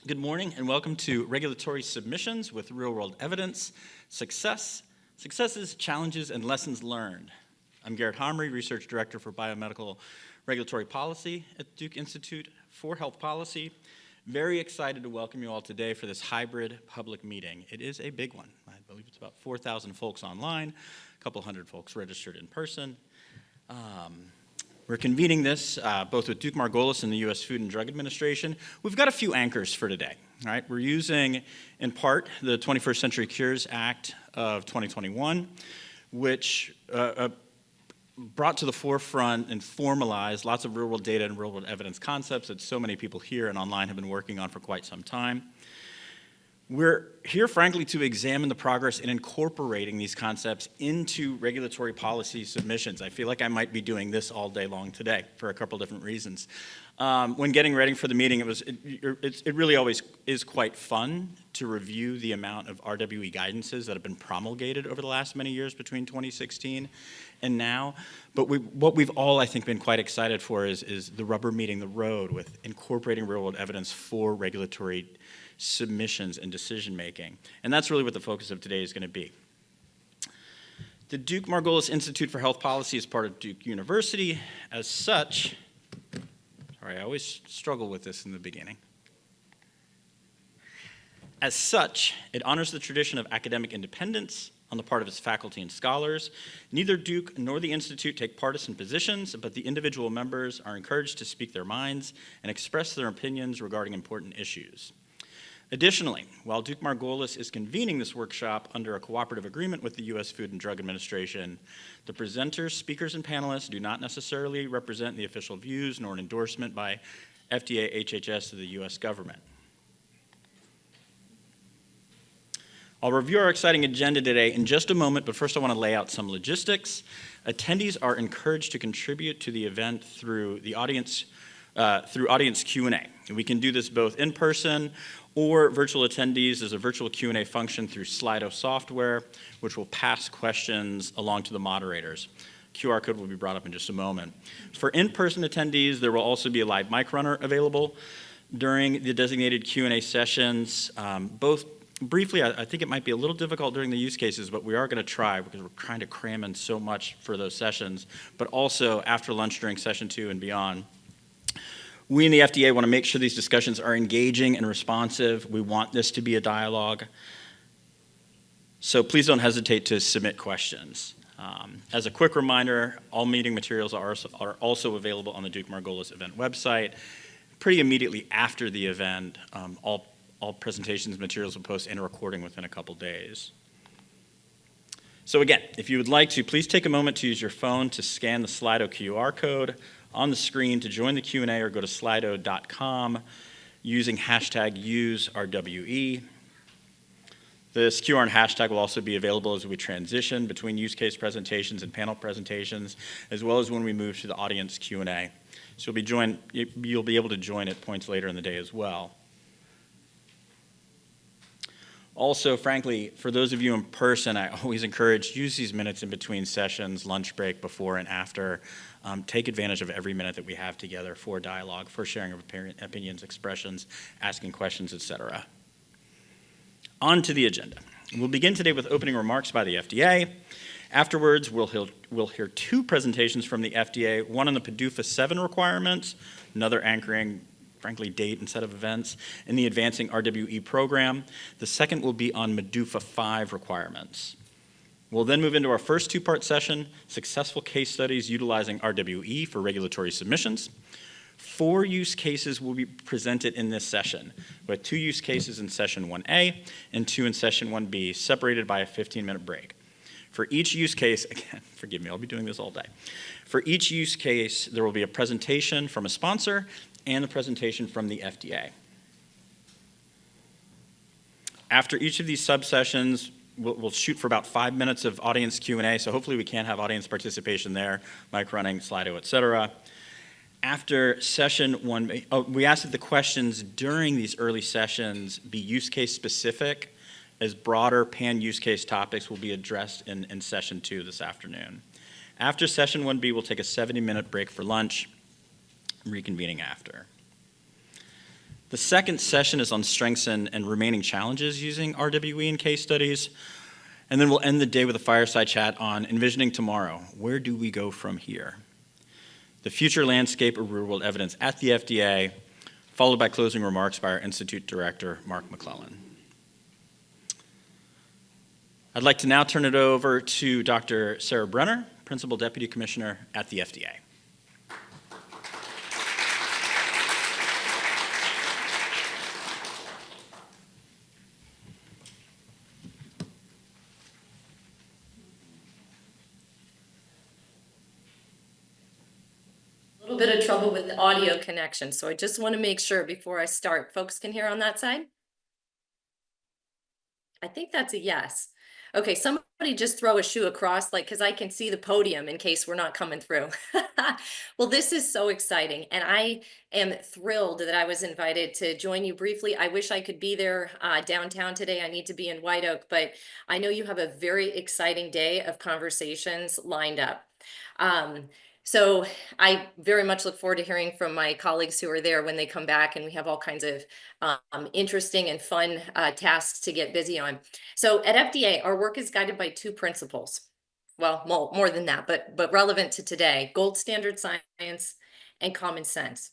Good morning and welcome to Regulatory Submissions with Real-World Evidence, Successes, Challenges, and Lessons Learned. I'm Garrett Homry, Research Director for Biomedical Regulatory Policy at Duke Institute for Health Policy. Very excited to welcome you all today for this hybrid public meeting. It is a big one. I believe it's about 4,000 folks online, a couple hundred folks registered in person. We're convening this both with Duke Margolis and the U.S. Food and Drug Administration. We've got a few anchors for today. All right? We're using, in part, the 21st Century Cures Act of 2021, which brought to the forefront and formalized lots of real-world data and real-world evidence concepts that so many people here and online have been working on for quite some time. We're here, frankly, to examine the progress in incorporating these concepts into regulatory policy submissions. I feel like I might be doing this all day long today for a couple different reasons. When getting ready for the meeting, it really always is quite fun to review the amount of RWE guidances that have been promulgated over the last many years between 2016 and now. But what we've all, I think, been quite excited for is the rubber meeting the road with incorporating real-world evidence for regulatory submissions and decision making. And that's really what the focus of today is going to be. The Duke Margolis Institute for Health Policy is part of Duke University. As such, sorry, I always struggle with this in the beginning. As such, it honors the tradition of academic independence on the part of its faculty and scholars. Neither Duke nor the Institute take partisan positions, but the individual members are encouraged to speak their minds and express their opinions regarding important issues. Additionally, while Duke Margolis is convening this workshop under a cooperative agreement with the U.S. Food and Drug Administration, the presenters, speakers, and panelists do not necessarily represent the official views nor an endorsement by FDA, HHS, to the U.S. government. I'll review our exciting agenda today in just a moment, but first I want to lay out some logistics. Attendees are encouraged to contribute to the event through the audience Q&A. And we can do this both in person or virtual attendees. There's a virtual Q&A function through Slido software, which will pass questions along to the moderators. QR code will be brought up in just a moment. For in-person attendees, there will also be a live mic runner available during the designated Q&A sessions. Both briefly, I think it might be a little difficult during the use cases, but we are going to try because we're trying to cram in so much for those sessions, but also after lunch during session 2 and beyond. We in the FDA want to make sure these discussions are engaging and responsive. We want this to be a dialogue. So please don't hesitate to submit questions. As a quick reminder, all meeting materials are also available on the Duke Margolis event website. Pretty immediately after the event, all presentations materials will post and a recording within a couple days. So again, if you would like to, please take a moment to use your phone to scan the Slido QR code on the screen to join the Q&A, or go to slido.com using hashtag useRWE. This QR and hashtag will also be available as we transition between use case presentations and panel presentations, as well as when we move to the audience Q&A. So you'll be able to join at points later in the day as well. Also, frankly, for those of you in person, I always encourage use these minutes in between sessions, lunch break, before and after. Take advantage of every minute that we have together for dialogue, for sharing of opinions, expressions, asking questions, etc. On to the agenda. We'll begin today with opening remarks by the FDA. Afterwards, we'll hear 2 presentations from the FDA, one on the PDUFA VII requirements, another anchoring frankly, date and set of events in the Advancing RWE program. The second will be on MDUFA V requirements. We'll then move into our first 2-part session, successful case studies utilizing RWE for regulatory submissions. 4 use cases will be presented in this session, with 2 use cases in session 1A and 2 in session 1B, separated by a 15-minute break. For each use case, again, forgive me, I'll be doing this all day. For each use case, there will be a presentation from a sponsor and the presentation from the FDA. After each of these subsessions, we'll shoot for about 5 minutes of audience Q&A, so hopefully we can have audience participation there, mic running, Slido, etc. After session 1, we ask that the questions during these early sessions be use case specific, as broader pan-use case topics will be addressed in session 2 this afternoon. After session 1B, we'll take a 70-minute break for lunch, reconvening after. The second session is on strengths and remaining challenges using RWE in case studies. And then we'll end the day with a fireside chat on envisioning tomorrow. Where do we go from here? The future landscape of real-world evidence at the FDA, followed by closing remarks by our Institute Director, Mark McClellan. I'd like to now turn it over to Dr. Sarah Brenner, Principal Deputy Commissioner at the FDA. A little bit of trouble with the audio connection, so I just want to make sure before I start, folks can hear on that side? I think that's a yes. Okay, somebody just throw a shoe across, like, because I can see the podium in case we're not coming through. Well, this is so exciting, and I am thrilled that I was invited to join you briefly. I wish I could be there downtown today. I need to be in White Oak, but I know you have a very exciting day of conversations lined up. So I very much look forward to hearing from my colleagues who are there when they come back, and we have all kinds of interesting and fun tasks to get busy on. So at FDA, our work is guided by two principles. Well, more than that, but relevant to today: gold standard science and common sense.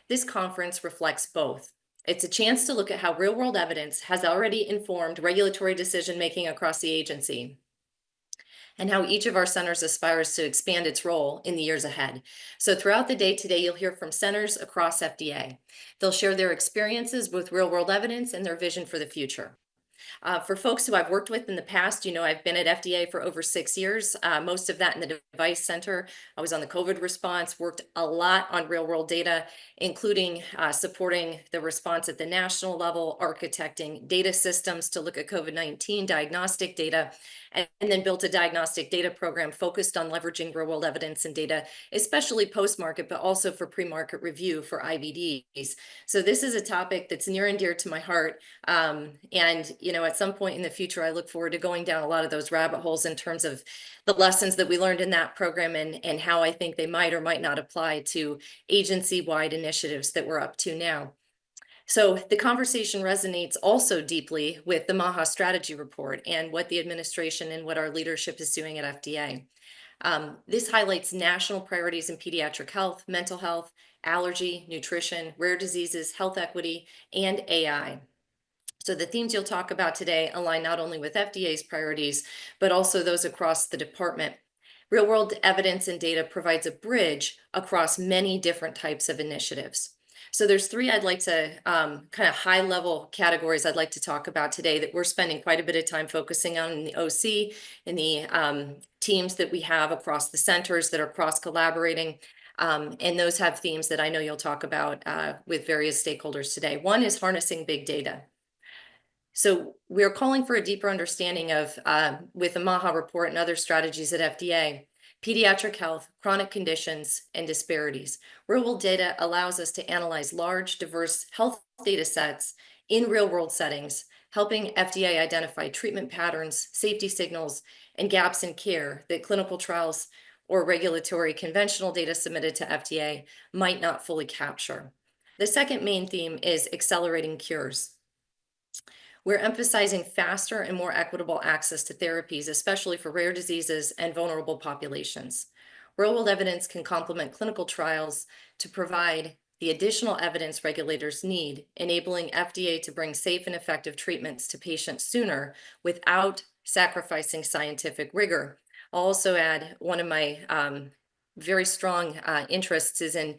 This conference reflects both. It's a chance to look at how real-world evidence has already informed regulatory decision-making across the agency, and how each of our centers aspires to expand its role in the years ahead. So throughout the day today, you'll hear from centers across FDA. They'll share their experiences with real-world evidence and their vision for the future. For folks who I've worked with in the past, you know, I've been at FDA for over 6 years, most of that in the device center. I was on the COVID response, worked a lot on real world data, including supporting the response at the national level, architecting data systems to look at COVID-19 diagnostic data, and then built a diagnostic data program focused on leveraging real world evidence and data, especially post-market, but also for pre-market review for IVDs. So this is a topic that's near and dear to my heart. And, you know, at some point in the future, I look forward to going down a lot of those rabbit holes in terms of the lessons that we learned in that program, and how I think they might or might not apply to agency-wide initiatives that we're up to now. So the conversation resonates also deeply with the MAHA strategy report and what the administration and what our leadership is doing at FDA. This highlights national priorities in pediatric health, mental health, allergy, nutrition, rare diseases, health equity, and AI. So the themes you'll talk about today align not only with FDA's priorities, but also those across the department. Real-world evidence and data provides a bridge across many different types of initiatives. So there's three I'd like to kind of high-level categories I'd like to talk about today that we're spending quite a bit of time focusing on in the OC, in the teams that we have across the centers that are cross-collaborating. And those have themes that I know you'll talk about with various stakeholders today. One is harnessing big data. So we're calling for a deeper understanding of, with the MAHA report and other strategies at FDA, pediatric health, chronic conditions, and disparities. Real-world data allows us to analyze large, diverse health data sets in real-world settings, helping FDA identify treatment patterns, safety signals, and gaps in care that clinical trials or regulatory conventional data submitted to FDA might not fully capture. The second main theme is accelerating cures. We're emphasizing faster and more equitable access to therapies, especially for rare diseases and vulnerable populations. Real-world evidence can complement clinical trials to provide the additional evidence regulators need, enabling FDA to bring safe and effective treatments to patients sooner without sacrificing scientific rigor. I'll also add one of my very strong interests is in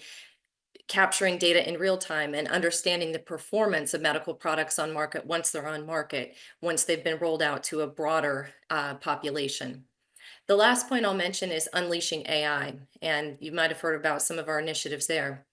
capturing data in real time and understanding the performance of medical products on market once they're on market, once they've been rolled out to a broader population. The last point I'll mention is unleashing AI, and you might have heard about some of our initiatives there.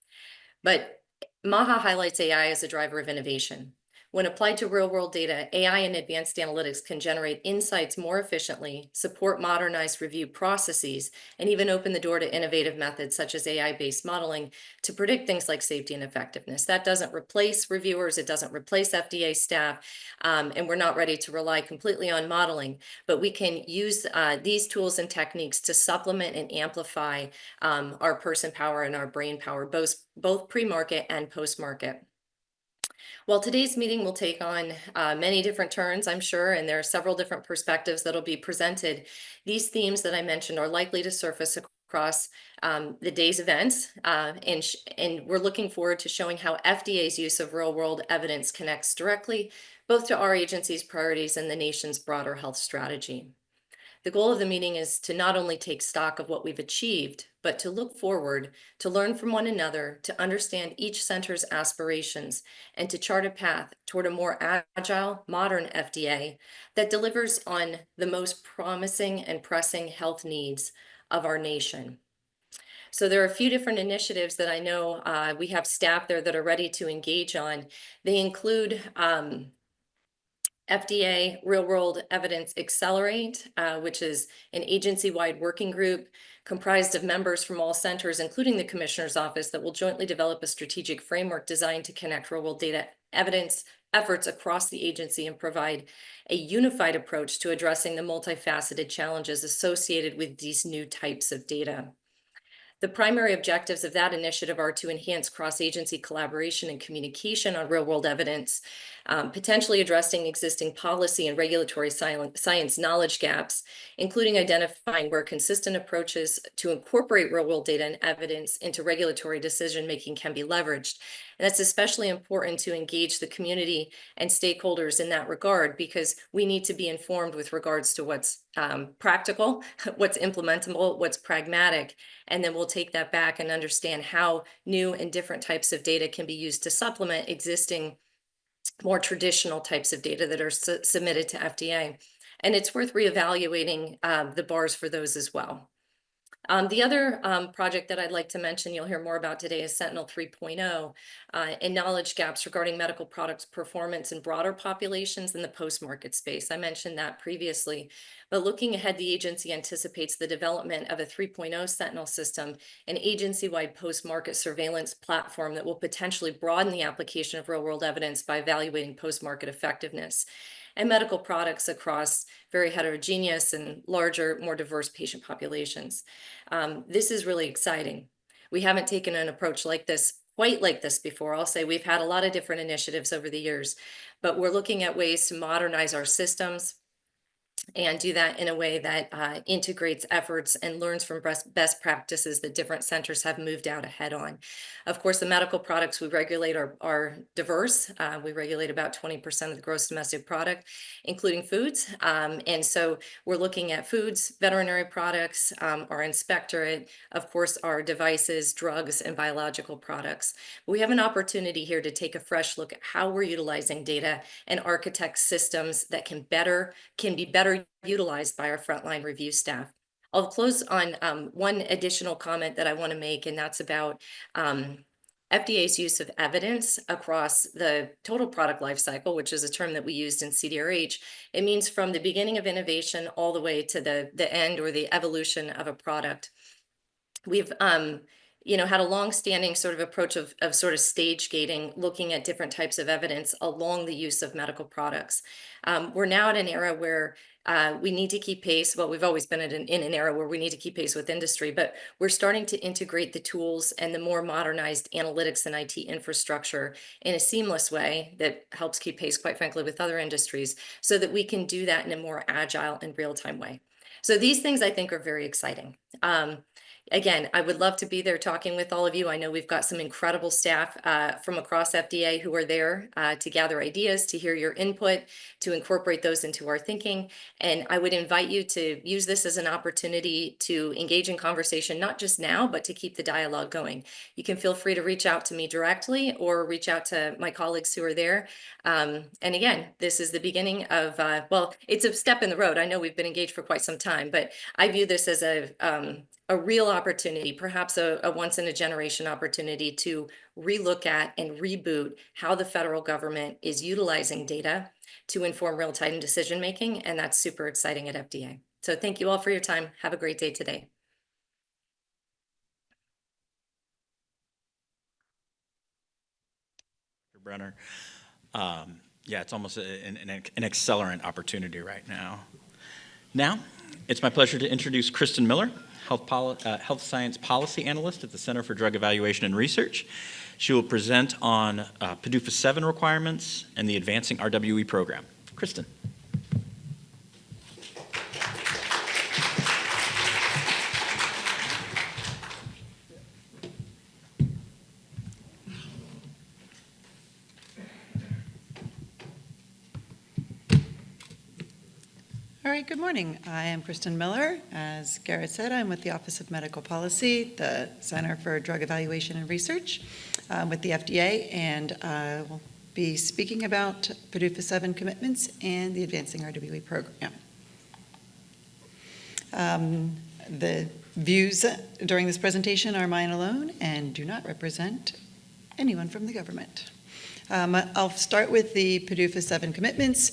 But MAHA highlights AI as a driver of innovation. When applied to real-world data, AI and advanced analytics can generate insights more efficiently, support modernized review processes, and even open the door to innovative methods such as AI-based modeling to predict things like safety and effectiveness. That doesn't replace reviewers, it doesn't replace FDA staff, and we're not ready to rely completely on modeling, but we can use these tools and techniques to supplement and amplify our person power and our brain power, both pre-market and post-market. Well, today's meeting will take on many different turns, I'm sure, and there are several different perspectives that'll be presented. These themes that I mentioned are likely to surface across the day's events, and we're looking forward to showing how FDA's use of real-world evidence connects directly both to our agency's priorities and the nation's broader health strategy. The goal of the meeting is to not only take stock of what we've achieved, but to look forward, to learn from one another, to understand each center's aspirations, and to chart a path toward a more agile, modern FDA that delivers on the most promising and pressing health needs of our nation. So there are a few different initiatives that I know we have staff there that are ready to engage on. They include FDA Real World Evidence Accelerate, which is an agency-wide working group comprised of members from all centers, including the Commissioner's Office, that will jointly develop a strategic framework designed to connect real-world data evidence efforts across the agency and provide a unified approach to addressing the multifaceted challenges associated with these new types of data. The primary objectives of that initiative are to enhance cross-agency collaboration and communication on real-world evidence, potentially addressing existing policy and regulatory science knowledge gaps, including identifying where consistent approaches to incorporate real-world data and evidence into regulatory decision-making can be leveraged. And that's especially important to engage the community and stakeholders in that regard, because we need to be informed with regards to what's practical, what's implementable, what's pragmatic, and then we'll take that back and understand how new and different types of data can be used to supplement existing more traditional types of data that are submitted to FDA. And it's worth reevaluating the bars for those as well. The other project that I'd like to mention, you'll hear more about today, is Sentinel 3.0 and knowledge gaps regarding medical products performance in broader populations in the post-market space. I mentioned that previously, but looking ahead, the agency anticipates the development of a 3.0 Sentinel system, an agency-wide post-market surveillance platform that will potentially broaden the application of real-world evidence by evaluating post-market effectiveness and medical products across very heterogeneous and larger, more diverse patient populations. This is really exciting. We haven't taken an approach like this, quite like this before. I'll say we've had a lot of different initiatives over the years, but we're looking at ways to modernize our systems and do that in a way that integrates efforts and learns from best practices that different centers have moved out ahead on. Of course, the medical products we regulate are diverse. We regulate about 20% of the gross domestic product, including foods. And so we're looking at foods, veterinary products, our inspectorate, of course, our devices, drugs, and biological products. We have an opportunity here to take a fresh look at how we're utilizing data and architect systems that can be better utilized by our frontline review staff. I'll close on one additional comment that I want to make, and that's about FDA's use of evidence across the total product life cycle, which is a term that we used in CDRH. It means from the beginning of innovation all the way to the end or the evolution of a product. We've had a long-standing sort of approach of sort of stage gating, looking at different types of evidence along the use of medical products. We're now at an era where we need to keep pace. Well, we've always been in an era where we need to keep pace with industry, but we're starting to integrate the tools and the more modernized analytics and IT infrastructure in a seamless way that helps keep pace, quite frankly, with other industries, so that we can do that in a more agile and real-time way. So these things I think are very exciting. Again, I would love to be there talking with all of you. I know we've got some incredible staff from across FDA who are there to gather ideas, to hear your input, to incorporate those into our thinking. And I would invite you to use this as an opportunity to engage in conversation, not just now, but to keep the dialogue going. You can feel free to reach out to me directly or reach out to my colleagues who are there. And again, this is the beginning of, well, it's a step in the road. I know we've been engaged for quite some time, but I view this as a real opportunity, perhaps a once in a generation opportunity to relook at and reboot how the federal government is utilizing data to inform real-time decision-making, and that's super exciting at FDA. So thank you all for your time. Have a great day today. Brenner. Yeah, it's almost an accelerant opportunity right now. Now, it's my pleasure to introduce Kristen Miller, Health Science Policy Analyst at the Center for Drug Evaluation and Research. She will present on PDUFA VII requirements and the Advancing RWE program. Kristen. All right, good morning. I am Kristen Miller. As Garrett said, I'm with the Office of Medical Policy, the Center for Drug Evaluation and Research with the FDA, and I will be speaking about PDUFA VII commitments and the Advancing RWE program. The views during this presentation are mine alone and do not represent anyone from the government. I'll start with the PDUFA VII commitments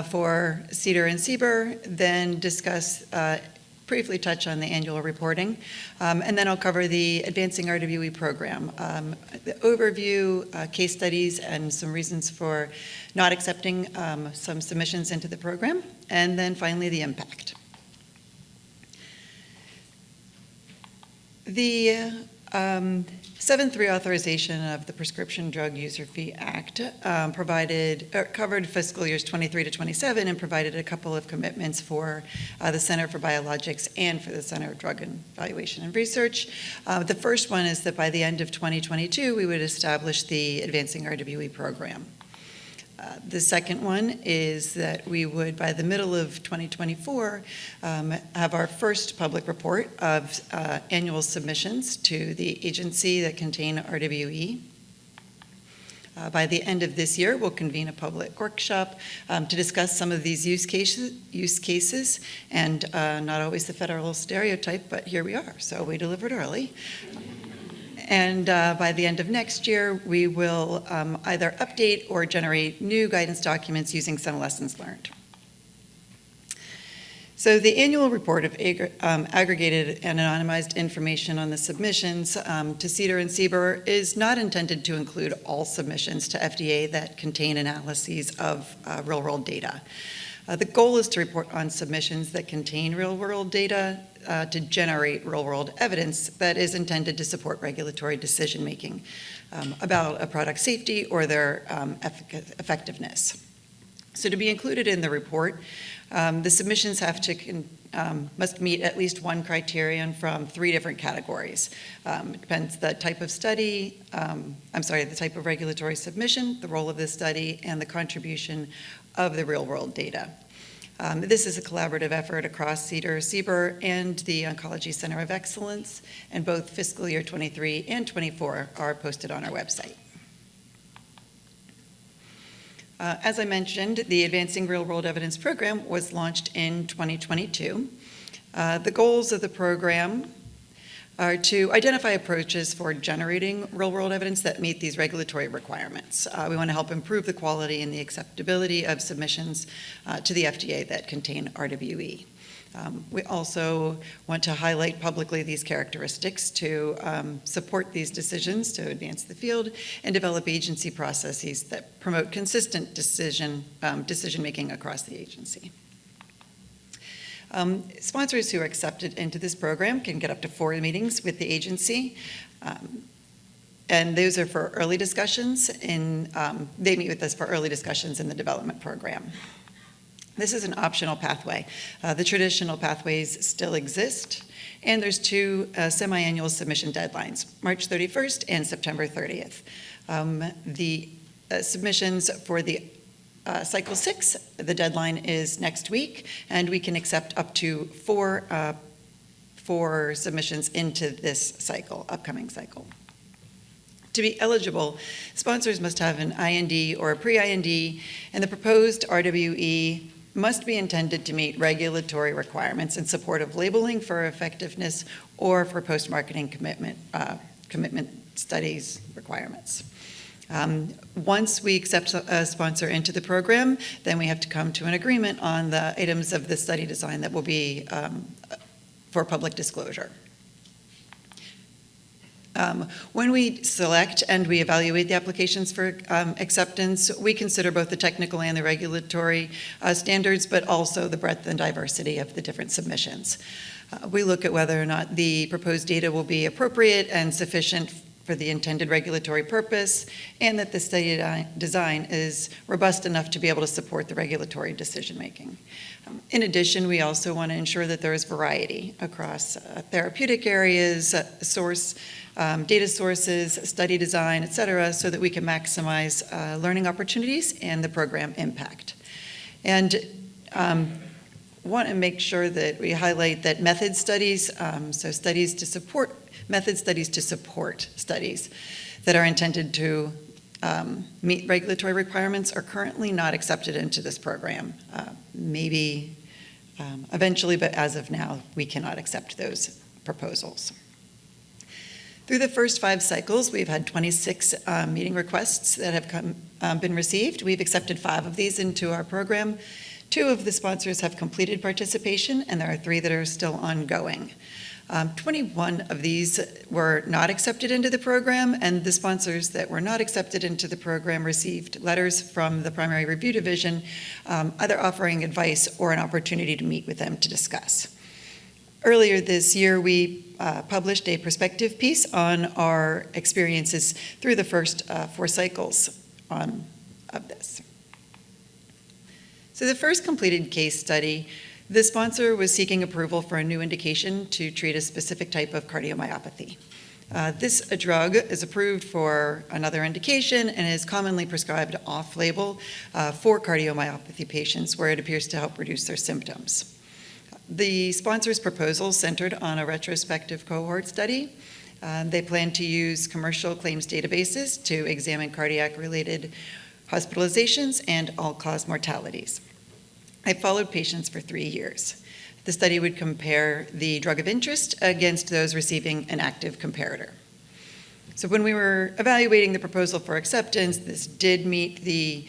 for CDER and CBER, then discuss, briefly touch on the annual reporting, and then I'll cover the Advancing RWE program, the overview, case studies, and some reasons for not accepting some submissions into the program, and then finally the impact. The 7th reauthorization of the Prescription Drug User Fee Act covered fiscal years 23 to 27 and provided a couple of commitments for the Center for Biologics and for the Center for Drug Evaluation and Research. The first one is that by the end of 2022, we would establish the Advancing RWE program. The second one is that we would, by the middle of 2024, have our first public report of annual submissions to the agency that contain RWE. By the end of this year, we'll convene a public workshop to discuss some of these use cases, and not always the federal stereotype, but here we are, so we delivered early. And by the end of next year, we will either update or generate new guidance documents using some lessons learned. So the annual report of aggregated and anonymized information on the submissions to CDER and CBER is not intended to include all submissions to FDA that contain analyses of real-world data. The goal is to report on submissions that contain real-world data to generate real-world evidence that is intended to support regulatory decision-making about a product's safety or their effectiveness. So to be included in the report, the submissions must meet at least one criterion from 3 different categories. It depends the type of study, the type of regulatory submission, the role of the study, and the contribution of the real-world data. This is a collaborative effort across CDER, CBER, and the Oncology Center of Excellence, and both fiscal year 23 and 24 are posted on our website. As I mentioned, the Advancing Real-World Evidence Program was launched in 2022. The goals of the program are to identify approaches for generating real-world evidence that meet these regulatory requirements. We want to help improve the quality and the acceptability of submissions to the FDA that contain RWE. We also want to highlight publicly these characteristics to support these decisions to advance the field and develop agency processes that promote consistent decision-making across the agency. Sponsors who are accepted into this program can get up to 4 meetings with the agency, and those are for early discussions. They meet with us for early discussions in the development program. This is an optional pathway. The traditional pathways still exist, and there's 2 semi-annual submission deadlines, March 31st and September 30th. The submissions for the Cycle 6, the deadline is next week, and we can accept up to 4 submissions into this cycle, upcoming cycle. To be eligible, sponsors must have an IND or a pre-IND, and the proposed RWE must be intended to meet regulatory requirements in support of labeling for effectiveness or for post-marketing commitment studies requirements. Once we accept a sponsor into the program, then we have to come to an agreement on the items of the study design that will be for public disclosure. When we select and we evaluate the applications for acceptance, we consider both the technical and the regulatory standards, but also the breadth and diversity of the different submissions. We look at whether or not the proposed data will be appropriate and sufficient for the intended regulatory purpose, and that the study design is robust enough to be able to support the regulatory decision-making. In addition, we also want to ensure that there is variety across therapeutic areas, data sources, study design, et cetera, so that we can maximize learning opportunities and the program impact. And want to make sure that we highlight that method studies, so studies to support, method studies to support studies that are intended to meet regulatory requirements are currently not accepted into this program. Maybe eventually, but as of now, we cannot accept those proposals. Through the first 5 cycles, we've had 26 meeting requests that have been received. We've accepted 5 of these into our program. 2 of the sponsors have completed participation, and there are 3 that are still ongoing. 21 of these were not accepted into the program, and the sponsors that were not accepted into the program received letters from the Primary Review Division, either offering advice or an opportunity to meet with them to discuss. Earlier this year, we published a perspective piece on our experiences through the first 4 cycles of this. So the first completed case study, the sponsor was seeking approval for a new indication to treat a specific type of cardiomyopathy. This drug is approved for another indication and is commonly prescribed off-label for cardiomyopathy patients where it appears to help reduce their symptoms. The sponsor's proposal centered on a retrospective cohort study. They plan to use commercial claims databases to examine cardiac-related hospitalizations and all-cause mortalities. I followed patients for 3 years. The study would compare the drug of interest against those receiving an active comparator. So when we were evaluating the proposal for acceptance, this did meet the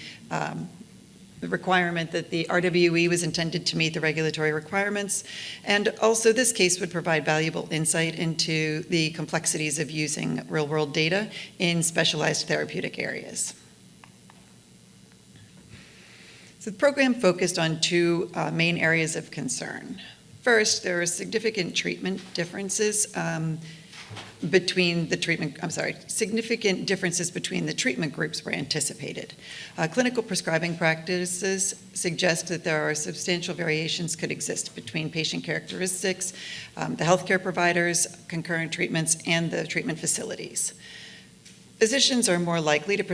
requirement that the RWE was intended to meet the regulatory requirements, and also this case would provide valuable insight into the complexities of using real-world data in specialized therapeutic areas. So the program focused on 2 main areas of concern. First, there are significant treatment differences significant differences between the treatment groups were anticipated. Clinical prescribing practices suggest that there are substantial variations could exist between patient characteristics, the healthcare providers, concurrent treatments, and the treatment facilities. Physicians are more likely to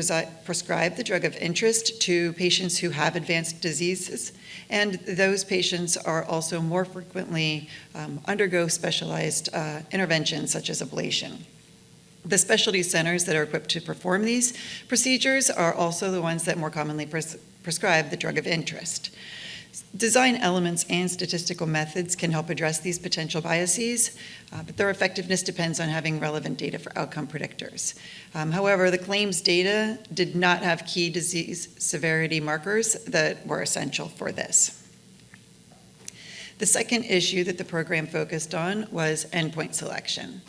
prescribe the drug of interest to patients who have advanced diseases, and those patients are also more frequently undergo specialized interventions such as ablation. The specialty centers that are equipped to perform these procedures are also the ones that more commonly prescribe the drug of interest. Design elements and statistical methods can help address these potential biases, but their effectiveness depends on having relevant data for outcome predictors. However, the claims data did not have key disease severity markers that were essential for this. The second issue that the program focused on was endpoint selection.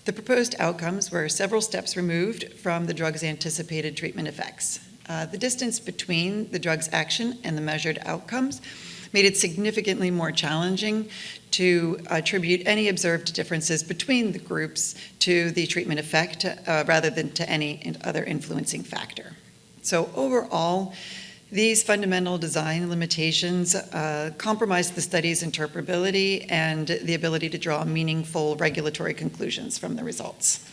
The proposed outcomes were several steps removed from the drug's anticipated treatment effects. The distance between the drug's action and the measured outcomes made it significantly more challenging to attribute any observed differences between the groups to the treatment effect rather than to any other influencing factor. So overall, these fundamental design limitations compromise the study's interpretability and the ability to draw meaningful regulatory conclusions from the results.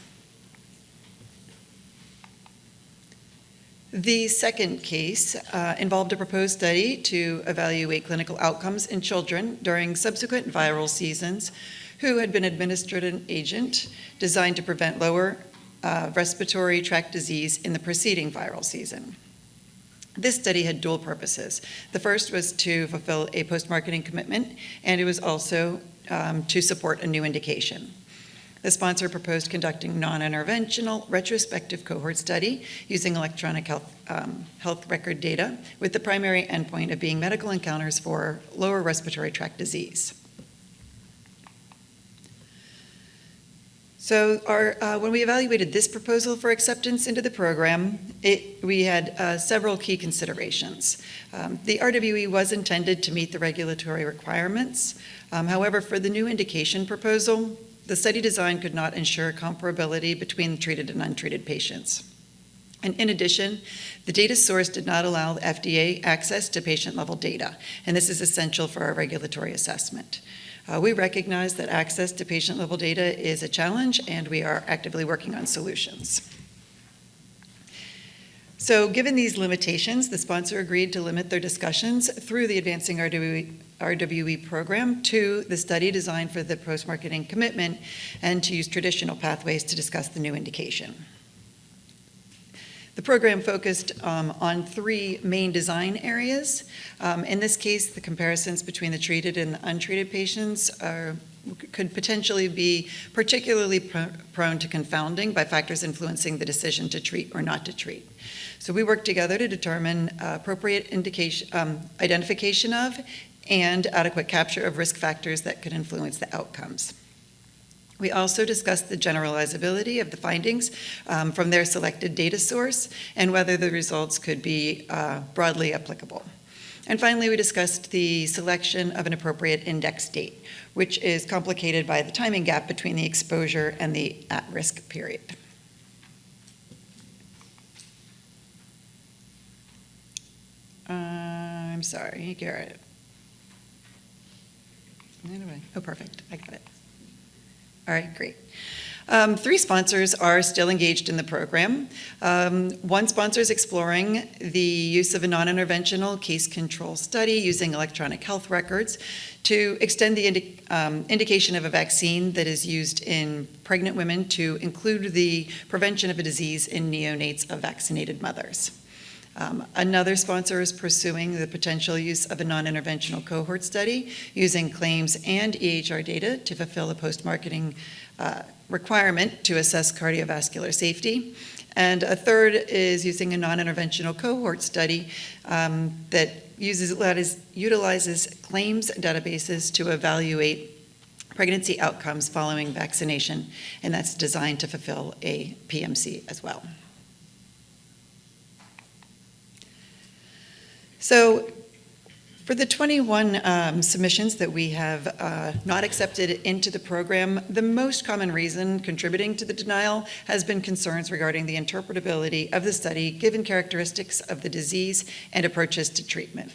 The second case involved a proposed study to evaluate clinical outcomes in children during subsequent viral seasons who had been administered an agent designed to prevent lower respiratory tract disease in the preceding viral season. This study had dual purposes. The first was to fulfill a post-marketing commitment, and it was also to support a new indication. The sponsor proposed conducting non-interventional retrospective cohort study using electronic health record data with the primary endpoint of being medical encounters for lower respiratory tract disease. So when we evaluated this proposal for acceptance into the program, we had several key considerations. The RWE was intended to meet the regulatory requirements. However, for the new indication proposal, the study design could not ensure comparability between treated and untreated patients. And in addition, the data source did not allow FDA access to patient-level data, and this is essential for our regulatory assessment. We recognize that access to patient-level data is a challenge, and we are actively working on solutions. So given these limitations, the sponsor agreed to limit their discussions through the Advancing RWE program to the study design for the post-marketing commitment and to use traditional pathways to discuss the new indication. The program focused on three main design areas. In this case, the comparisons between the treated and the untreated patients could potentially be particularly prone to confounding by factors influencing the decision to treat or not to treat. So we worked together to determine appropriate identification of and adequate capture of risk factors that could influence the outcomes. We also discussed the generalizability of the findings from their selected data source and whether the results could be broadly applicable. And finally, we discussed the selection of an appropriate index date, which is complicated by the timing gap between the exposure and the at-risk period. I'm sorry, Garrett. Oh, perfect, I got it. All right, great. Three sponsors are still engaged in the program. One sponsor is exploring the use of a non-interventional case control study using electronic health records to extend the indication of a vaccine that is used in pregnant women to include the prevention of a disease in neonates of vaccinated mothers. Another sponsor is pursuing the potential use of a non-interventional cohort study using claims and EHR data to fulfill a post-marketing requirement to assess cardiovascular safety. And a third is using a non-interventional cohort study that utilizes claims databases to evaluate pregnancy outcomes following vaccination, and that's designed to fulfill a PMC as well. So for the 21 submissions that we have not accepted into the program, the most common reason contributing to the denial has been concerns regarding the interpretability of the study given characteristics of the disease and approaches to treatment.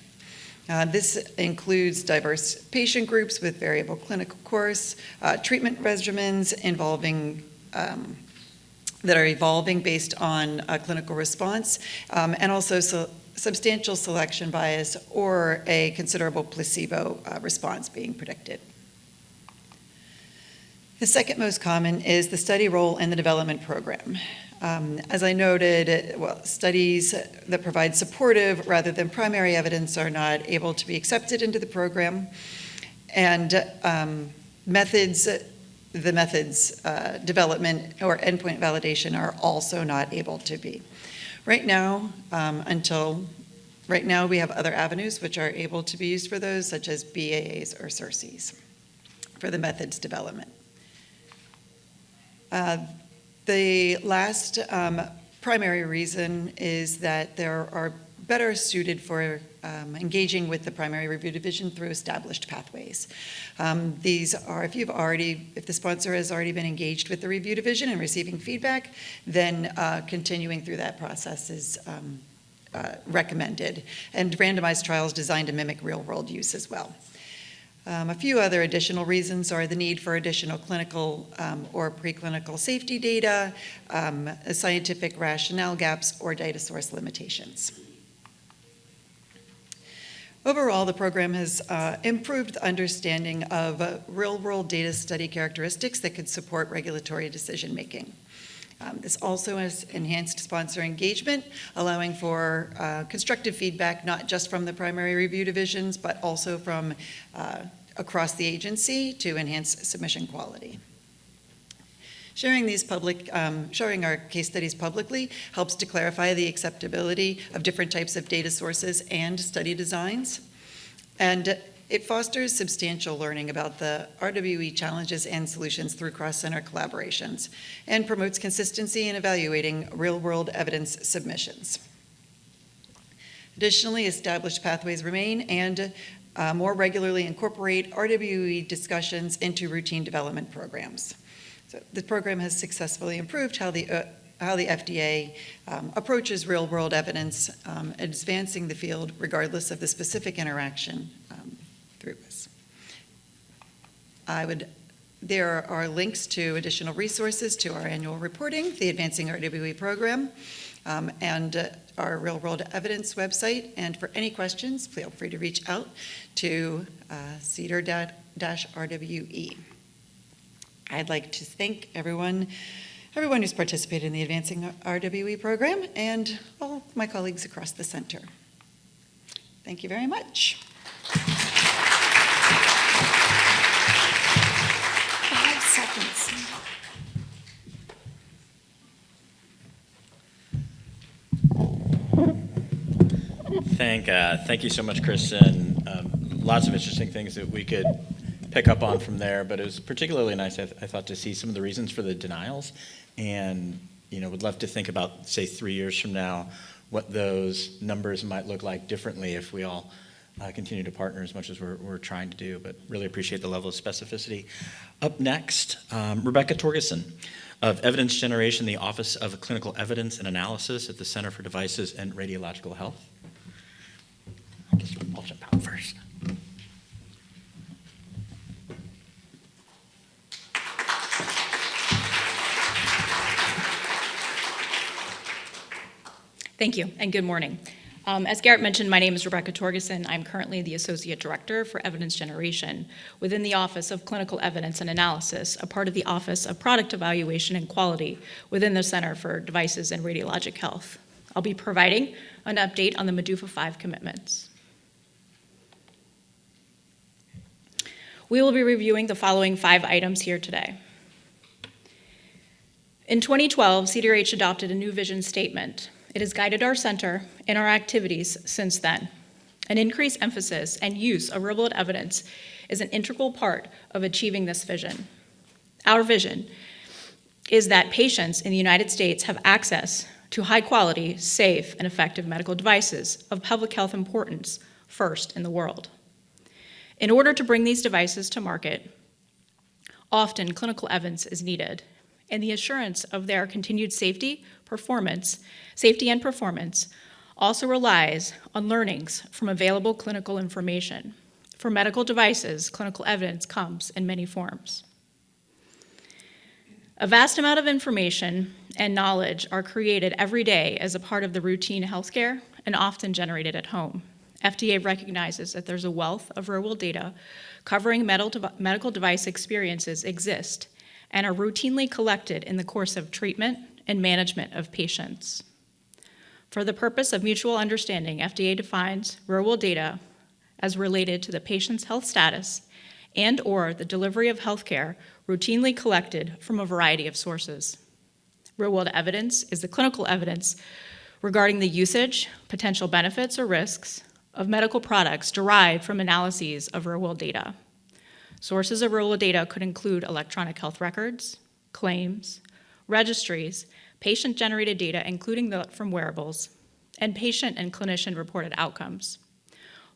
This includes diverse patient groups with variable clinical course, treatment regimens involving that are evolving based on clinical response, and also substantial selection bias or a considerable placebo response being predicted. The second most common is the study role in the development program. As I noted, studies that provide supportive rather than primary evidence are not able to be accepted into the program, and the methods development or endpoint validation are also not able to be. Right now, we have other avenues which are able to be used for those, such as BAAs or CERCs for the methods development. The last primary reason is that there are better suited for engaging with the primary review division through established pathways. These are, if the sponsor has already been engaged with the review division and receiving feedback, then continuing through that process is recommended. And randomized trials designed to mimic real-world use as well. A few other additional reasons are the need for additional clinical or preclinical safety data, scientific rationale gaps, or data source limitations. Overall, the program has improved the understanding of real-world data study characteristics that could support regulatory decision-making. This also has enhanced sponsor engagement, allowing for constructive feedback, not just from the primary review divisions, but also from across the agency to enhance submission quality. Sharing our case studies publicly helps to clarify the acceptability of different types of data sources and study designs. And it fosters substantial learning about the RWE challenges and solutions through cross-center collaborations and promotes consistency in evaluating real-world evidence submissions. Additionally, established pathways remain, and more regularly incorporate RWE discussions into routine development programs. So the program has successfully improved how the FDA approaches real-world evidence, advancing the field regardless of the specific interaction through this. There are links to additional resources to our annual reporting, the Advancing RWE program, and our real-world evidence website. And for any questions, feel free to reach out to CEDAR-RWE. I'd like to thank everyone who's participated in the Advancing RWE program and all my colleagues across the center. Thank you very much. 5 seconds. Thank you so much, Kristen. Lots of interesting things that we could pick up on from there, but it was particularly nice, I thought, to see some of the reasons for the denials, and would love to think about, say, 3 years from now, what those numbers might look like differently if we all continue to partner as much as we're trying to do, but really appreciate the level of specificity. Up next, Rebecca Torgerson of Evidence Generation, the Office of Clinical Evidence and Analysis at the Center for Devices and Radiological Health. I guess I'll jump out first. Thank you, and good morning. As Garrett mentioned, my name is Rebecca Torgerson. I'm currently the Associate Director for Evidence Generation within the Office of Clinical Evidence and Analysis, a part of the Office of Product Evaluation and Quality within the Center for Devices and Radiologic Health. I'll be providing an update on the MDUFA V commitments. We will be reviewing the following 5 items here today. In 2012, CDRH adopted a new vision statement. It has guided our center in our activities since then. An increased emphasis and use of real-world evidence is an integral part of achieving this vision. Our vision is that patients in the United States have access to high-quality, safe, and effective medical devices of public health importance first in the world. In order to bring these devices to market, often clinical evidence is needed, and the assurance of their continued safety and performance also relies on learnings from available clinical information. For medical devices, clinical evidence comes in many forms. A vast amount of information and knowledge are created every day as a part of the routine healthcare and often generated at home. FDA recognizes that there's a wealth of real-world data covering medical device experiences exist and are routinely collected in the course of treatment and management of patients. For the purpose of mutual understanding, FDA defines real-world data as related to the patient's health status and/or the delivery of healthcare routinely collected from a variety of sources. Real-world evidence is the clinical evidence regarding the usage, potential benefits, or risks of medical products derived from analyses of real-world data. Sources of real-world data could include electronic health records, claims, registries, patient-generated data, including from wearables, and patient and clinician-reported outcomes.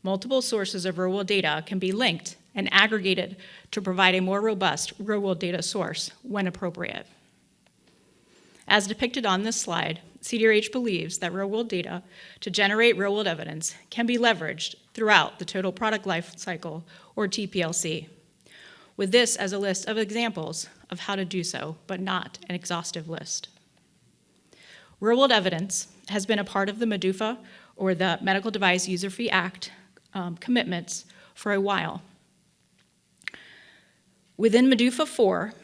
Multiple sources of real-world data can be linked and aggregated to provide a more robust real-world data source when appropriate. As depicted on this slide, CDRH believes that real-world data to generate real-world evidence can be leveraged throughout the total product life cycle, or TPLC, with this as a list of examples of how to do so, but not an exhaustive list. Real-world evidence has been a part of the MDUFA, or the Medical Device User Fee Act, commitments for a while. Within MDUFA IV,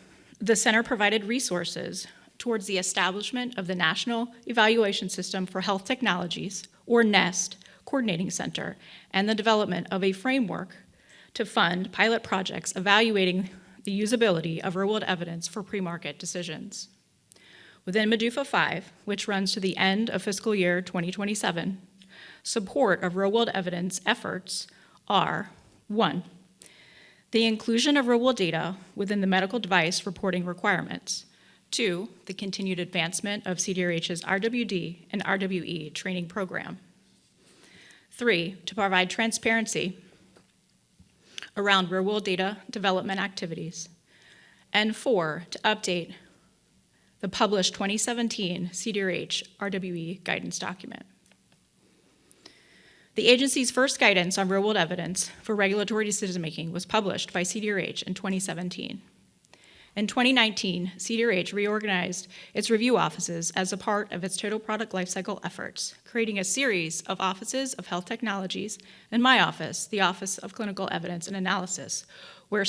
the center provided resources towards the establishment of the National Evaluation System for Health Technologies, or NEST, Coordinating Center, and the development of a framework to fund pilot projects evaluating the usability of real-world evidence for pre-market decisions. Within MDUFA V, which runs to the end of fiscal year 2027, support of real-world evidence efforts are: 1, the inclusion of real-world data within the medical device reporting requirements; 2, the continued advancement of CDRH's RWD and RWE training program; 3, to provide transparency around real-world data development activities. And 4, to update the published 2017 CDRH RWE guidance document. The agency's first guidance on real-world evidence for regulatory decision-making was published by CDRH in 2017. In 2019, CDRH reorganized its review offices as a part of its total product lifecycle efforts, creating a series of offices of health technologies, and my office, the Office of Clinical Evidence and Analysis, where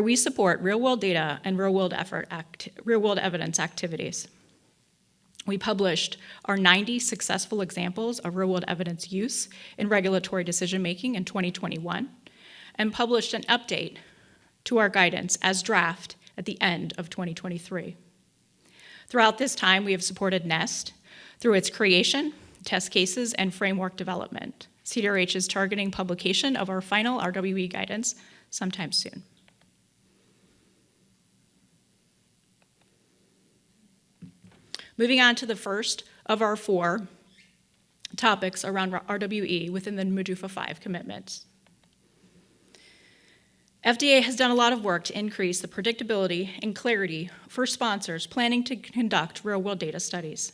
we support real-world data and real-world evidence activities. We published our 90 successful examples of real-world evidence use in regulatory decision-making in 2021, and published an update to our guidance as draft at the end of 2023. Throughout this time, we have supported NEST through its creation, test cases, and framework development. CDRH is targeting publication of our final RWE guidance sometime soon. Moving on to the first of our 4 topics around RWE within the MDUFA V commitments. FDA has done a lot of work to increase the predictability and clarity for sponsors planning to conduct real-world data studies.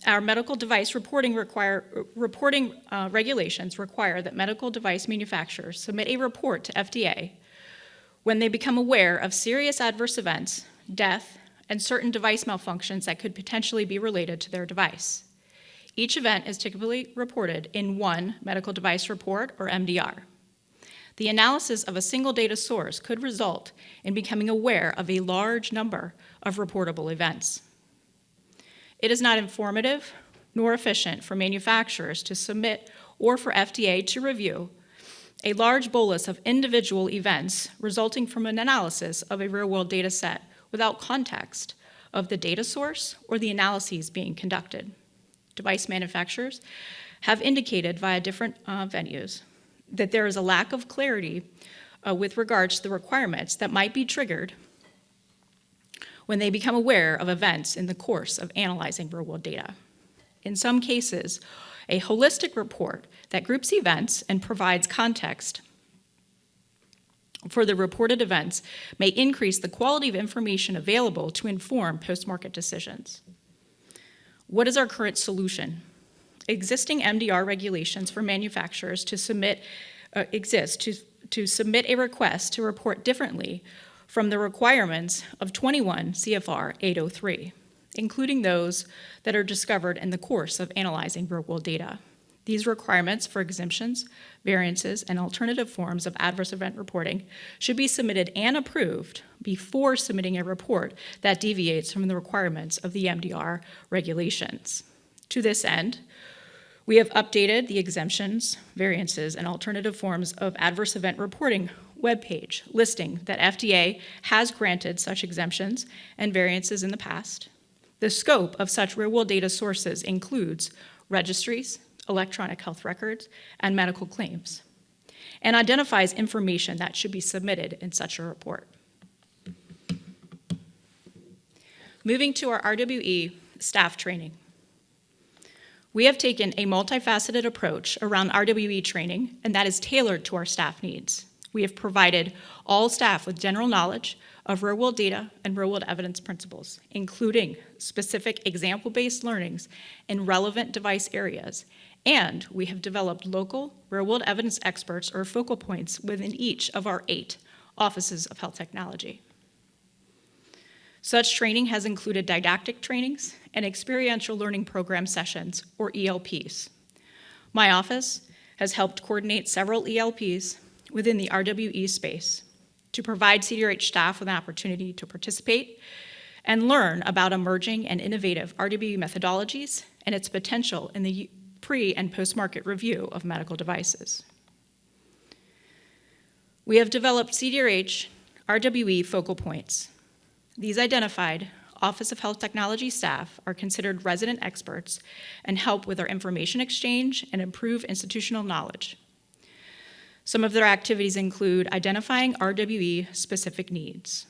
Our medical device reporting regulations require that medical device manufacturers submit a report to FDA when they become aware of serious adverse events, death, and certain device malfunctions that could potentially be related to their device. Each event is typically reported in one medical device report, or MDR. The analysis of a single data source could result in becoming aware of a large number of reportable events. It is not informative nor efficient for manufacturers to submit or for FDA to review a large bolus of individual events resulting from an analysis of a real-world data set without context of the data source or the analyses being conducted. Device manufacturers have indicated via different venues that there is a lack of clarity with regards to the requirements that might be triggered when they become aware of events in the course of analyzing real-world data. In some cases, a holistic report that groups events and provides context for the reported events may increase the quality of information available to inform post-market decisions. What is our current solution? Existing MDR regulations for manufacturers to submit to submit a request to report differently from the requirements of 21 CFR 803, including those that are discovered in the course of analyzing real-world data. These requirements for exemptions, variances, and alternative forms of adverse event reporting should be submitted and approved before submitting a report that deviates from the requirements of the MDR regulations. To this end, we have updated the exemptions, variances, and alternative forms of adverse event reporting webpage, listing that FDA has granted such exemptions and variances in the past. The scope of such real-world data sources includes registries, electronic health records, and medical claims, and identifies information that should be submitted in such a report. Moving to our RWE staff training. We have taken a multifaceted approach around RWE training, and that is tailored to our staff needs. We have provided all staff with general knowledge of real-world data and real-world evidence principles, including specific example-based learnings in relevant device areas, and we have developed local real-world evidence experts or focal points within each of our 8 offices of health technology. Such training has included didactic trainings and experiential learning program sessions, or ELPs. My office has helped coordinate several ELPs within the RWE space to provide CDRH staff with an opportunity to participate and learn about emerging and innovative RWE methodologies and its potential in the pre- and post-market review of medical devices. We have developed CDRH RWE focal points. These identified Office of Health Technology staff are considered resident experts and help with our information exchange and improve institutional knowledge. Some of their activities include identifying RWE-specific needs.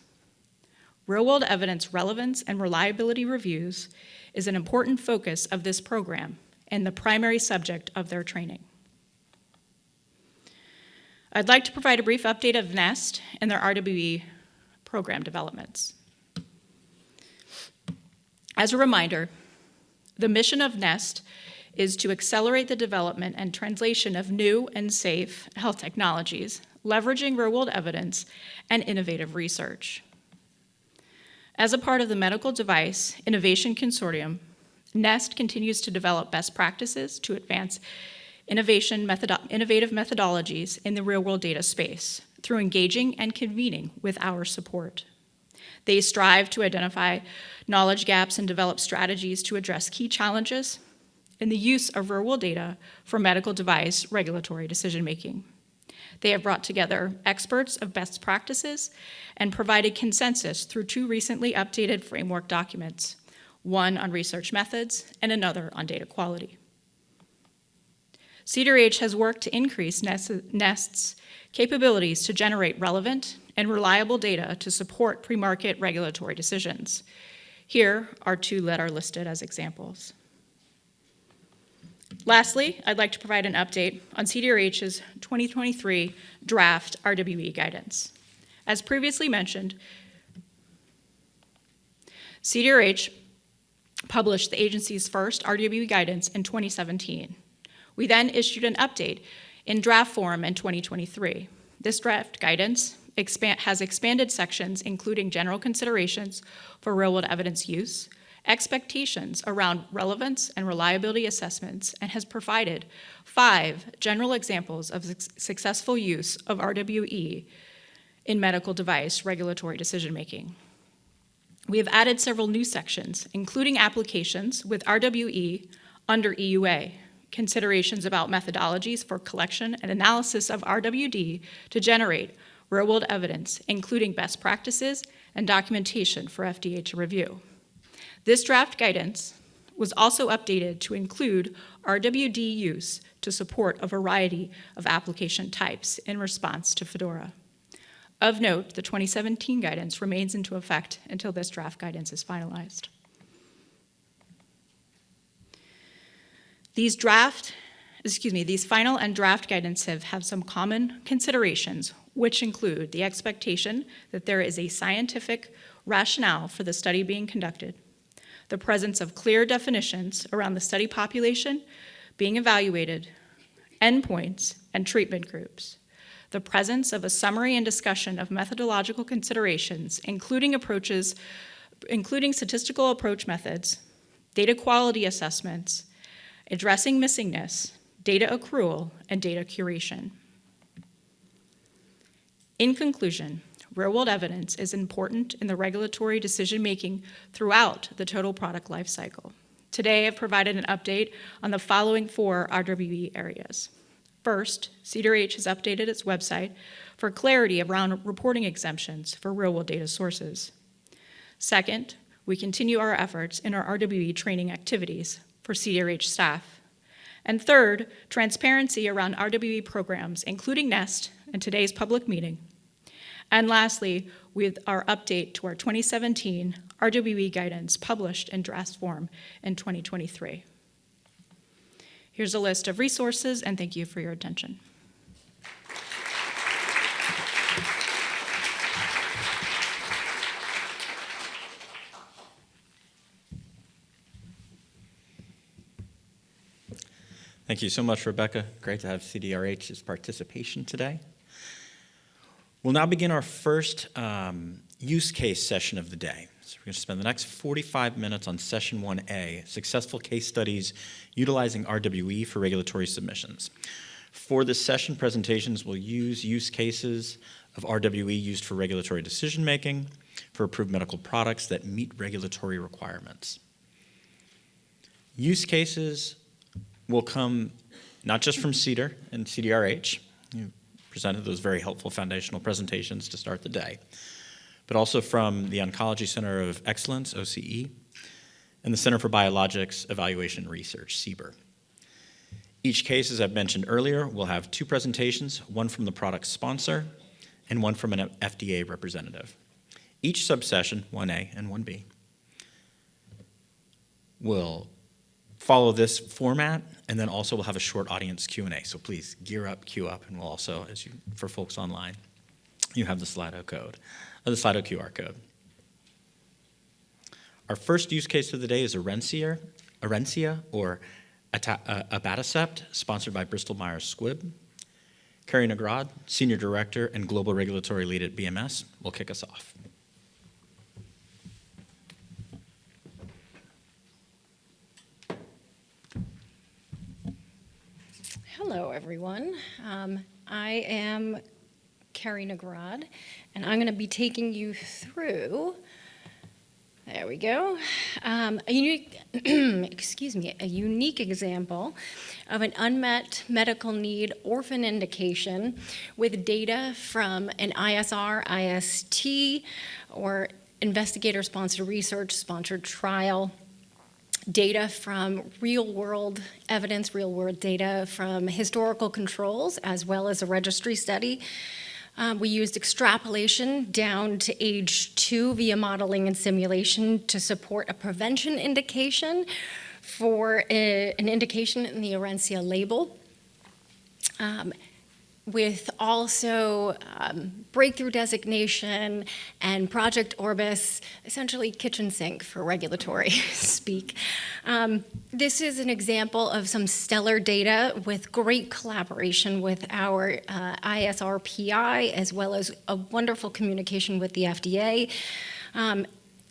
Real-world evidence relevance and reliability reviews is an important focus of this program and the primary subject of their training. I'd like to provide a brief update of NEST and their RWE program developments. As a reminder, the mission of NEST is to accelerate the development and translation of new and safe health technologies, leveraging real-world evidence and innovative research. As a part of the Medical Device Innovation Consortium, NEST continues to develop best practices to advance innovative methodologies in the real-world data space through engaging and convening with our support. They strive to identify knowledge gaps and develop strategies to address key challenges in the use of real-world data for medical device regulatory decision-making. They have brought together experts of best practices and provided consensus through 2 recently updated framework documents, one on research methods and another on data quality. CDRH has worked to increase NEST's capabilities to generate relevant and reliable data to support pre-market regulatory decisions. Here are 2 that are listed as examples. Lastly, I'd like to provide an update on CDRH's 2023 draft RWE guidance. As previously mentioned, CDRH published the agency's first RWE guidance in 2017. We then issued an update in draft form in 2023. This draft guidance has expanded sections including general considerations for real-world evidence use, expectations around relevance and reliability assessments, and has provided 5 general examples of successful use of RWE in medical device regulatory decision-making. We have added several new sections, including applications with RWE under EUA, considerations about methodologies for collection and analysis of RWD to generate real-world evidence, including best practices and documentation for FDA to review. This draft guidance was also updated to include RWD use to support a variety of application types in response to FDORA. Of note, the 2017 guidance remains into effect until this draft guidance is finalized. These final and draft guidance have some common considerations, which include the expectation that there is a scientific rationale for the study being conducted, the presence of clear definitions around the study population being evaluated, endpoints, and treatment groups, the presence of a summary and discussion of methodological considerations, including statistical approach methods, data quality assessments, addressing missingness, data accrual, and data curation. In conclusion, real-world evidence is important in the regulatory decision-making throughout the total product lifecycle. Today, I've provided an update on the following 4 RWE areas. First, CDRH has updated its website for clarity around reporting exemptions for real-world data sources. Second, we continue our efforts in our RWE training activities for CDRH staff. And third, transparency around RWE programs, including NEST and today's public meeting. And lastly, with our update to our 2017 RWE guidance published in draft form in 2023. Here's a list of resources, and thank you for your attention. Thank you so much, Rebecca. Great to have CDRH's participation today. We'll now begin our first use case session of the day. So we're going to spend the next 45 minutes on session 1A, successful case studies utilizing RWE for regulatory submissions. For this session, presentations will use cases of RWE used for regulatory decision-making for approved medical products that meet regulatory requirements. Use cases will come not just from CDER and CDRH, who presented those very helpful foundational presentations to start the day, but also from the Oncology Center of Excellence, OCE, and the Center for Biologics Evaluation and Research, CBER. Each case, as I've mentioned earlier, will have 2 presentations, one from the product sponsor and one from an FDA representative. Each subsession, 1A and 1B, will follow this format, and then also we'll have a short audience Q&A. So please gear up, queue up, and we'll also, for folks online, you have the Slido code, or the Slido QR code. Our first use case of the day is Orencia, or abatacept, sponsored by Bristol Myers Squibb. Carrie Nagrad, Senior Director and Global Regulatory Lead at BMS, will kick us off. Hello, everyone. I am Carrie Nagrad, and I'm going to be taking you through, there we go, a unique, a unique example of an unmet medical need orphan indication with data from an ISR, IST, or investigator-sponsored research-sponsored trial, data from real-world evidence, real-world data from historical controls, as well as a registry study. We used extrapolation down to age 2 via modeling and simulation to support a prevention indication for an indication in the Orencia label. With also breakthrough designation and Project Orbis, essentially kitchen sink for regulatory speak. This is an example of some stellar data with great collaboration with our ISR PI, as well as a wonderful communication with the FDA.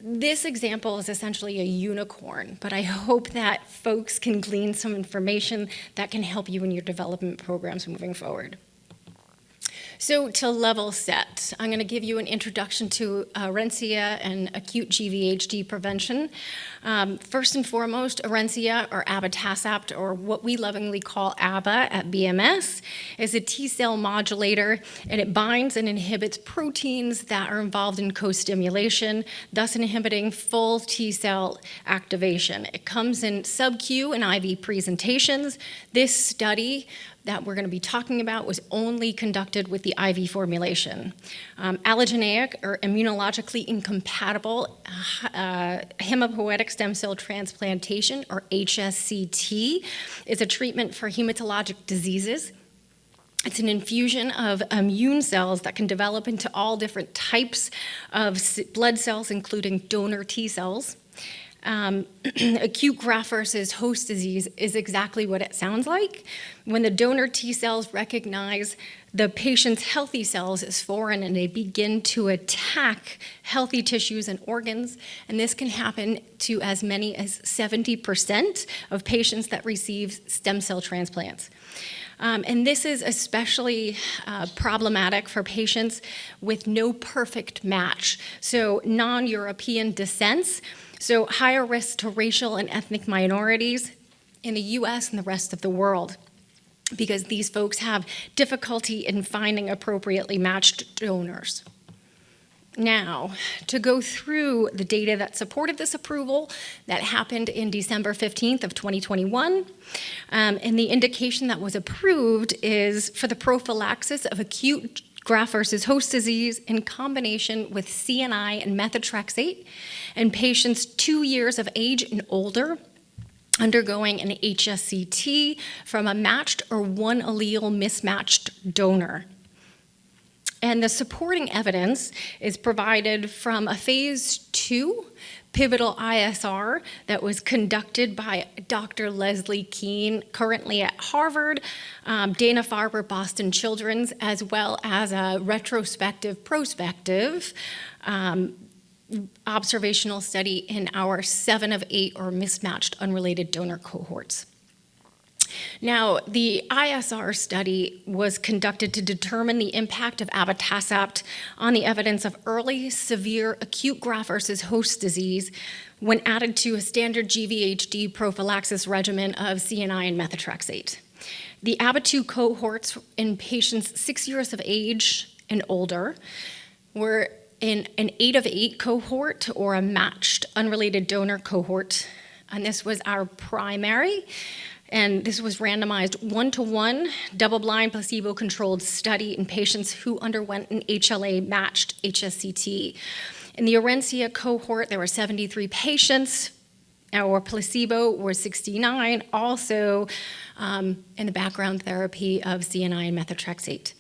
This example is essentially a unicorn, but I hope that folks can glean some information that can help you in your development programs moving forward. So to level set, I'm going to give you an introduction to Orencia and acute GVHD prevention. First and foremost, Orencia, or abatacept, or what we lovingly call ABBA at BMS, is a T-cell modulator, and it binds and inhibits proteins that are involved in co-stimulation, thus inhibiting full T-cell activation. It comes in sub-Q and IV presentations. This study that we're going to be talking about was only conducted with the IV formulation. Allogeneic or immunologically incompatible hematopoietic stem cell transplantation, or HSCT, is a treatment for hematologic diseases. It's an infusion of immune cells that can develop into all different types of blood cells, including donor T cells. Acute graft versus host disease is exactly what it sounds like. When the donor T cells recognize the patient's healthy cells as foreign and they begin to attack healthy tissues and organs, and this can happen to as many as 70% of patients that receive stem cell transplants. And this is especially problematic for patients with no perfect match, so non-European descents, so higher risk to racial and ethnic minorities in the US and the rest of the world, because these folks have difficulty in finding appropriately matched donors. Now, to go through the data that supported this approval that happened in December 15th of 2021, and the indication that was approved is for the prophylaxis of acute graft versus host disease in combination with CNI and methotrexate in patients 2 years of age and older undergoing an HSCT from a matched or one allele mismatched donor. And the supporting evidence is provided from a phase 2 pivotal ISR that was conducted by Dr. Leslie Keene, currently at Harvard, Dana-Farber Boston Children's, as well as a retrospective, prospective observational study in our 7 of 8 or mismatched unrelated donor cohorts. Now, the ISR study was conducted to determine the impact of abatacept on the evidence of early severe acute graft versus host disease when added to a standard GVHD prophylaxis regimen of CNI and methotrexate. The ABA2 cohorts in patients 6 years of age and older were in an 8 of 8 cohort, or a matched unrelated donor cohort, and this was our primary. And this was randomized 1-to-1, double-blind, placebo-controlled study in patients who underwent an HLA-matched HSCT. In the Orencia cohort, there were 73 patients, Our placebo was 69, also in the background therapy of CNI and methotrexate.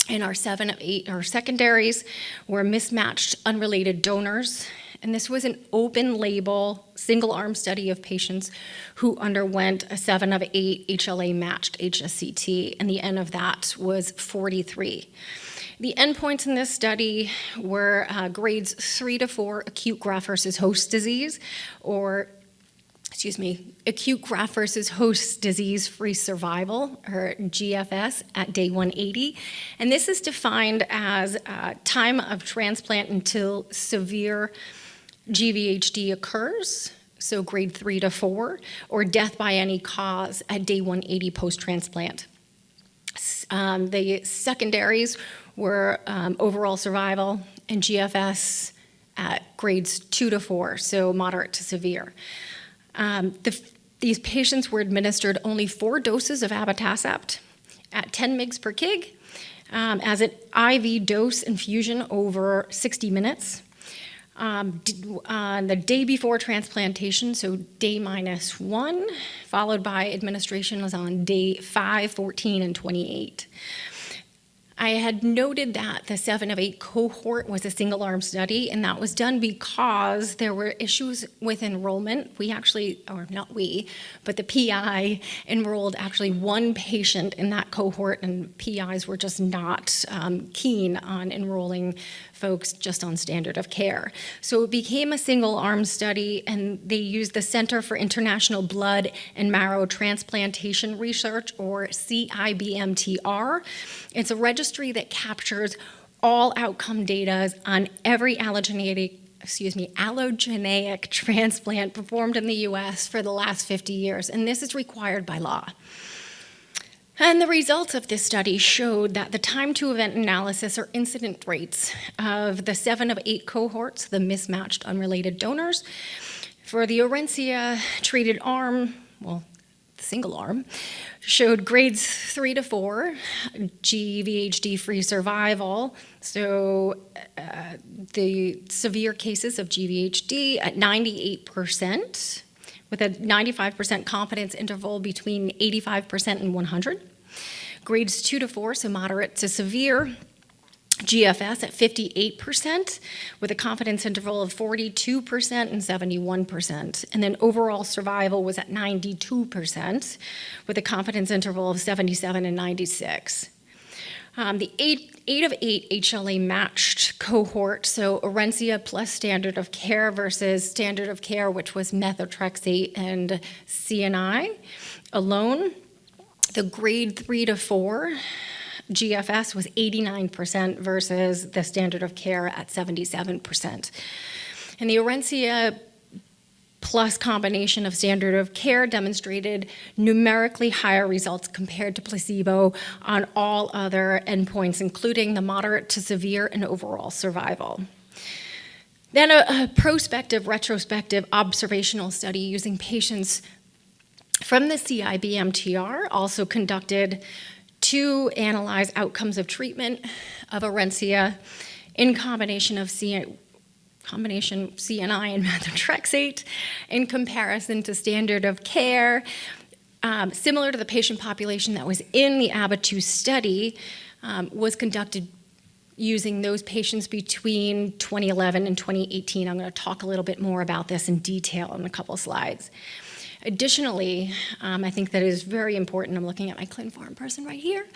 And our 7 of 8, our secondaries were mismatched unrelated donors. And this was an open label, single arm study of patients who underwent a 7 of 8 HLA matched HSCT, and the N of that was 43. The endpoints in this study were grades 3 to 4 acute graft versus host disease, or acute graft versus host disease-free survival, or GFS, at day 180. And this is defined as time of transplant until severe GVHD occurs, so grade 3 to 4, or death by any cause at day 180 post-transplant. The secondaries were overall survival and GFS at grades 2 to 4, so moderate to severe. These patients were administered only 4 doses of abatacept at 10 mg per kg as an IV dose infusion over 60 minutes. On the day before transplantation, so day -1, followed by administration was on day 5, 14, and 28. I had noted that the 7 of 8 cohort was a single-arm study, and that was done because there were issues with enrollment. We actually, or not we, but the PI enrolled actually 1 patient in that cohort, and PIs were just not keen on enrolling folks just on standard of care. So it became a single-arm study, and they used the Center for International Blood and Marrow Transplantation Research, or CIBMTR. It's a registry that captures all outcome data on every allogeneic transplant performed in the US for the last 50 years, and this is required by law. And the results of this study showed that the time to event analysis or incident rates of the 7 of 8 cohorts, the mismatched unrelated donors, for the Orencia treated arm, well, the single arm, showed grades 3 to 4, GVHD-free survival, so the severe cases of GVHD at 98%, with a 95% confidence interval between 85% and 100. Grades 2 to 4, so moderate to severe, GFS at 58%, with a confidence interval of 42% and 71%. And then overall survival was at 92%, with a confidence interval of 77 and 96. The 8 of 8 HLA matched cohort, so Orencia plus standard of care versus standard of care, which was methotrexate and CNI alone. The grade 3 to 4 GFS was 89% versus the standard of care at 77%. And the Orencia plus combination of standard of care demonstrated numerically higher results compared to placebo on all other endpoints, including the moderate to severe and overall survival. Then a prospective, retrospective observational study using patients from the CIBMTR also conducted to analyze outcomes of treatment of Orencia in combination CNI and methotrexate in comparison to standard of care, similar to the patient population that was in the ABA2 study, was conducted using those patients between 2011 and 2018. I'm going to talk a little bit more about this in detail in a couple slides. Additionally, I think that is very important, I'm looking at my clin pharm person right here,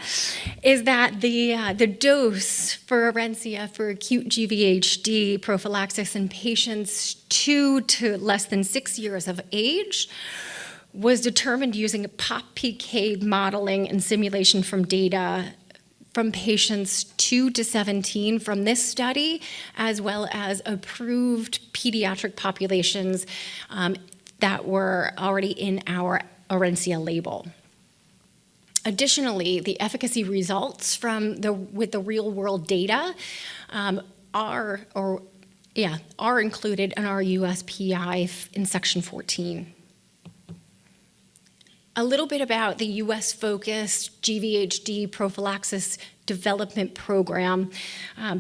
is that the dose for Orencia for acute GVHD prophylaxis in patients 2 to less than 6 years of age was determined using a POP-PK modeling and simulation from data from patients 2 to 17 from this study, as well as approved pediatric populations that were already in our Orencia label. Additionally, the efficacy results with the real-world data are included in our USPI in section 14. A little bit about the US-focused GVHD prophylaxis development program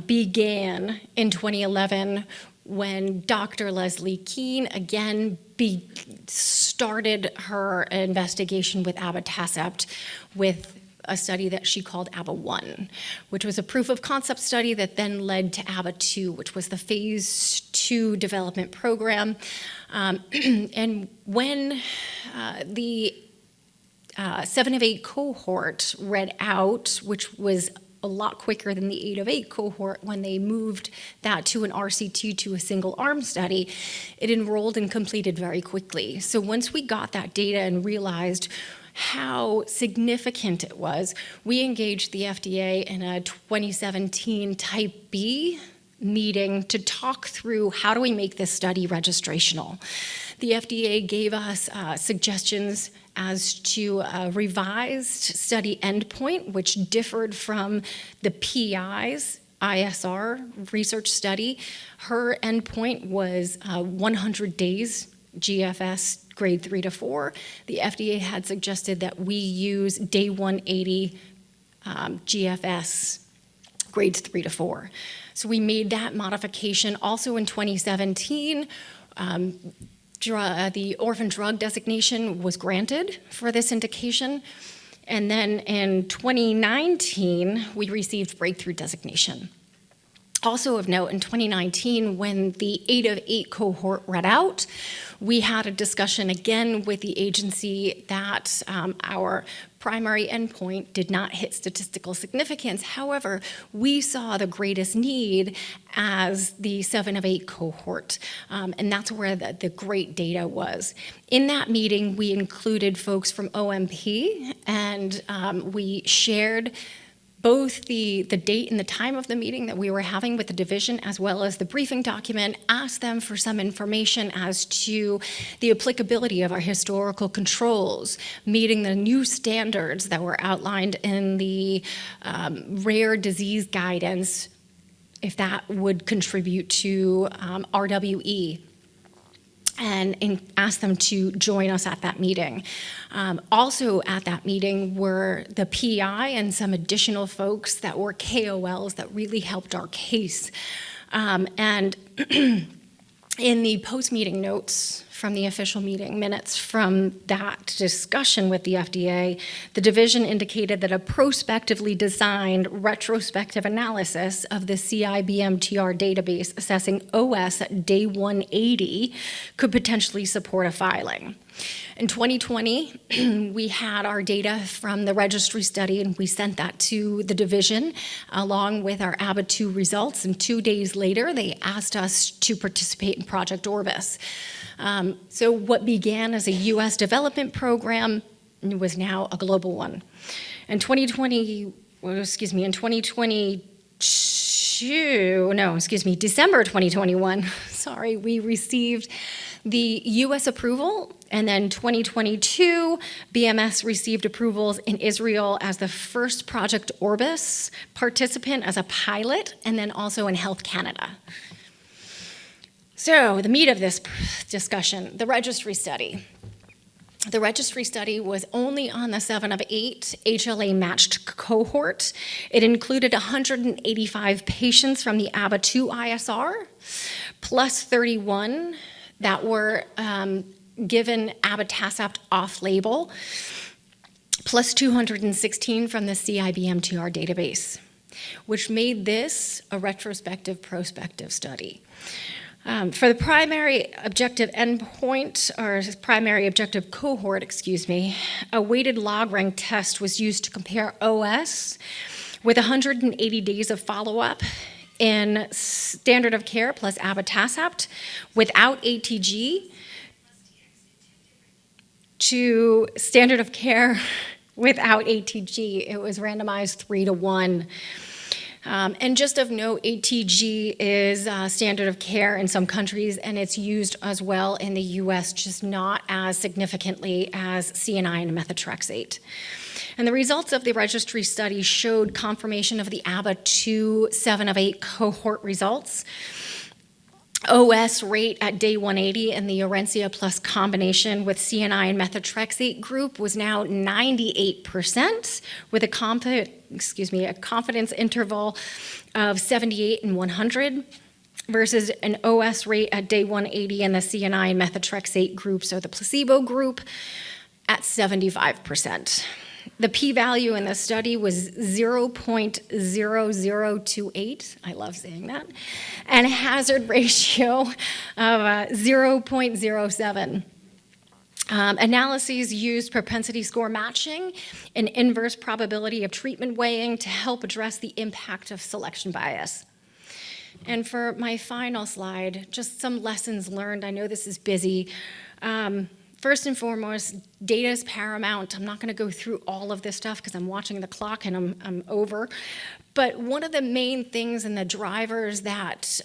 began in 2011 when Dr. Leslie Keene again started her investigation with abatacept with a study that she called ABBA-1, which was a proof of concept study that then led to ABBA-2, which was the phase 2 development program. And when the 7 of 8 cohort read out, which was a lot quicker than the 8 of 8 cohort when they moved that to an RCT to a single arm study, it enrolled and completed very quickly. So once we got that data and realized how significant it was, we engaged the FDA in a 2017 Type B meeting to talk through how do we make this study registrational. The FDA gave us suggestions as to a revised study endpoint, which differed from the PI's ISR research study. Her endpoint was 100 days GFS grade 3 to 4. The FDA had suggested that we use day 180 GFS grades 3 to 4. So we made that modification. Also in 2017, the orphan drug designation was granted for this indication. And then in 2019, we received breakthrough designation. Also of note, in 2019, when the 8 of 8 cohort read out, we had a discussion again with the agency that our primary endpoint did not hit statistical significance. However, we saw the greatest need as the 7 of 8 cohort, and that's where the great data was. In that meeting, we included folks from OMP, and we shared both the date and the time of the meeting that we were having with the division, as well as the briefing document, asked them for some information as to the applicability of our historical controls, meeting the new standards that were outlined in the rare disease guidance, if that would contribute to RWE, and asked them to join us at that meeting. Also at that meeting were the PI and some additional folks that were KOLs that really helped our case. And in the post-meeting notes from the official meeting minutes from that discussion with the FDA, the division indicated that a prospectively designed retrospective analysis of the CIBMTR database assessing OS at day 180 could potentially support a filing. In 2020, we had our data from the registry study, and we sent that to the division along with our ABBA-2 results, and 2 days later, they asked us to participate in Project Orbis. So what began as a US development program was now a global one. In 2022, December 2021, we received the US approval, and then 2022, BMS received approvals in Israel as the first Project Orbis participant as a pilot, and then also in Health Canada. So the meat of this discussion, the registry study. The registry study was only on the 7 of 8 HLA-matched cohort. It included 185 patients from the ABBA-2 ISR, plus 31 that were given abatacept off-label, plus 216 from the CIBMTR database, which made this a retrospective prospective study. For the primary objective endpoint, or primary objective cohort, a weighted log rank test was used to compare OS with 180 days of follow-up in standard of care plus abatacept without ATG to standard of care without ATG. It was randomized 3 to 1. And just of note, ATG is standard of care in some countries, and it's used as well in the US, just not as significantly as CNI and methotrexate. And the results of the registry study showed confirmation of the ABBA-2 7 of 8 cohort results. OS rate at day 180 in the Orencia plus combination with CNI and methotrexate group was now 98%, with a confidence interval of 78 and 100. versus an OS rate at day 180 in the CNI and methotrexate group, so the placebo group, at 75%. The p-value in the study was 0.0028, I love saying that, and a hazard ratio of 0.07. Analyses used propensity score matching and inverse probability of treatment weighing to help address the impact of selection bias. And for my final slide, just some lessons learned. I know this is busy. First and foremost, data is paramount. I'm not going to go through all of this stuff because I'm watching the clock and I'm over. But one of the main things and the drivers that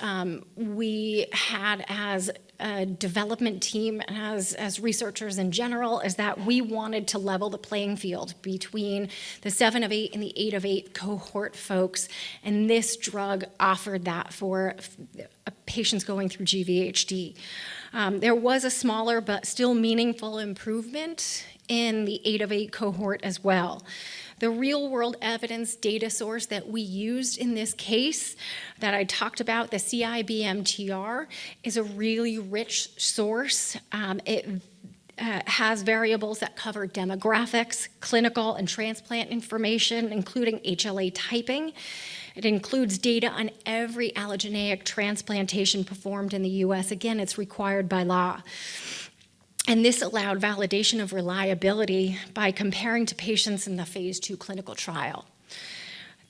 we had as a development team and as researchers in general is that we wanted to level the playing field between the 7 of 8 and the 8 of 8 cohort folks. And this drug offered that for patients going through GVHD. There was a smaller but still meaningful improvement in the 8 of 8 cohort as well. The real-world evidence data source that we used in this case that I talked about, the CIBMTR, is a really rich source. It has variables that cover demographics, clinical and transplant information, including HLA typing. It includes data on every allogeneic transplantation performed in the US. Again, it's required by law. And this allowed validation of reliability by comparing to patients in the phase 2 clinical trial.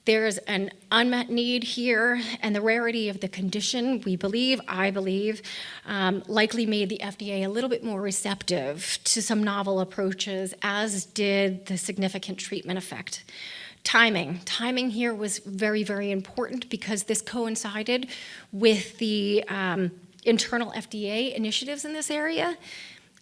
There's an unmet need here, and the rarity of the condition, I believe, likely made the FDA a little bit more receptive to some novel approaches, as did the significant treatment effect. Timing here was very, very important because this coincided with the internal FDA initiatives in this area.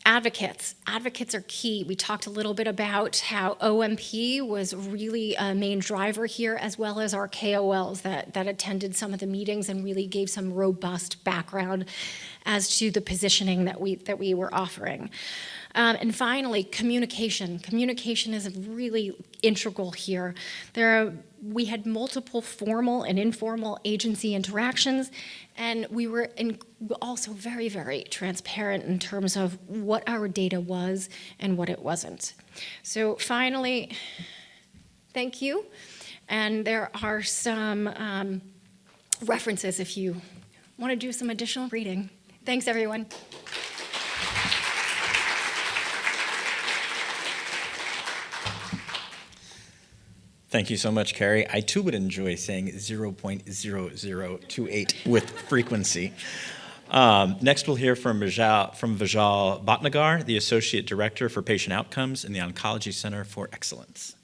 Advocates are key. We talked a little bit about how OMP was really a main driver here, as well as our KOLs that attended some of the meetings and really gave some robust background as to the positioning that we were offering. And finally, communication. Communication is really integral here. We had multiple formal and informal agency interactions, and we were also very, very transparent in terms of what our data was and what it wasn't. So finally, thank you. And there are some references if you want to do some additional reading. Thanks, everyone. Thank you so much, Carrie. I too would enjoy saying 0.0028 with frequency. Next, we'll hear from Vijal Bhatnagar, the Associate Director for Patient Outcomes in the Oncology Center for Excellence.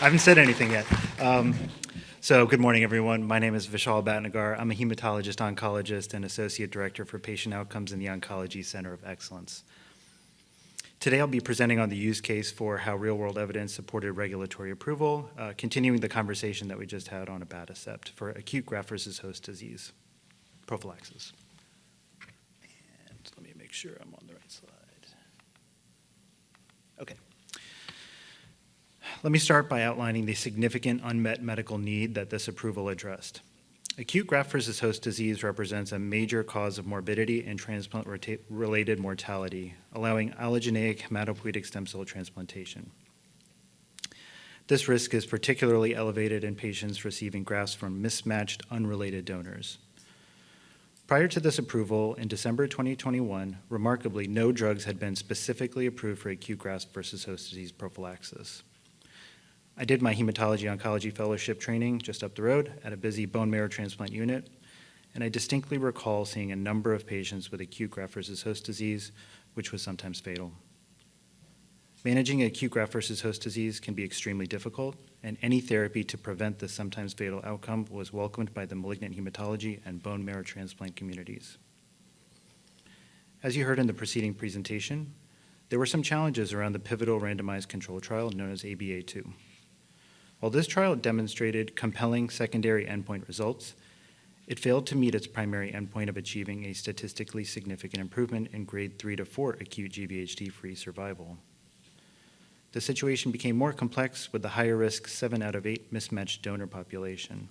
I haven't said anything yet. So good morning, everyone. My name is Vishal Bhatnagar. I'm a hematologist, oncologist, and associate director for patient outcomes in the Oncology Center of Excellence. Today, I'll be presenting on the use case for how real-world evidence supported regulatory approval, continuing the conversation that we just had on abatacept for acute graft-versus-host disease prophylaxis. And let me make sure I'm on the right slide. Okay. Let me start by outlining the significant unmet medical need that this approval addressed. Acute graft-versus-host disease represents a major cause of morbidity and transplant-related mortality, allowing allogeneic hematopoietic stem cell transplantation. This risk is particularly elevated in patients receiving grafts from mismatched, unrelated donors. Prior to this approval, in December 2021, remarkably, no drugs had been specifically approved for acute graft-versus-host disease prophylaxis. I did my hematology oncology fellowship training just up the road at a busy bone marrow transplant unit, and I distinctly recall seeing a number of patients with acute graft-versus-host disease, which was sometimes fatal. Managing acute graft-versus-host disease can be extremely difficult, and any therapy to prevent this sometimes fatal outcome was welcomed by the malignant hematology and bone marrow transplant communities. As you heard in the preceding presentation, there were some challenges around the pivotal randomized controlled trial known as ABA2. While this trial demonstrated compelling secondary endpoint results, It failed to meet its primary endpoint of achieving a statistically significant improvement in grade 3 to 4 acute GVHD-free survival. The situation became more complex with the higher risk 7 out of 8 mismatched donor population.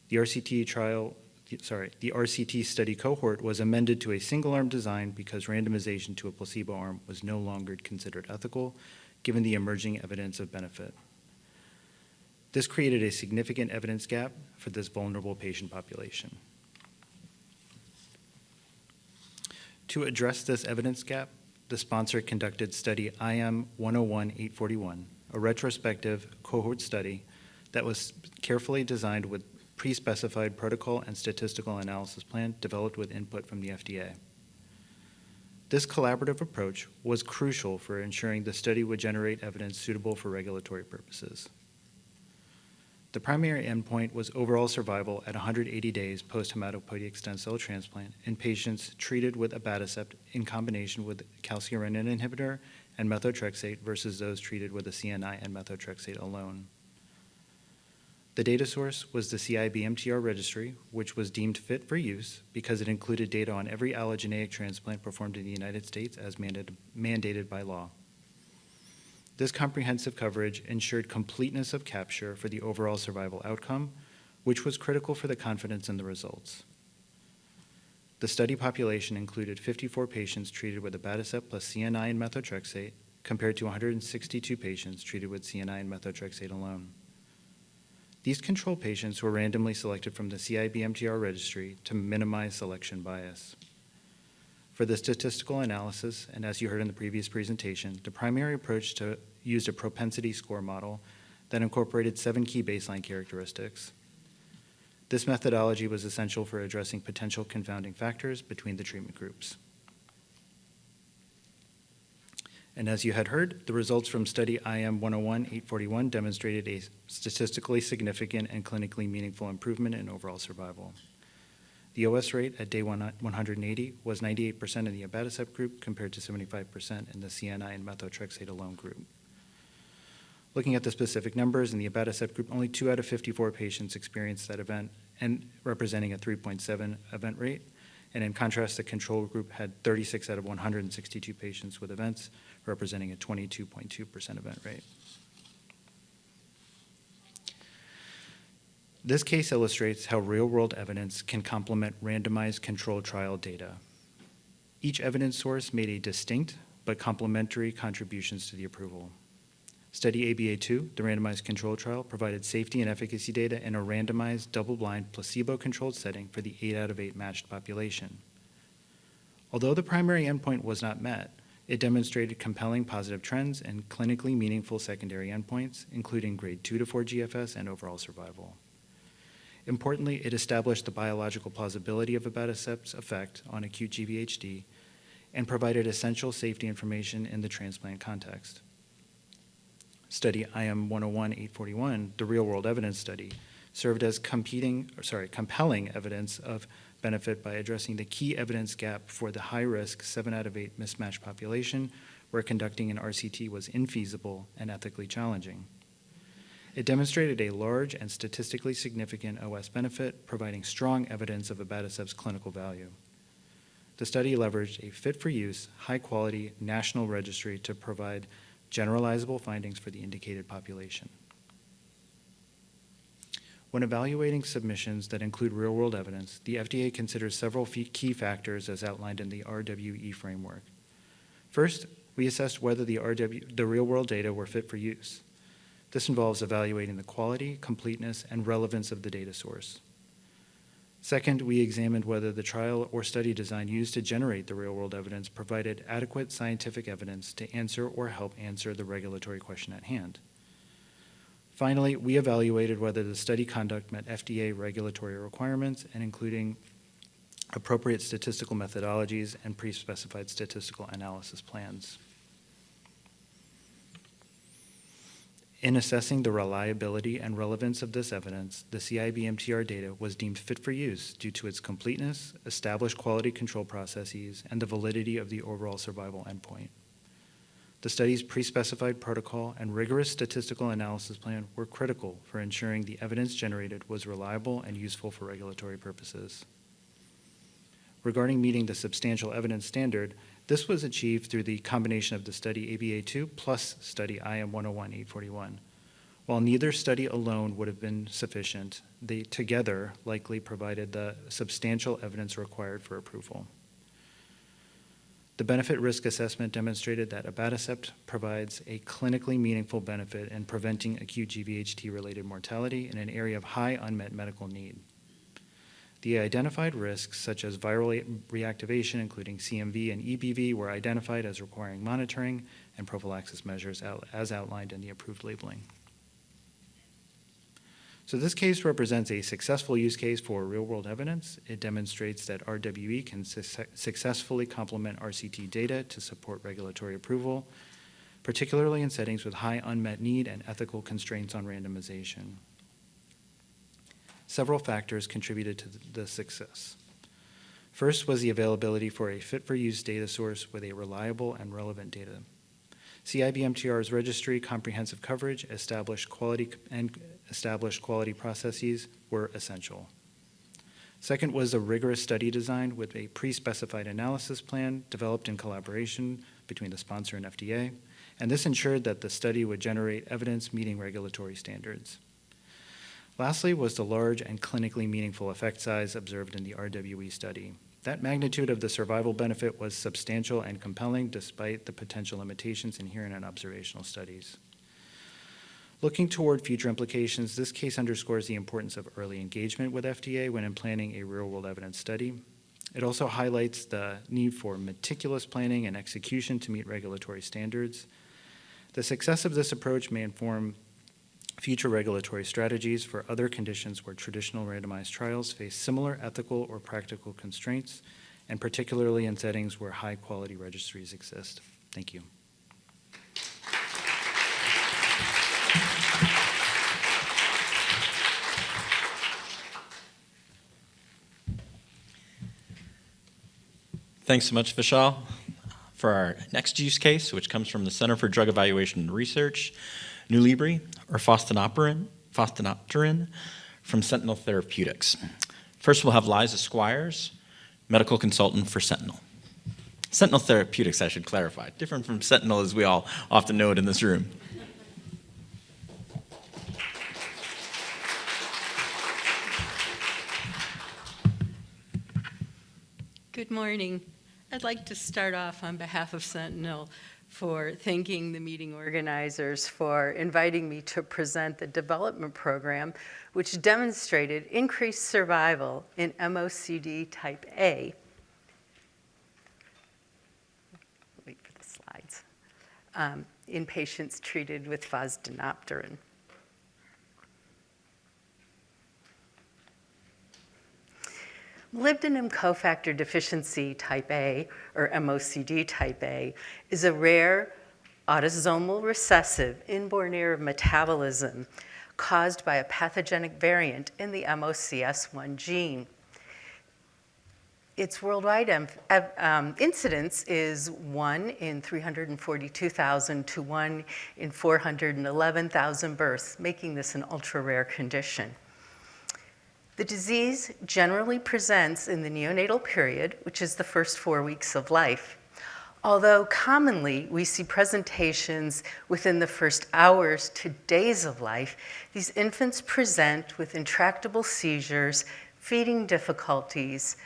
The RCT study cohort was amended to a single-arm design because randomization to a placebo arm was no longer considered ethical, given the emerging evidence of benefit. This created a significant evidence gap for this vulnerable patient population. To address this evidence gap, the sponsor conducted study IM 101-841, a retrospective cohort study that was carefully designed with pre-specified protocol and statistical analysis plan developed with input from the FDA. This collaborative approach was crucial for ensuring the study would generate evidence suitable for regulatory purposes. The primary endpoint was overall survival at 180 days post-hematopoietic stem cell transplant in patients treated with abatacept in combination with calcineurin inhibitor and methotrexate versus those treated with a CNI and methotrexate alone. The data source was the CIBMTR registry, which was deemed fit for use because it included data on every allogeneic transplant performed in the United States as mandated by law. This comprehensive coverage ensured completeness of capture for the overall survival outcome, which was critical for the confidence in the results. The study population included 54 patients treated with abatacept plus CNI and methotrexate, compared to 162 patients treated with CNI and methotrexate alone. These control patients were randomly selected from the CIBMTR registry to minimize selection bias. For the statistical analysis, and as you heard in the previous presentation, the primary approach used a propensity score model that incorporated 7 key baseline characteristics. This methodology was essential for addressing potential confounding factors between the treatment groups. And as you had heard, the results from study IM 101-841 demonstrated a statistically significant and clinically meaningful improvement in overall survival. The OS rate at day 180 was 98% in the abatacept group compared to 75% in the CNI and methotrexate alone group. Looking at the specific numbers, in the abatacept group, only 2 out of 54 patients experienced that event, and representing a 3.7 event rate. And in contrast, the control group had 36 out of 162 patients with events, representing a 22.2% event rate. This case illustrates how real-world evidence can complement randomized controlled trial data. Each evidence source made a distinct but complementary contributions to the approval. Study ABA2, the randomized controlled trial, provided safety and efficacy data in a randomized, double-blind, placebo-controlled setting for the 8 out of 8 matched population. Although the primary endpoint was not met, it demonstrated compelling positive trends and clinically meaningful secondary endpoints, including grade 2 to 4 GFS and overall survival. Importantly, it established the biological plausibility of abatacept's effect on acute GVHD and provided essential safety information in the transplant context. Study IM 101-841, the real-world evidence study, served as compelling evidence of benefit by addressing the key evidence gap for the high-risk 7 out of 8 mismatched population where conducting an RCT was infeasible and ethically challenging. It demonstrated a large and statistically significant OS benefit, providing strong evidence of abatacept's clinical value. The study leveraged a fit-for-use, high-quality national registry to provide generalizable findings for the indicated population. When evaluating submissions that include real-world evidence, the FDA considers several key factors as outlined in the RWE framework. First, we assessed whether the real-world data were fit for use. This involves evaluating the quality, completeness, and relevance of the data source. Second, we examined whether the trial or study design used to generate the real-world evidence provided adequate scientific evidence to answer or help answer the regulatory question at hand. Finally, we evaluated whether the study conduct met FDA regulatory requirements and including appropriate statistical methodologies and pre-specified statistical analysis plans. In assessing the reliability and relevance of this evidence, the CIBMTR data was deemed fit for use due to its completeness, established quality control processes, and the validity of the overall survival endpoint. The study's pre-specified protocol and rigorous statistical analysis plan were critical for ensuring the evidence generated was reliable and useful for regulatory purposes. Regarding meeting the substantial evidence standard, this was achieved through the combination of the study ABA2 plus study IM 101-841. While neither study alone would have been sufficient, they together likely provided the substantial evidence required for approval. The benefit risk assessment demonstrated that abatacept provides a clinically meaningful benefit in preventing acute GVHD-related mortality in an area of high unmet medical need. The identified risks, such as viral reactivation, including CMV and EBV, were identified as requiring monitoring and prophylaxis measures as outlined in the approved labeling. So this case represents a successful use case for real-world evidence. It demonstrates that RWE can successfully complement RCT data to support regulatory approval, particularly in settings with high unmet need and ethical constraints on randomization. Several factors contributed to the success. First was the availability for a fit-for-use data source with a reliable and relevant data. CIBMTR's registry comprehensive coverage, established quality processes were essential. Second was a rigorous study design with a pre-specified analysis plan developed in collaboration between the sponsor and FDA, and this ensured that the study would generate evidence meeting regulatory standards. Lastly was the large and clinically meaningful effect size observed in the RWE study. That magnitude of the survival benefit was substantial and compelling despite the potential limitations inherent in observational studies. Looking toward future implications, this case underscores the importance of early engagement with FDA when planning a real-world evidence study. It also highlights the need for meticulous planning and execution to meet regulatory standards. The success of this approach may inform future regulatory strategies for other conditions where traditional randomized trials face similar ethical or practical constraints, and particularly in settings where high-quality registries exist. Thank you. Thanks so much, Vishal. For our next use case, which comes from the Center for Drug Evaluation and Research, Nulibri, or Fosdenopterin from Sentinel Therapeutics. First, we'll have Liza Squires, medical consultant for Sentinel. Sentinel Therapeutics, I should clarify, different from Sentinel as we all often know it in this room. Good morning. I'd like to start off on behalf of Sentinel for thanking the meeting organizers for inviting me to present the development program, which demonstrated increased survival in MOCD type A. Wait for the slides. In patients treated with Fosdenopterin. Molybdenum cofactor deficiency type A, or MOCD type A, is a rare autosomal recessive inborn error of metabolism caused by a pathogenic variant in the MOCS1 gene. Its worldwide incidence is 1 in 342,000 to 1 in 411,000 births, making this an ultra-rare condition. The disease generally presents in the neonatal period, which is the first 4 weeks of life. Although commonly we see presentations within the first hours to days of life, these infants present with intractable seizures, feeding difficulties,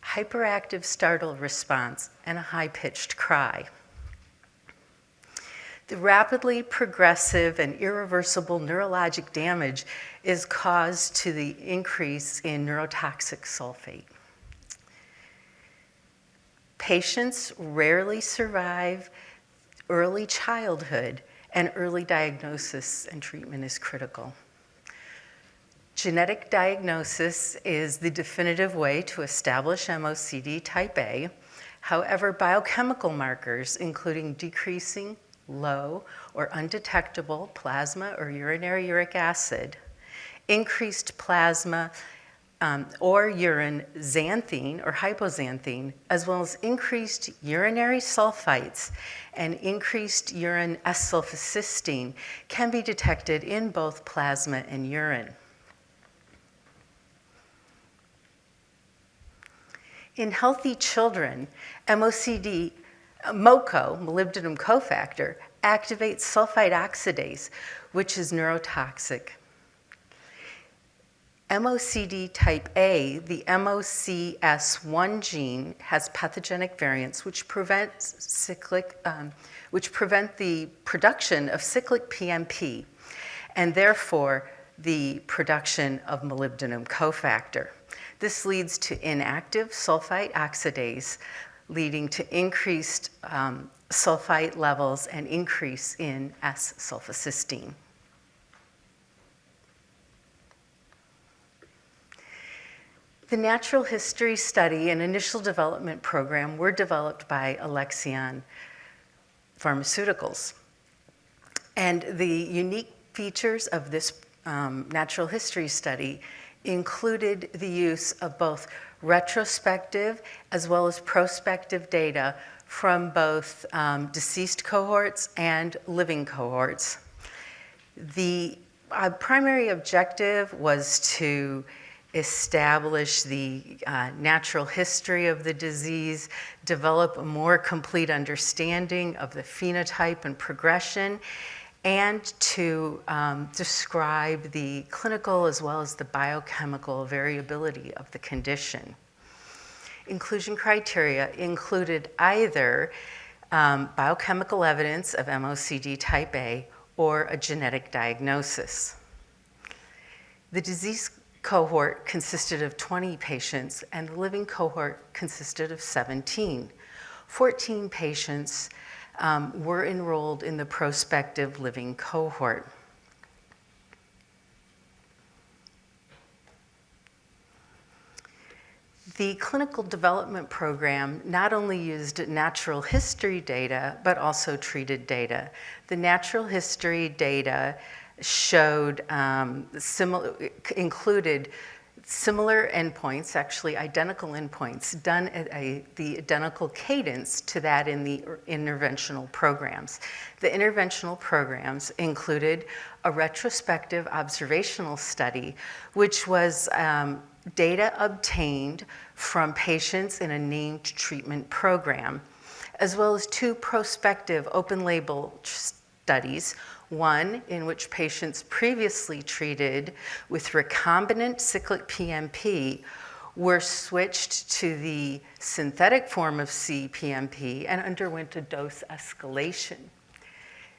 hyperactive startle response, and a high-pitched cry. The rapidly progressive and irreversible neurologic damage is caused to the increase in neurotoxic sulfate. Patients rarely survive early childhood, and early diagnosis and treatment is critical. Genetic diagnosis is the definitive way to establish MOCD type A. However, biochemical markers, including decreasing low or undetectable plasma or urinary uric acid, increased plasma or urine xanthine or hypoxanthine, as well as increased urinary sulfites and increased urine S-sulfocysteine can be detected in both plasma and urine. In healthy children, MOCO, molybdenum cofactor, activates sulfite oxidase, which is neurotoxic. MOCD type A, the MOCS1 gene, has pathogenic variants which prevent the production of cyclic PMP, and therefore the production of molybdenum cofactor. This leads to inactive sulfite oxidase, leading to increased sulfite levels and increase in S-sulfocysteine. The natural history study and initial development program were developed by Alexion Pharmaceuticals. And the unique features of this natural history study included the use of both retrospective as well as prospective data from both deceased cohorts and living cohorts. The primary objective was to establish the natural history of the disease, develop a more complete understanding of the phenotype and progression, and to describe the clinical as well as the biochemical variability of the condition. Inclusion criteria included either biochemical evidence of MOCD type A or a genetic diagnosis. The disease cohort consisted of 20 patients, and the living cohort consisted of 17. 14 patients were enrolled in the prospective living cohort. The clinical development program not only used natural history data, but also treated data. The natural history data showed included similar endpoints, actually identical endpoints, done at the identical cadence to that in the interventional programs. The interventional programs included a retrospective observational study, which was data obtained from patients in a named treatment program, as well as 2 prospective open-label studies, one in which patients previously treated with recombinant cyclic PMP were switched to the synthetic form of cPMP and underwent a dose escalation.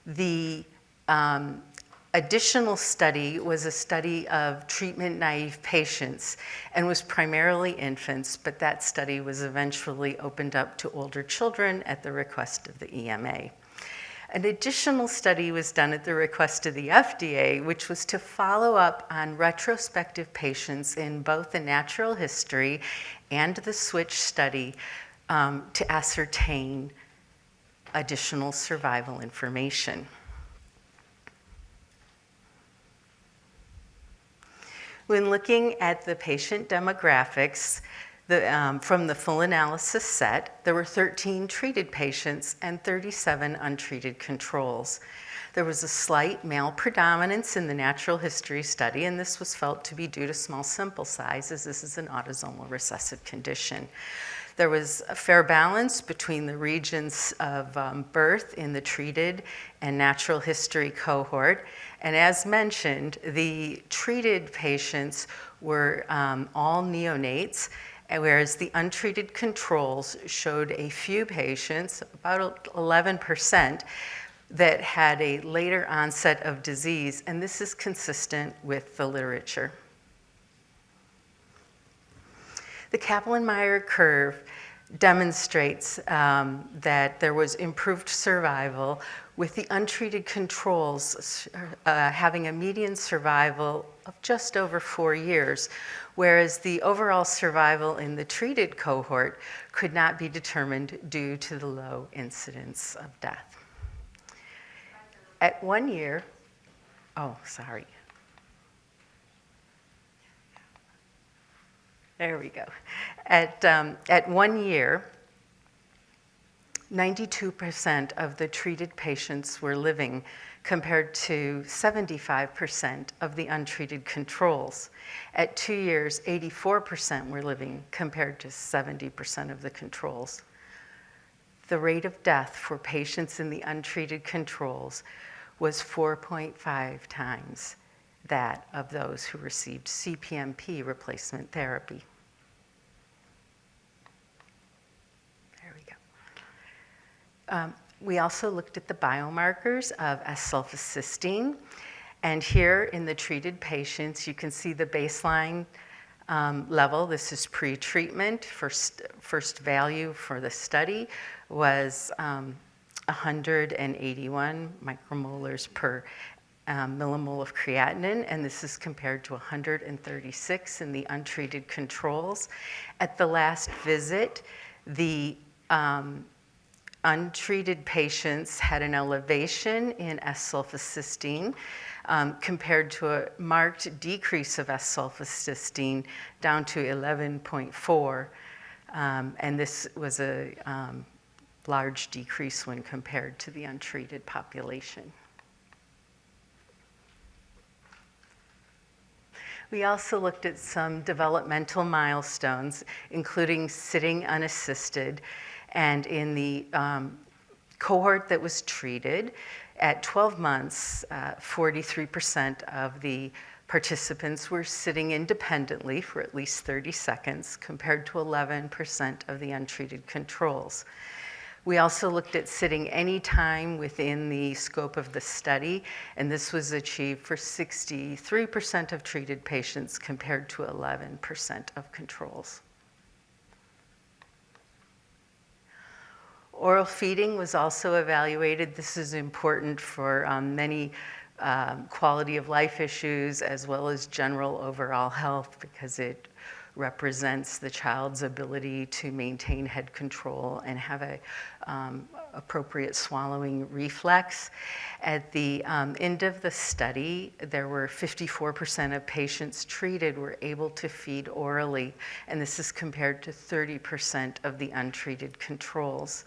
The additional study was a study of treatment-naive patients and was primarily infants, but that study was eventually opened up to older children at the request of the EMA. An additional study was done at the request of the FDA, which was to follow up on retrospective patients in both the natural history and the switch study to ascertain additional survival information. When looking at the patient demographics, from the full analysis set, there were 13 treated patients and 37 untreated controls. There was a slight male predominance in the natural history study, and this was felt to be due to small sample size, as this is an autosomal recessive condition. There was a fair balance between the regions of birth in the treated and natural history cohort. And as mentioned, the treated patients were all neonates, whereas the untreated controls showed a few patients, about 11%, that had a later onset of disease, and this is consistent with the literature. The Kaplan-Meier curve demonstrates that there was improved survival, with the untreated controls having a median survival of just over 4 years, whereas the overall survival in the treated cohort could not be determined due to the low incidence of death. At 1 year, There we go. At 1 year, 92% of the treated patients were living compared to 75% of the untreated controls. At 2 years, 84% were living compared to 70% of the controls. The rate of death for patients in the untreated controls was 4.5 times that of those who received CPMP replacement therapy. There we go. We also looked at the biomarkers of S-sulfocystine. And here in the treated patients, you can see the baseline level. This is pre-treatment. First value for the study was 181 micromolars per millimole of creatinine, and this is compared to 136 in the untreated controls. At the last visit, the untreated patients had an elevation in S-sulfocystine compared to a marked decrease of S-sulfocystine down to 11.4, and this was a large decrease when compared to the untreated population. We also looked at some developmental milestones, including sitting unassisted. And in the cohort that was treated, at 12 months, 43% of the participants were sitting independently for at least 30 seconds, compared to 11% of the untreated controls. We also looked at sitting any time within the scope of the study, and this was achieved for 63% of treated patients compared to 11% of controls. Oral feeding was also evaluated. This is important for many quality of life issues as well as general overall health, because it represents the child's ability to maintain head control and have a appropriate swallowing reflex. At the end of the study, there were 54% of patients treated were able to feed orally, and this is compared to 30% of the untreated controls.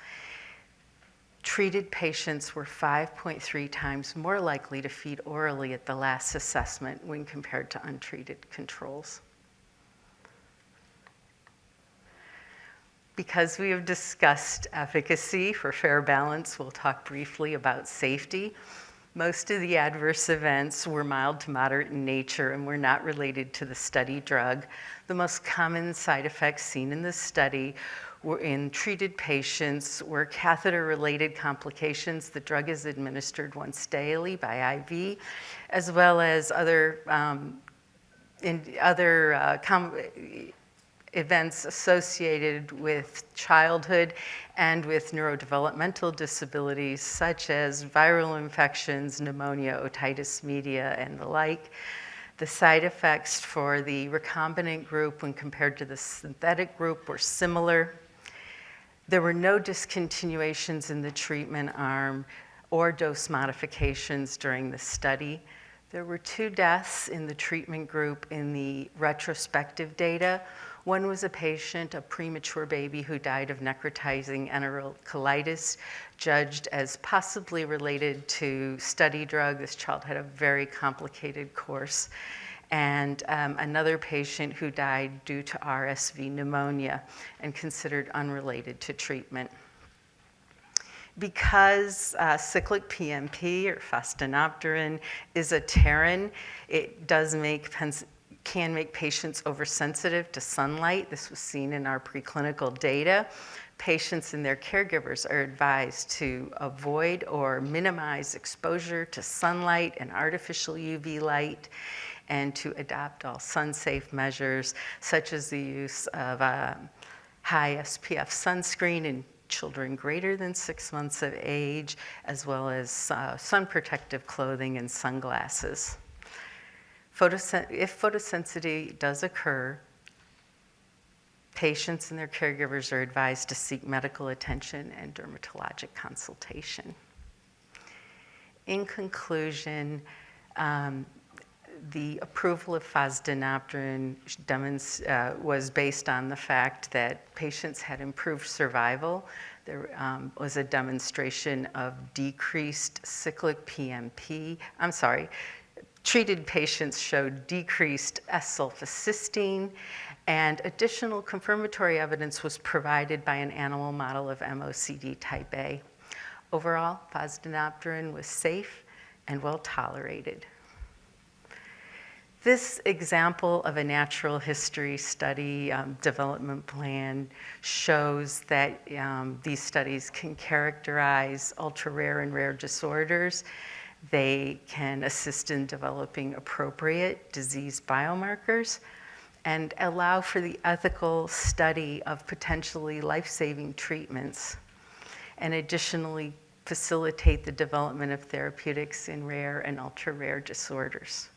Treated patients were 5.3 times more likely to feed orally at the last assessment when compared to untreated controls. Because we have discussed efficacy for fair balance, we'll talk briefly about safety. Most of the adverse events were mild to moderate in nature and were not related to the study drug. The most common side effects seen in this study were in treated patients were catheter-related complications. The drug is administered once daily by IV, as well as other events associated with childhood and with neurodevelopmental disabilities, such as viral infections, pneumonia, otitis media, and the like. The side effects for the recombinant group when compared to the synthetic group were similar. There were no discontinuations in the treatment arm or dose modifications during the study. There were 2 deaths in the treatment group in the retrospective data. One was a patient, a premature baby, who died of necrotizing enterocolitis, judged as possibly related to study drug. This child had a very complicated course. And another patient who died due to RSV pneumonia and considered unrelated to treatment. Because cyclic PMP, or Fosdenopterin, is a pterin, it can make patients oversensitive to sunlight. This was seen in our preclinical data. Patients and their caregivers are advised to avoid or minimize exposure to sunlight and artificial UV light, and to adopt all sun-safe measures, such as the use of high SPF sunscreen in children greater than 6 months of age, as well as sun protective clothing and sunglasses. If photosensitivity does occur, patients and their caregivers are advised to seek medical attention and dermatologic consultation. In conclusion, the approval of Fosdenopterin was based on the fact that patients had improved survival. There was a demonstration of decreased cyclic PMP. Treated patients showed decreased S-sulfocystine, and additional confirmatory evidence was provided by an animal model of MOCD type A. Overall, Fosdenopterin was safe and well tolerated. This example of a natural history study development plan shows that these studies can characterize ultra-rare and rare disorders. They can assist in developing appropriate disease biomarkers and allow for the ethical study of potentially life-saving treatments, and additionally facilitate the development of therapeutics in rare and ultra-rare disorders.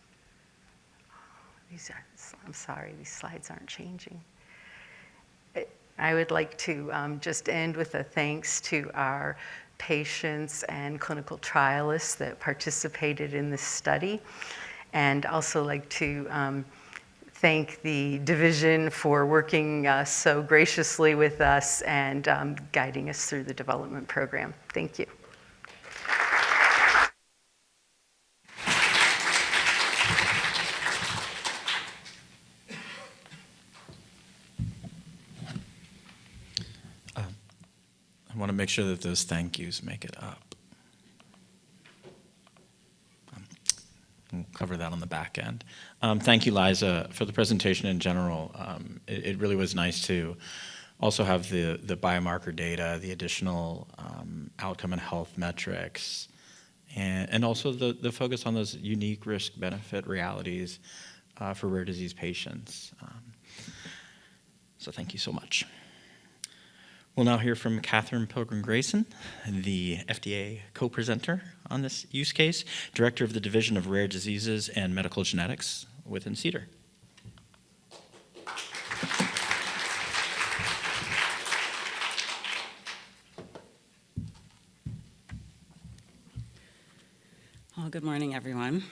I'm sorry, these slides aren't changing. I would like to just end with a thanks to our patients and clinical trialists that participated in this study, and also like to thank the division for working so graciously with us and guiding us through the development program. Thank you. I want to make sure that those thank yous make it up. We'll cover that on the back end. Thank you, Liza, for the presentation in general. It really was nice to also have the biomarker data, the additional outcome and health metrics, and also the focus on those unique risk-benefit realities for rare disease patients. So thank you so much. We'll now hear from Catherine Pilgrim-Grayson, the FDA co-presenter on this use case, Director of the Division of Rare Diseases and Medical Genetics within CDER. Well, good morning, everyone.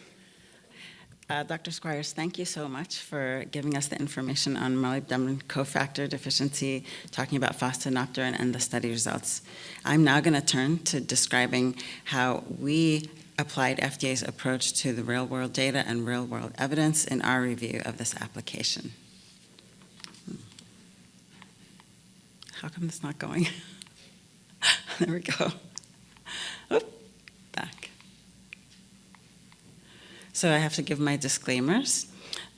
Dr. Squires, thank you so much for giving us the information on molybdenum cofactor deficiency, talking about Fosdenopterin and the study results. I'm now going to turn to describing how we applied FDA's approach to the real-world data and real-world evidence in our review of this application. How come it's not going? There we go. Oop, back. So I have to give my disclaimers.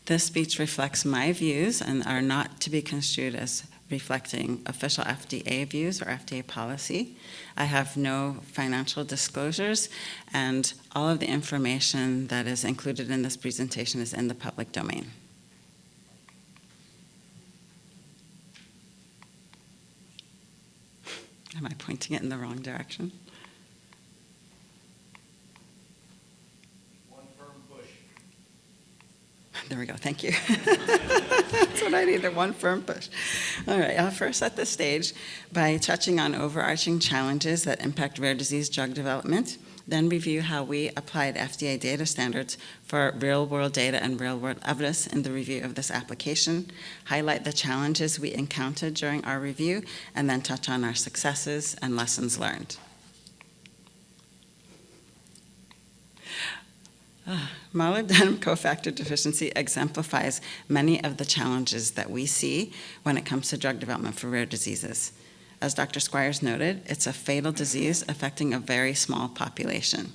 This speech reflects my views and are not to be construed as reflecting official FDA views or FDA policy. I have no financial disclosures, and all of the information that is included in this presentation is in the public domain. Am I pointing it in the wrong direction? There we go, thank you. That's what I needed, one firm push. All right, I'll first set the stage by touching on overarching challenges that impact rare disease drug development, then review how we applied FDA data standards for real-world data and real-world evidence in the review of this application, highlight the challenges we encountered during our review, and then touch on our successes and lessons learned. Molybdenum cofactor deficiency exemplifies many of the challenges that we see when it comes to drug development for rare diseases. As Dr. Squires noted, it's a fatal disease affecting a very small population.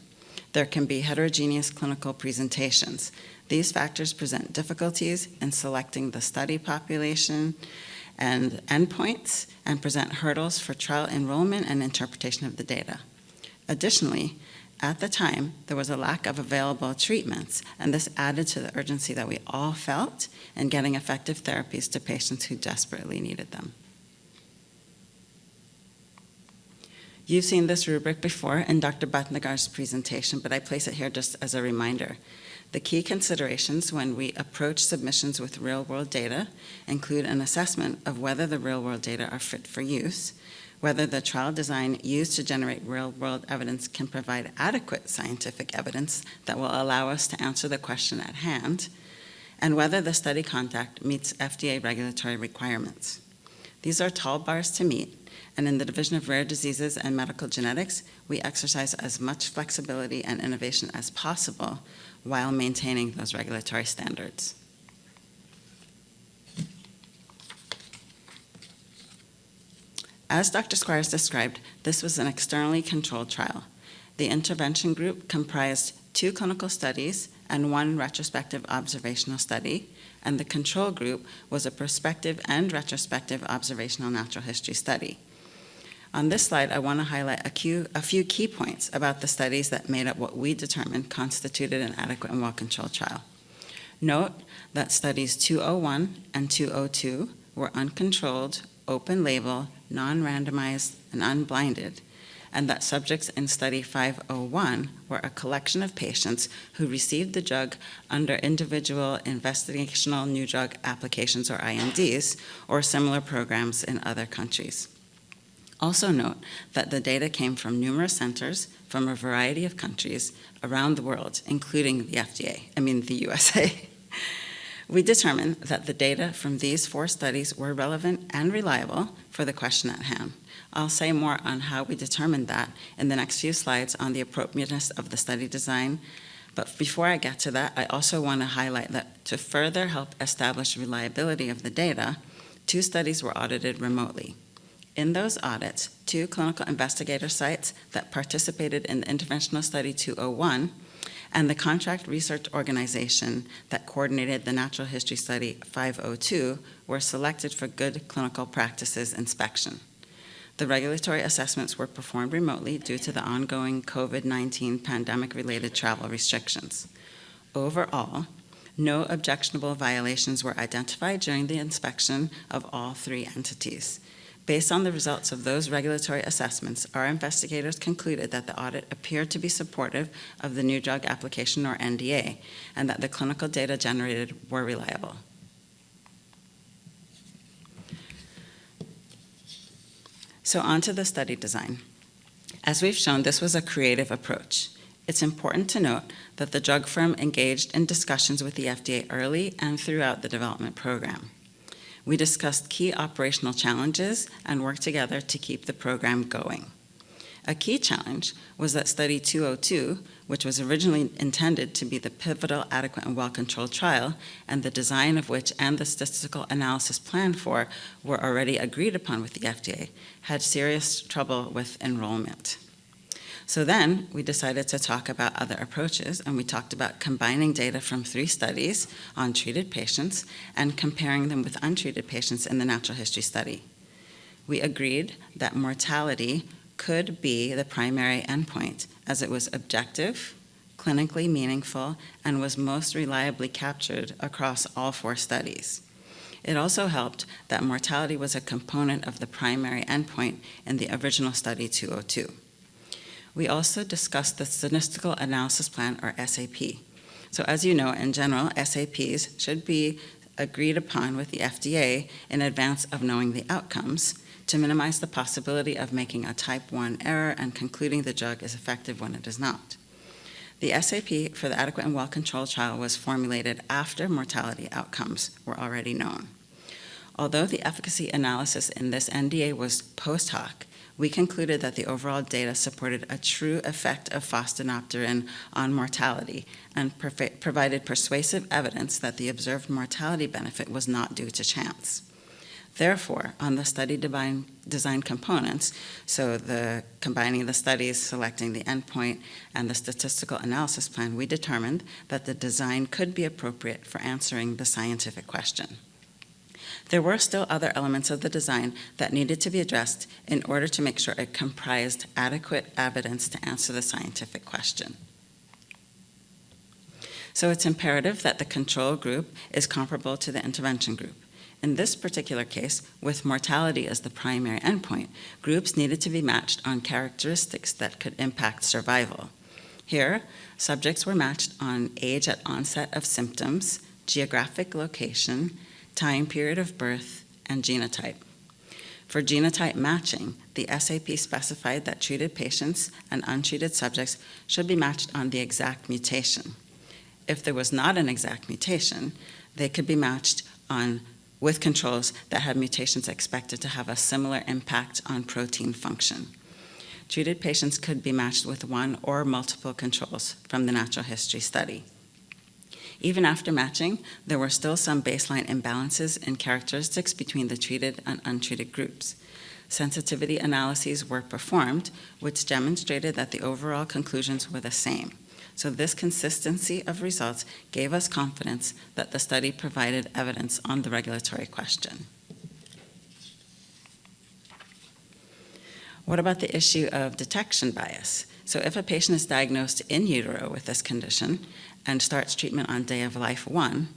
There can be heterogeneous clinical presentations. These factors present difficulties in selecting the study population and endpoints and present hurdles for trial enrollment and interpretation of the data. Additionally, at the time, there was a lack of available treatments, and this added to the urgency that we all felt in getting effective therapies to patients who desperately needed them. You've seen this rubric before in Dr. Bhatnagar's presentation, but I place it here just as a reminder. The key considerations when we approach submissions with real-world data include an assessment of whether the real-world data are fit for use, whether the trial design used to generate real-world evidence can provide adequate scientific evidence that will allow us to answer the question at hand, and whether the study conduct meets FDA regulatory requirements. These are tall bars to meet, and in the Division of Rare Diseases and Medical Genetics, we exercise as much flexibility and innovation as possible while maintaining those regulatory standards. As Dr. Squires described, this was an externally controlled trial. The intervention group comprised 2 clinical studies and 1 retrospective observational study, and the control group was a prospective and retrospective observational natural history study. On this slide, I want to highlight a few key points about the studies that made up what we determined constituted an adequate and well-controlled trial. Note that studies 201 and 202 were uncontrolled, open-label, non-randomized, and unblinded, and that subjects in study 501 were a collection of patients who received the drug under individual investigational new drug applications, or INDs, or similar programs in other countries. Also note that the data came from numerous centers from a variety of countries around the world, including the USA. We determined that the data from these 4 studies were relevant and reliable for the question at hand. I'll say more on how we determined that in the next few slides on the appropriateness of the study design. But before I get to that, I also want to highlight that to further help establish reliability of the data, 2 studies were audited remotely. In those audits, 2 clinical investigator sites that participated in the interventional study 201 and the contract research organization that coordinated the natural history study 502 were selected for good clinical practices inspection. The regulatory assessments were performed remotely due to the ongoing COVID-19 pandemic-related travel restrictions. Overall, no objectionable violations were identified during the inspection of all 3 entities. Based on the results of those regulatory assessments, our investigators concluded that the audit appeared to be supportive of the new drug application, or NDA, and that the clinical data generated were reliable. So on to the study design. As we've shown, this was a creative approach. It's important to note that the drug firm engaged in discussions with the FDA early and throughout the development program. We discussed key operational challenges and worked together to keep the program going. A key challenge was that Study 202, which was originally intended to be the pivotal, adequate, and well-controlled trial, and the design of which and the statistical analysis planned for were already agreed upon with the FDA, had serious trouble with enrollment. So then we decided to talk about other approaches, and we talked about combining data from 3 studies on treated patients and comparing them with untreated patients in the natural history study. We agreed that mortality could be the primary endpoint, as it was objective, clinically meaningful, and was most reliably captured across all 4 studies. It also helped that mortality was a component of the primary endpoint in the original study 202. We also discussed the statistical analysis plan, or SAP. So as you know, in general, SAPs should be agreed upon with the FDA in advance of knowing the outcomes to minimize the possibility of making a type 1 error and concluding the drug is effective when it is not. The SAP for the adequate and well-controlled trial was formulated after mortality outcomes were already known. Although the efficacy analysis in this NDA was post hoc, we concluded that the overall data supported a true effect of Fosdenopterin on mortality and provided persuasive evidence that the observed mortality benefit was not due to chance. Therefore, on the study design components, so the combining the studies, selecting the endpoint, and the statistical analysis plan, we determined that the design could be appropriate for answering the scientific question. There were still other elements of the design that needed to be addressed in order to make sure it comprised adequate evidence to answer the scientific question. So it's imperative that the control group is comparable to the intervention group. In this particular case, with mortality as the primary endpoint, groups needed to be matched on characteristics that could impact survival. Here, subjects were matched on age at onset of symptoms, geographic location, time period of birth, and genotype. For genotype matching, the SAP specified that treated patients and untreated subjects should be matched on the exact mutation. If there was not an exact mutation, they could be matched with controls that had mutations expected to have a similar impact on protein function. Treated patients could be matched with one or multiple controls from the natural history study. Even after matching, there were still some baseline imbalances in characteristics between the treated and untreated groups. Sensitivity analyses were performed, which demonstrated that the overall conclusions were the same. So this consistency of results gave us confidence that the study provided evidence on the regulatory question. What about the issue of detection bias? So if a patient is diagnosed in utero with this condition and starts treatment on day of life 1,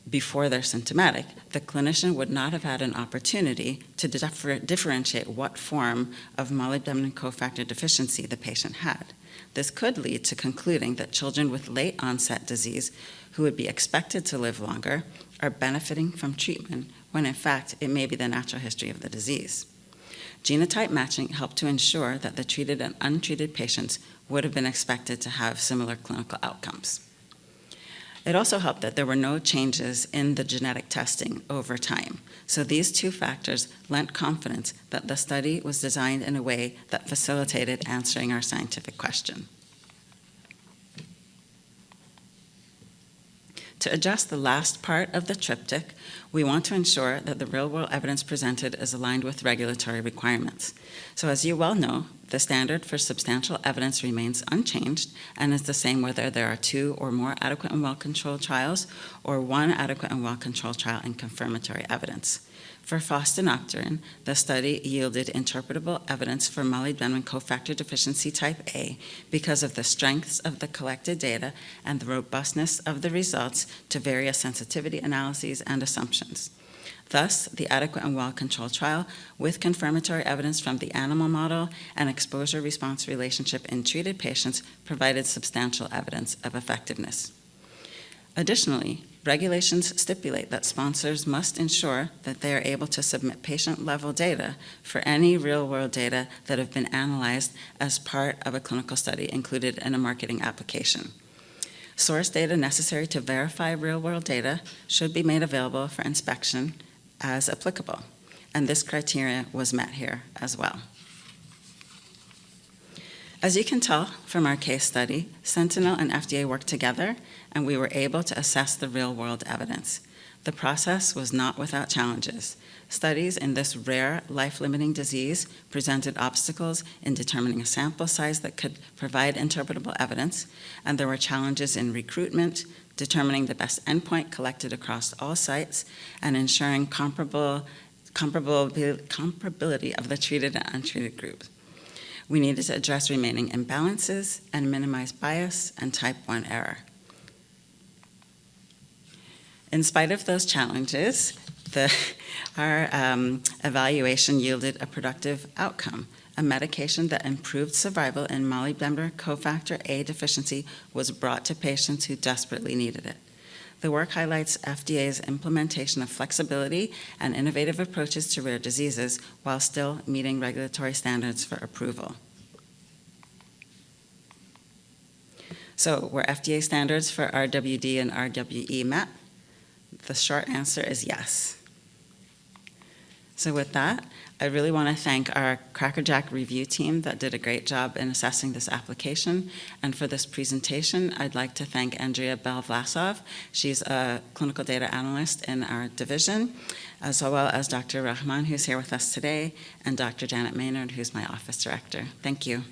before they're symptomatic, the clinician would not have had an opportunity to differentiate what form of molybdenum cofactor deficiency the patient had. This could lead to concluding that children with late onset disease who would be expected to live longer are benefiting from treatment when in fact it may be the natural history of the disease. Genotype matching helped to ensure that the treated and untreated patients would have been expected to have similar clinical outcomes. It also helped that there were no changes in the genetic testing over time. So these two factors lent confidence that the study was designed in a way that facilitated answering our scientific question. To address the last part of the triptych, we want to ensure that the real-world evidence presented is aligned with regulatory requirements. So as you well know, the standard for substantial evidence remains unchanged and is the same whether there are 2 or more adequate and well-controlled trials or 1 adequate and well-controlled trial and confirmatory evidence. For Fosdenopterin, the study yielded interpretable evidence for molybdenum cofactor deficiency type A because of the strengths of the collected data and the robustness of the results to various sensitivity analyses and assumptions. Thus, the adequate and well-controlled trial with confirmatory evidence from the animal model and exposure-response relationship in treated patients provided substantial evidence of effectiveness. Additionally, regulations stipulate that sponsors must ensure that they are able to submit patient-level data for any real-world data that have been analyzed as part of a clinical study included in a marketing application. Source data necessary to verify real-world data should be made available for inspection as applicable, and this criteria was met here as well. As you can tell from our case study, Sentinel and FDA worked together, and we were able to assess the real-world evidence. The process was not without challenges. Studies in this rare, life-limiting disease presented obstacles in determining a sample size that could provide interpretable evidence, and there were challenges in recruitment, determining the best endpoint collected across all sites, and ensuring comparability of the treated and untreated groups. We needed to address remaining imbalances and minimize bias and type 1 error. In spite of those challenges, our evaluation yielded a productive outcome. A medication that improved survival in molybdenum cofactor A deficiency was brought to patients who desperately needed it. The work highlights FDA's implementation of flexibility and innovative approaches to rare diseases while still meeting regulatory standards for approval. So were FDA standards for RWD and RWE met? The short answer is yes. So with that, I really want to thank our Crackerjack review team that did a great job in assessing this application. And for this presentation, I'd like to thank Andrea Bell-Vlasov. She's a clinical data analyst in our division, as well as Dr. Rahman, who's here with us today, and Dr. Janet Maynard, who's my office director. Thank you.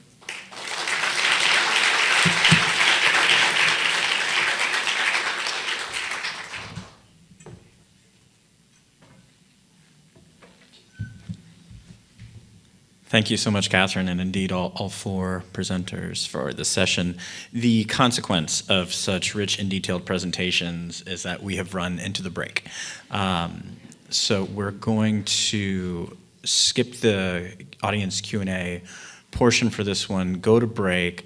Thank you so much, Catherine, and indeed all 4 presenters for the session. The consequence of such rich and detailed presentations is that we have run into the break. So we're going to skip the audience Q&A portion for this one, go to break,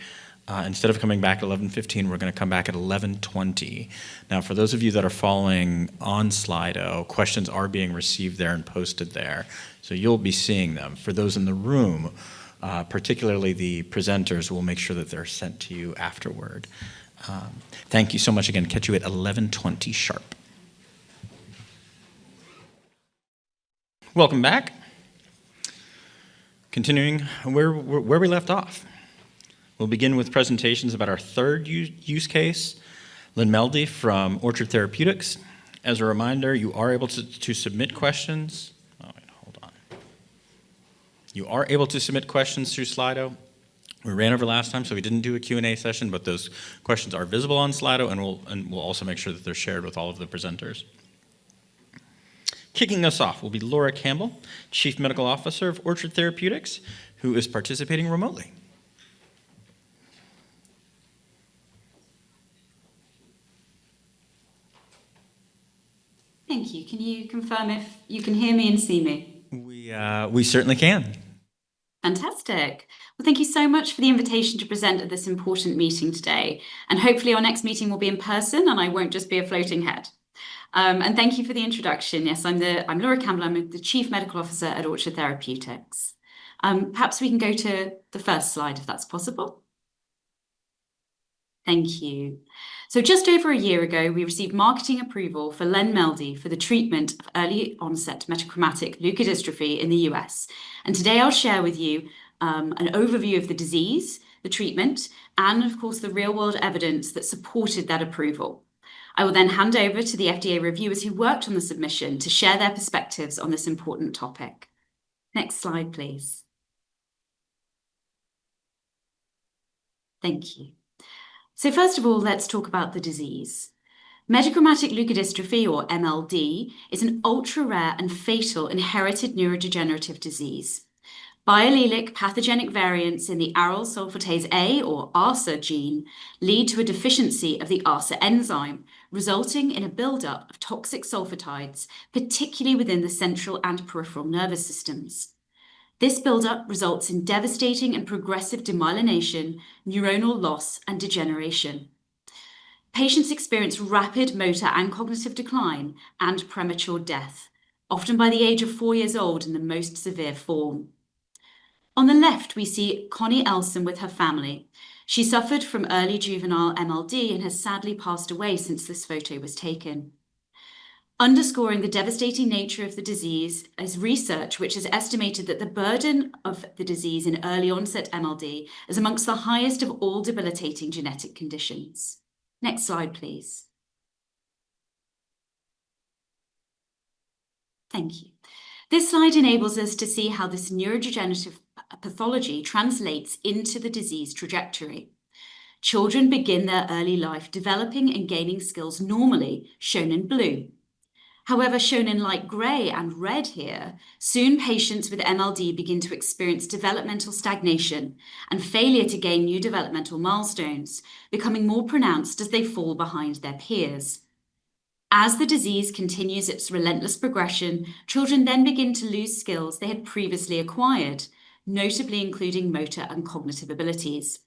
Instead of coming back at 11:15, we're going to come back at 11:20. Now, for those of you that are following on Slido, questions are being received there and posted there, so you'll be seeing them. For those in the room, particularly the presenters, we'll make sure that they're sent to you afterward. Thank you so much again. Catch you at 11:20 sharp. Welcome back. Continuing where we left off. We'll begin with presentations about our third use case, Linmeldy from Orchard Therapeutics. As a reminder, you are able to submit questions. Oh, wait, hold on. You are able to submit questions through Slido. We ran over last time, so we didn't do a Q&A session, but those questions are visible on Slido, and we'll also make sure that they're shared with all of the presenters. Kicking us off will be Laura Campbell, Chief Medical Officer of Orchard Therapeutics, who is participating remotely. Thank you. Can you confirm if you can hear me and see me? We certainly can. Fantastic. Well, thank you so much for the invitation to present at this important meeting today. And hopefully our next meeting will be in person and I won't just be a floating head. And thank you for the introduction. Yes, I'm Laura Campbell. I'm the Chief Medical Officer at Orchard Therapeutics. Perhaps we can go to the first slide if that's possible. Thank you. So just over a year ago, we received marketing approval for Linmeldy for the treatment of early onset metachromatic leukodystrophy in the US. And today I'll share with you an overview of the disease, the treatment, and of course the real world evidence that supported that approval. I will then hand over to the FDA reviewers who worked on the submission to share their perspectives on this important topic. Next slide, please. Thank you. So first of all, let's talk about the disease. Metachromatic leukodystrophy, or MLD, is an ultra-rare and fatal inherited neurodegenerative disease. Biallelic pathogenic variants in the aryl sulfatase A, or ARSA gene, lead to a deficiency of the ARSA enzyme, resulting in a buildup of toxic sulfatides, particularly within the central and peripheral nervous systems. This buildup results in devastating and progressive demyelination, neuronal loss, and degeneration. Patients experience rapid motor and cognitive decline and premature death, often by the age of 4 years old in the most severe form. On the left, we see Connie Elson with her family. She suffered from early juvenile MLD and has sadly passed away since this photo was taken. Underscoring the devastating nature of the disease is research which has estimated that the burden of the disease in early onset MLD is amongst the highest of all debilitating genetic conditions. Next slide, please. Thank you. This slide enables us to see how this neurodegenerative pathology translates into the disease trajectory. Children begin their early life developing and gaining skills normally, shown in blue. However, shown in light grey and red here, soon patients with MLD begin to experience developmental stagnation and failure to gain new developmental milestones, becoming more pronounced as they fall behind their peers. As the disease continues its relentless progression, children then begin to lose skills they had previously acquired, notably including motor and cognitive abilities.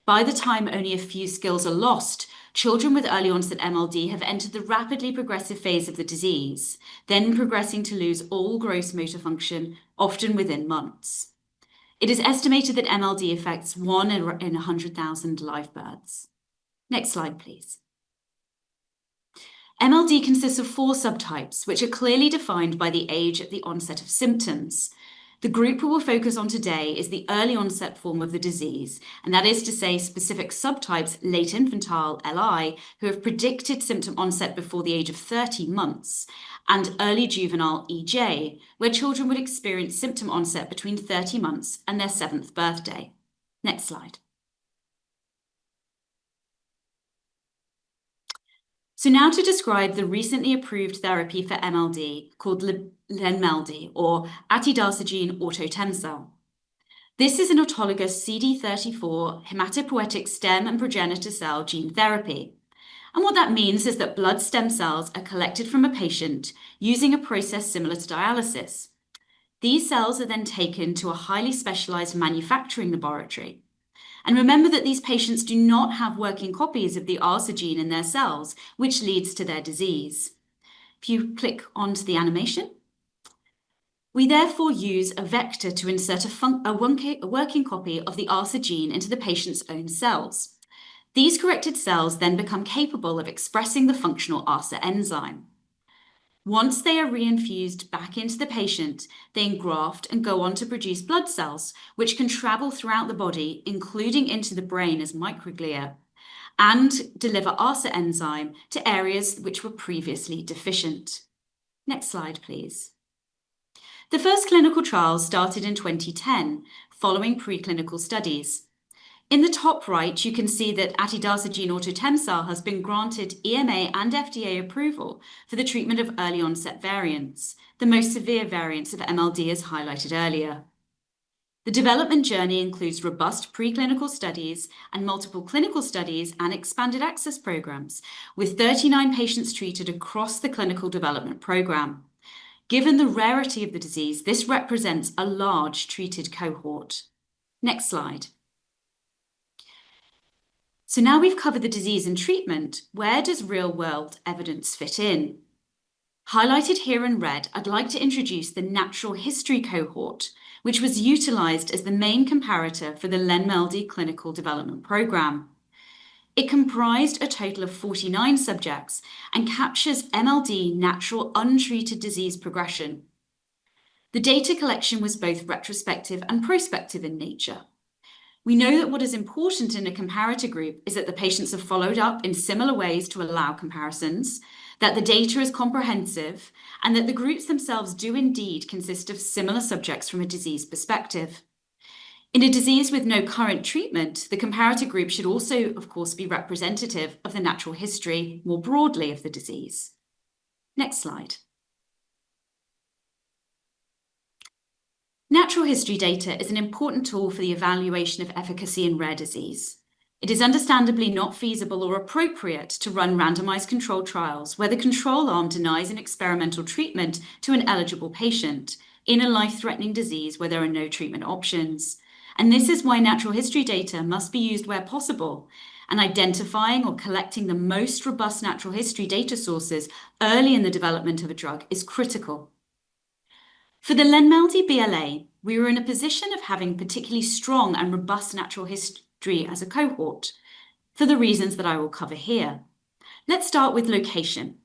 By the time only a few skills are lost, children with early onset MLD have entered the rapidly progressive phase of the disease, then progressing to lose all gross motor function, often within months. It is estimated that MLD affects 1 in 100,000 live births. Next slide, please. MLD consists of 4 subtypes, which are clearly defined by the age at the onset of symptoms. The group we will focus on today is the early onset form of the disease, and that is to say specific subtypes, late infantile, LI, who have predicted symptom onset before the age of 30 months, and early juvenile, EJ, where children would experience symptom onset between 30 months and their 7th birthday. Next slide. So now to describe the recently approved therapy for MLD called Linmeldy, or atidasogene autotemcel. This is an autologous CD34 hematopoietic stem and progenitor cell gene therapy. And what that means is that blood stem cells are collected from a patient using a process similar to dialysis. These cells are then taken to a highly specialized manufacturing laboratory. And remember that these patients do not have working copies of the ARSA gene in their cells, which leads to their disease. If you click onto the animation, we therefore use a vector to insert a working copy of the ARSA gene into the patient's own cells. These corrected cells then become capable of expressing the functional ARSA enzyme. Once they are reinfused back into the patient, they engraft and go on to produce blood cells, which can travel throughout the body, including into the brain as microglia, and deliver ARSA enzyme to areas which were previously deficient. Next slide, please. The first clinical trials started in 2010, following preclinical studies. In the top right, you can see that atidarsagene autotemcel has been granted EMA and FDA approval for the treatment of early onset variants, the most severe variants of MLD as highlighted earlier. The development journey includes robust preclinical studies and multiple clinical studies and expanded access programs, with 39 patients treated across the clinical development program. Given the rarity of the disease, this represents a large treated cohort. Next slide. So now we've covered the disease and treatment, where does real-world evidence fit in? Highlighted here in red, I'd like to introduce the natural history cohort, which was utilized as the main comparator for the LENMELD clinical development program. It comprised a total of 49 subjects and captures MLD natural untreated disease progression. The data collection was both retrospective and prospective in nature. We know that what is important in a comparator group is that the patients are followed up in similar ways to allow comparisons, that the data is comprehensive, and that the groups themselves do indeed consist of similar subjects from a disease perspective. In a disease with no current treatment, the comparator group should also, of course, be representative of the natural history more broadly of the disease. Next slide. Natural history data is an important tool for the evaluation of efficacy in rare disease. It is understandably not feasible or appropriate to run randomized controlled trials where the control arm denies an experimental treatment to an eligible patient in a life-threatening disease where there are no treatment options. And this is why natural history data must be used where possible, and identifying or collecting the most robust natural history data sources early in the development of a drug is critical. For the LENMELD BLA, we were in a position of having particularly strong and robust natural history as a cohort, for the reasons that I will cover here. Let's start with location.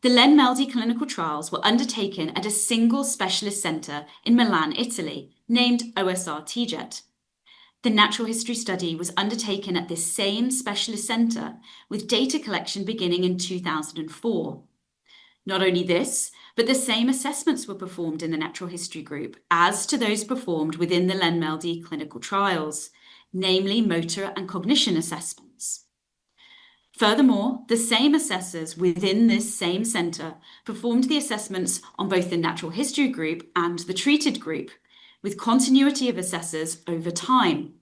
The LENMELD clinical trials were undertaken at a single specialist centre in Milan, Italy, named OSR TGET. The natural history study was undertaken at this same specialist centre, with data collection beginning in 2004. Not only this, but the same assessments were performed in the natural history group as to those performed within the LENMELD clinical trials, namely motor and cognition assessments. Furthermore, the same assessors within this same centre performed the assessments on both the natural history group and the treated group, with continuity of assessors over time.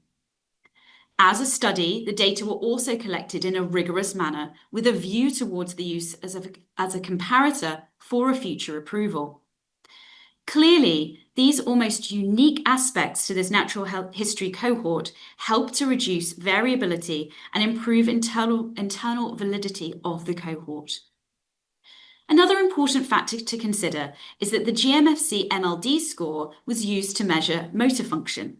As a study, the data were also collected in a rigorous manner with a view towards the use as a comparator for a future approval. Clearly, these almost unique aspects to this natural history cohort help to reduce variability and improve internal validity of the cohort. Another important factor to consider is that the GMFC MLD score was used to measure motor function.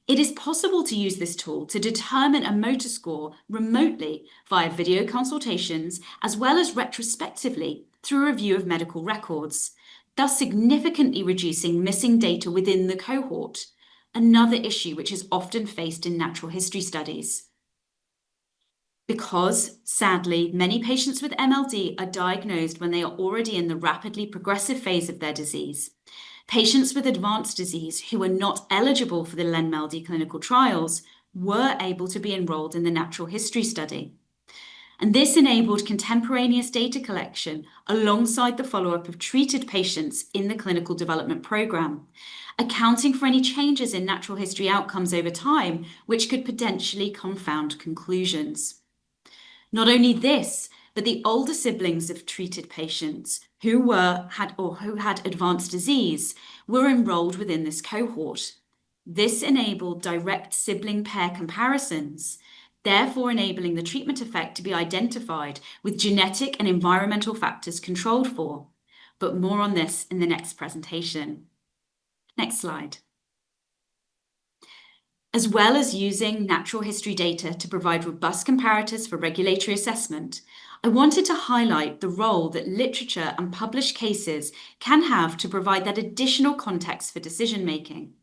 It is possible to use this tool to determine a motor score remotely via video consultations as well as retrospectively through review of medical records, thus significantly reducing missing data within the cohort, another issue which is often faced in natural history studies. Because, sadly, many patients with MLD are diagnosed when they are already in the rapidly progressive phase of their disease, patients with advanced disease who are not eligible for the LENMELD clinical trials were able to be enrolled in the natural history study. And this enabled contemporaneous data collection alongside the follow-up of treated patients in the clinical development program, accounting for any changes in natural history outcomes over time, which could potentially confound conclusions. Not only this, but the older siblings of treated patients who had advanced disease were enrolled within this cohort. This enabled direct sibling pair comparisons, therefore enabling the treatment effect to be identified with genetic and environmental factors controlled for. But more on this in the next presentation. Next slide. As well as using natural history data to provide robust comparators for regulatory assessment, I wanted to highlight the role that literature and published cases can have to provide that additional context for decision-making.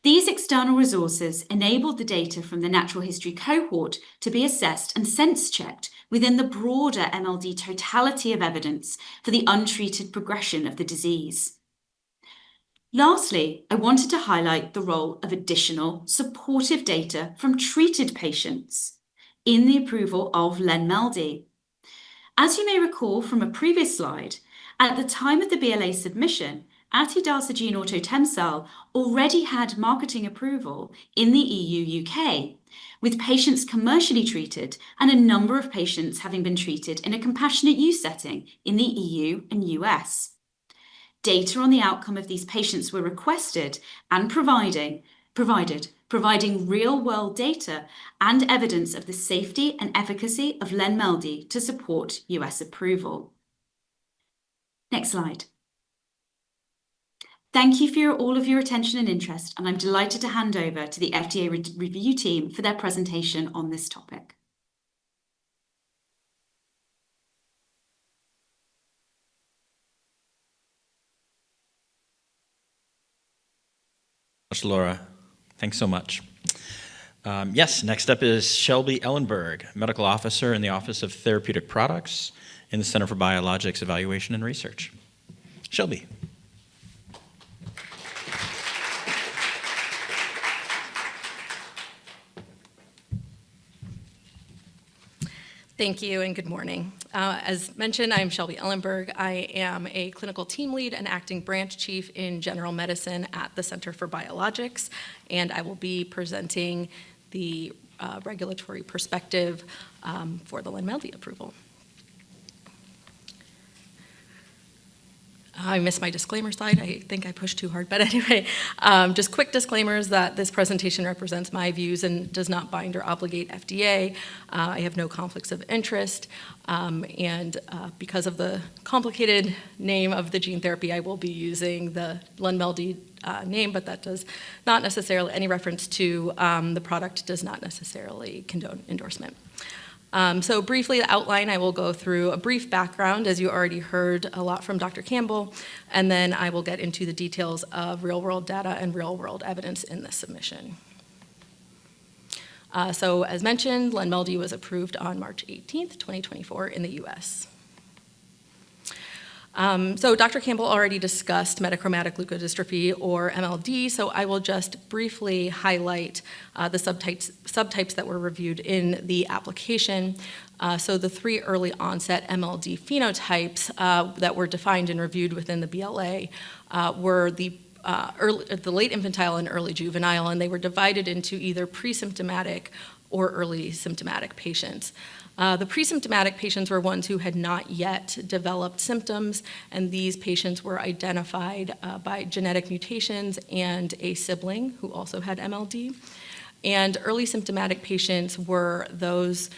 These external resources enabled the data from the natural history cohort to be assessed and sense-checked within the broader MLD totality of evidence for the untreated progression of the disease. Lastly, I wanted to highlight the role of additional supportive data from treated patients in the approval of Len-MELD. As you may recall from a previous slide, at the time of the BLA submission, atidalsogene autotemcel already had marketing approval in the EU/UK, with patients commercially treated and a number of patients having been treated in a compassionate use setting in the EU and US. Data on the outcome of these patients were requested and providing real-world data and evidence of the safety and efficacy of Len-MELD to support US approval. Next slide. Thank you for all of your attention and interest, and I'm delighted to hand over to the FDA review team for their presentation on this topic. Laura, thanks so much. Yes, next up is Shelby Ellenberg, Medical Officer in the Office of Therapeutic Products in the Center for Biologics Evaluation and Research. Shelby. Thank you and good morning. As mentioned, I'm Shelby Ellenberg. I am a clinical team lead and acting branch chief in general medicine at the Center for Biologics, and I will be presenting the regulatory perspective for the Len-MELD approval. I missed my disclaimer slide. I think I pushed too hard, but anyway, just quick disclaimers that this presentation represents my views and does not bind or obligate FDA. I have no conflicts of interest, and because of the complicated name of the gene therapy, I will be using the Len-MELD name, but that does not necessarily, any reference to the product does not necessarily condone endorsement. So briefly, the outline, I will go through a brief background, as you already heard a lot from Dr. Campbell, and then I will get into the details of real-world data and real-world evidence in this submission. So as mentioned, Len-MELD was approved on March 18th, 2024 in the US. So Dr. Campbell already discussed metachromatic leukodystrophy, or MLD, so I will just briefly highlight the subtypes that were reviewed in the application. So the 3 early onset MLD phenotypes that were defined and reviewed within the BLA were the late infantile and early juvenile, and they were divided into either pre-symptomatic or early symptomatic patients. The pre-symptomatic patients were ones who had not yet developed symptoms, and these patients were identified by genetic mutations and a sibling who also had MLD. And early symptomatic patients were those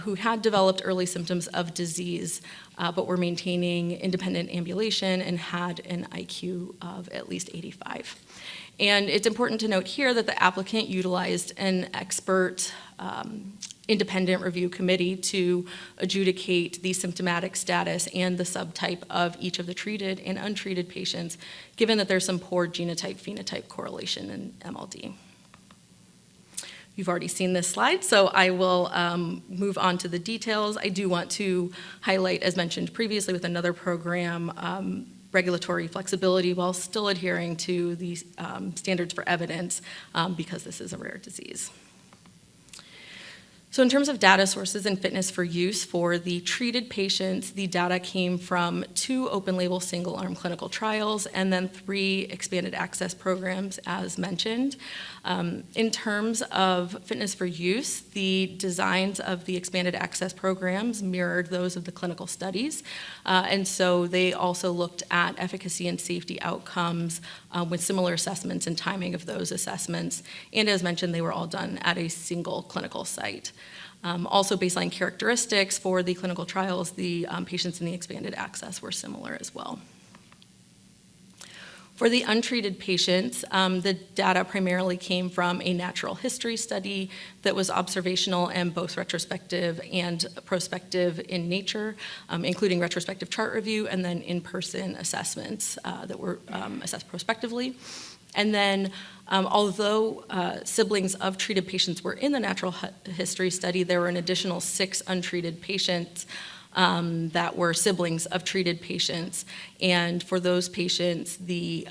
who had developed early symptoms of disease, but were maintaining independent ambulation and had an IQ of at least 85. And it's important to note here that the applicant utilized an expert independent review committee to adjudicate the symptomatic status and the subtype of each of the treated and untreated patients, given that there's some poor genotype-phenotype correlation in MLD. You've already seen this slide, so I will move on to the details. I do want to highlight, as mentioned previously with another program, regulatory flexibility while still adhering to the standards for evidence because this is a rare disease. So in terms of data sources and fitness for use for the treated patients, the data came from 2 open-label single-arm clinical trials and then 3 expanded access programs, as mentioned. In terms of fitness for use, the designs of the expanded access programs mirrored those of the clinical studies. And so they also looked at efficacy and safety outcomes with similar assessments and timing of those assessments. And as mentioned, they were all done at a single clinical site. Also, baseline characteristics for the clinical trials, the patients in the expanded access were similar as well. For the untreated patients, the data primarily came from a natural history study that was observational and both retrospective and prospective in nature, including retrospective chart review and then in-person assessments that were assessed prospectively. And then, although siblings of treated patients were in the natural history study, there were an additional 6 untreated patients that were siblings of treated patients. And for those patients, the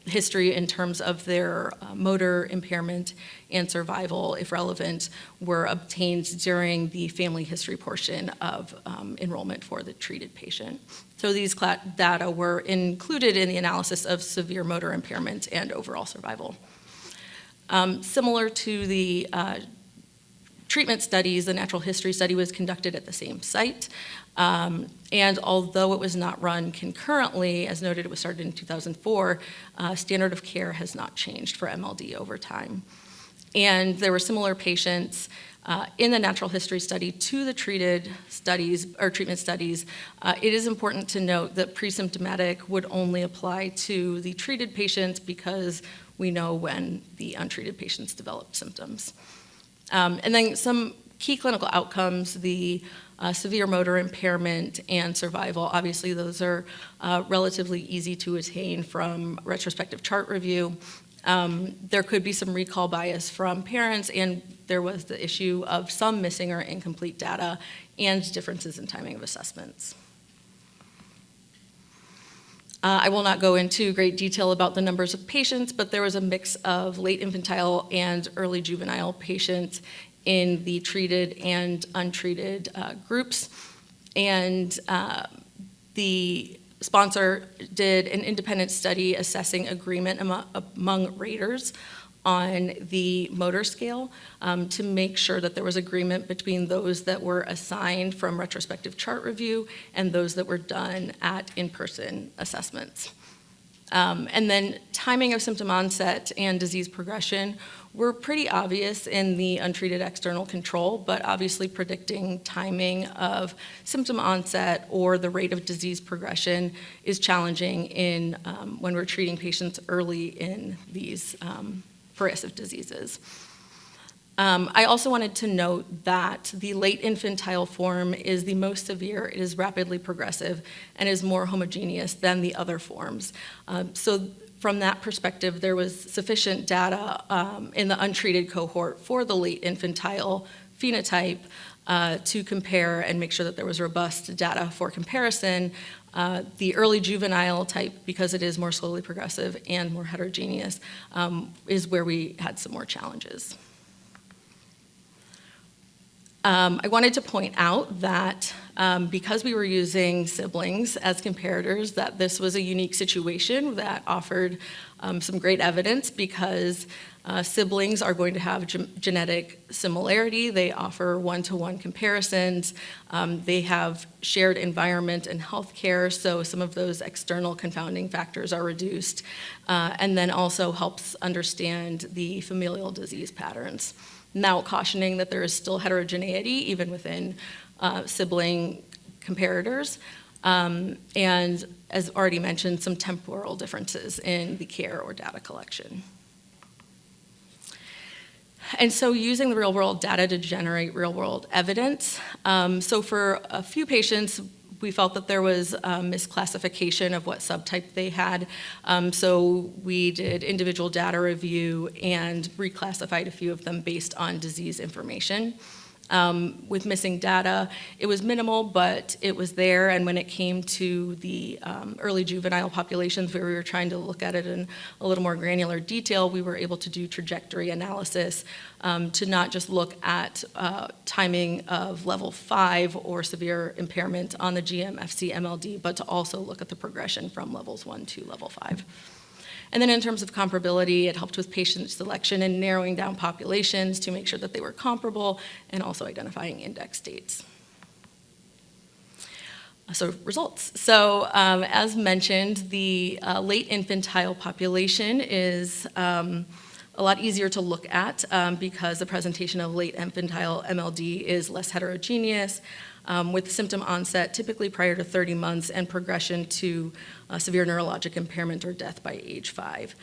history in terms of their motor impairment and survival, if relevant, were obtained during the family history portion of enrollment for the treated patient. So these data were included in the analysis of severe motor impairment and overall survival. Similar to the treatment studies, the natural history study was conducted at the same site. And although it was not run concurrently, as noted, it was started in 2004, standard of care has not changed for MLD over time. And there were similar patients in the natural history study to the treated studies or treatment studies. It is important to note that pre-symptomatic would only apply to the treated patients because we know when the untreated patients developed symptoms. And then some key clinical outcomes, the severe motor impairment and survival, obviously those are relatively easy to attain from retrospective chart review. There could be some recall bias from parents, and there was the issue of some missing or incomplete data and differences in timing of assessments. I will not go into great detail about the numbers of patients, but there was a mix of late infantile and early juvenile patients in the treated and untreated groups. And the sponsor did an independent study assessing agreement among raters on the motor scale to make sure that there was agreement between those that were assigned from retrospective chart review and those that were done at in-person assessments. And then timing of symptom onset and disease progression were pretty obvious in the untreated external control, but obviously predicting timing of symptom onset or the rate of disease progression is challenging in when we're treating patients early in these progressive diseases. I also wanted to note that the late infantile form is the most severe, it is rapidly progressive, and is more homogeneous than the other forms. So from that perspective, there was sufficient data in the untreated cohort for the late infantile phenotype to compare and make sure that there was robust data for comparison. The early juvenile type, because it is more slowly progressive and more heterogeneous, is where we had some more challenges. I wanted to point out that because we were using siblings as comparators, that this was a unique situation that offered some great evidence because siblings are going to have genetic similarity. They offer one-to-one comparisons. They have shared environment and healthcare, so some of those external confounding factors are reduced, and then also helps understand the familial disease patterns. Now cautioning that there is still heterogeneity even within sibling comparators, and as already mentioned, some temporal differences in the care or data collection. And so using the real-world data to generate real-world evidence. So for a few patients, we felt that there was a misclassification of what subtype they had. So we did individual data review and reclassified a few of them based on disease information. With missing data, it was minimal, but it was there. And when it came to the early juvenile populations, where we were trying to look at it in a little more granular detail, we were able to do trajectory analysis to not just look at timing of level 5 or severe impairment on the GM-FC MLD, but to also look at the progression from levels 1 to level 5. And then in terms of comparability, it helped with patient selection and narrowing down populations to make sure that they were comparable, and also identifying index dates. So results. So as mentioned, the late infantile population is a lot easier to look at because the presentation of late infantile MLD is less heterogeneous, with symptom onset typically prior to 30 months and progression to severe neurologic impairment or death by age 5.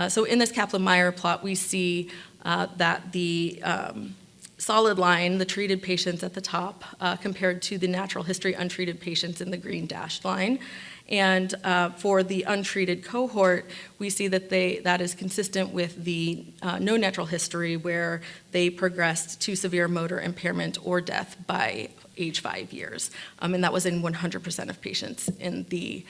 So in this Kaplan-Meier plot, we see that the solid line, the treated patients at the top, compared to the natural history untreated patients in the green dashed line. And for the untreated cohort, we see that that is consistent with the no natural history, where they progressed to severe motor impairment or death by age 5 years. And that was in 100% of patients in the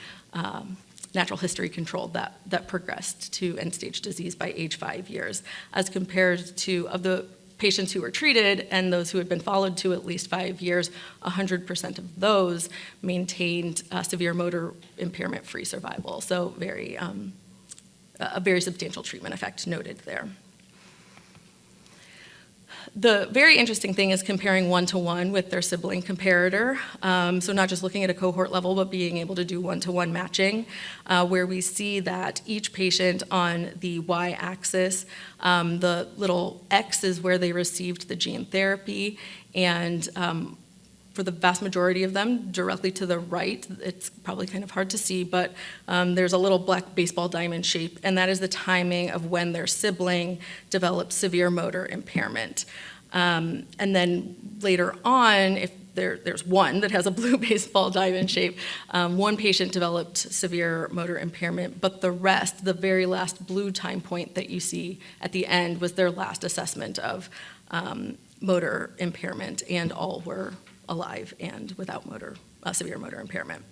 natural history control that progressed to end-stage disease by age 5 years, as compared to, of the patients who were treated and those who had been followed to at least 5 years, 100% of those maintained severe motor impairment-free survival. So a very substantial treatment effect noted there. The very interesting thing is comparing one-to-one with their sibling comparator. So not just looking at a cohort level, but being able to do one-to-one matching, where we see that each patient on the y-axis, the little X is where they received the gene therapy, and for the vast majority of them, directly to the right, it's probably kind of hard to see, but there's a little black baseball diamond shape, and that is the timing of when their sibling developed severe motor impairment. And then later on, if there's one that has a blue baseball diamond shape, one patient developed severe motor impairment, but the rest, the very last blue time point that you see at the end, was their last assessment of motor impairment, and all were alive and without severe motor impairment.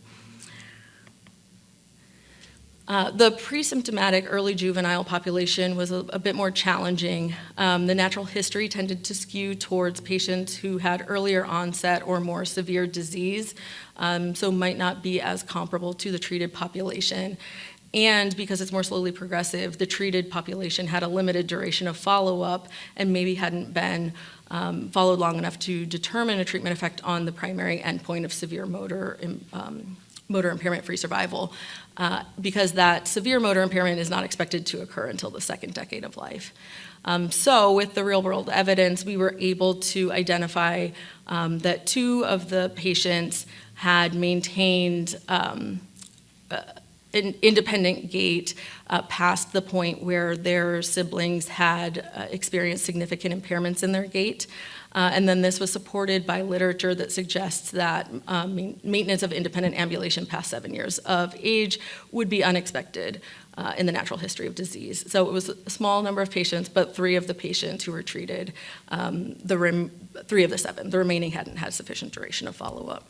The pre-symptomatic early juvenile population was a bit more challenging. The natural history tended to skew towards patients who had earlier onset or more severe disease, so might not be as comparable to the treated population. And because it's more slowly progressive, the treated population had a limited duration of follow-up and maybe hadn't been followed long enough to determine a treatment effect on the primary endpoint of severe motor impairment-free survival, because that severe motor impairment is not expected to occur until the second decade of life. So with the real-world evidence, we were able to identify that 2 of the patients had maintained an independent gait past the point where their siblings had experienced significant impairments in their gait. And then this was supported by literature that suggests that maintenance of independent ambulation past 7 years of age would be unexpected in the natural history of disease. So it was a small number of patients, but 3 of the patients who were treated, 3 of the 7, the remaining hadn't had sufficient duration of follow-up.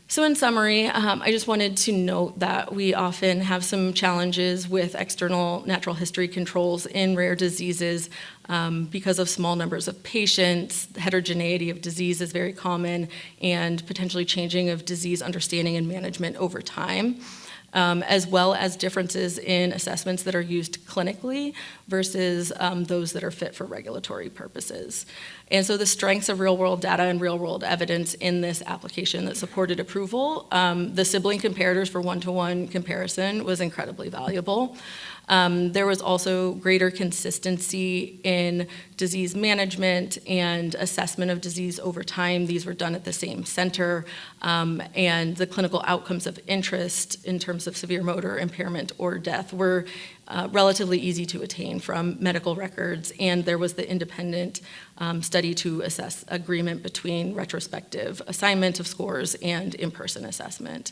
So in summary, I just wanted to note that we often have some challenges with external natural history controls in rare diseases because of small numbers of patients. Heterogeneity of disease is very common, and potentially changing of disease understanding and management over time, as well as differences in assessments that are used clinically versus those that are fit for regulatory purposes. And so the strengths of real-world data and real-world evidence in this application that supported approval, the sibling comparators for one-to-one comparison was incredibly valuable. There was also greater consistency in disease management and assessment of disease over time. These were done at the same center, and the clinical outcomes of interest in terms terms of severe motor impairment or death were relatively easy to attain from medical records, and there was the independent study to assess agreement between retrospective assignment of scores and in-person assessment.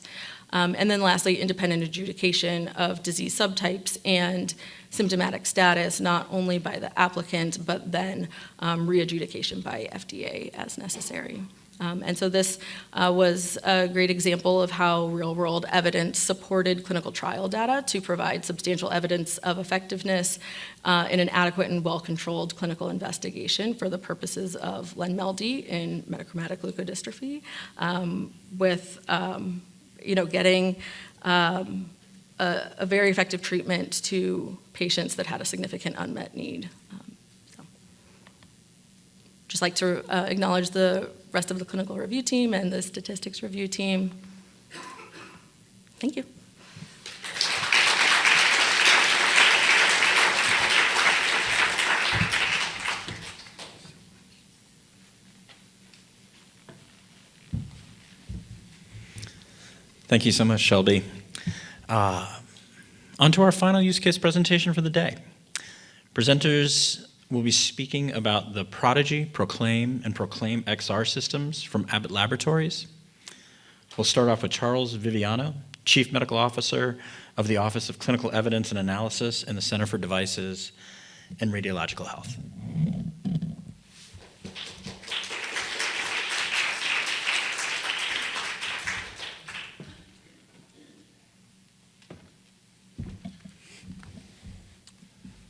And then lastly, independent adjudication of disease subtypes and symptomatic status, not only by the applicant, but then re-adjudication by FDA as necessary. And so this was a great example of how real-world evidence supported clinical trial data to provide substantial evidence of effectiveness in an adequate and well-controlled clinical investigation for the purposes of Len-MELD in metachromatic leukodystrophy, with getting a very effective treatment to patients that had a significant unmet need. Just like to acknowledge the rest of the clinical review team and the statistics review team. Thank you. Thank you so much, Shelby. On to our final use case presentation for the day. Presenters will be speaking about the Prodigy, Proclaim, and Proclaim XR systems from Abbott Laboratories. We'll start off with Charles Viviano, Chief Medical Officer of the Office of Clinical Evidence and Analysis and the Center for Devices and Radiological Health.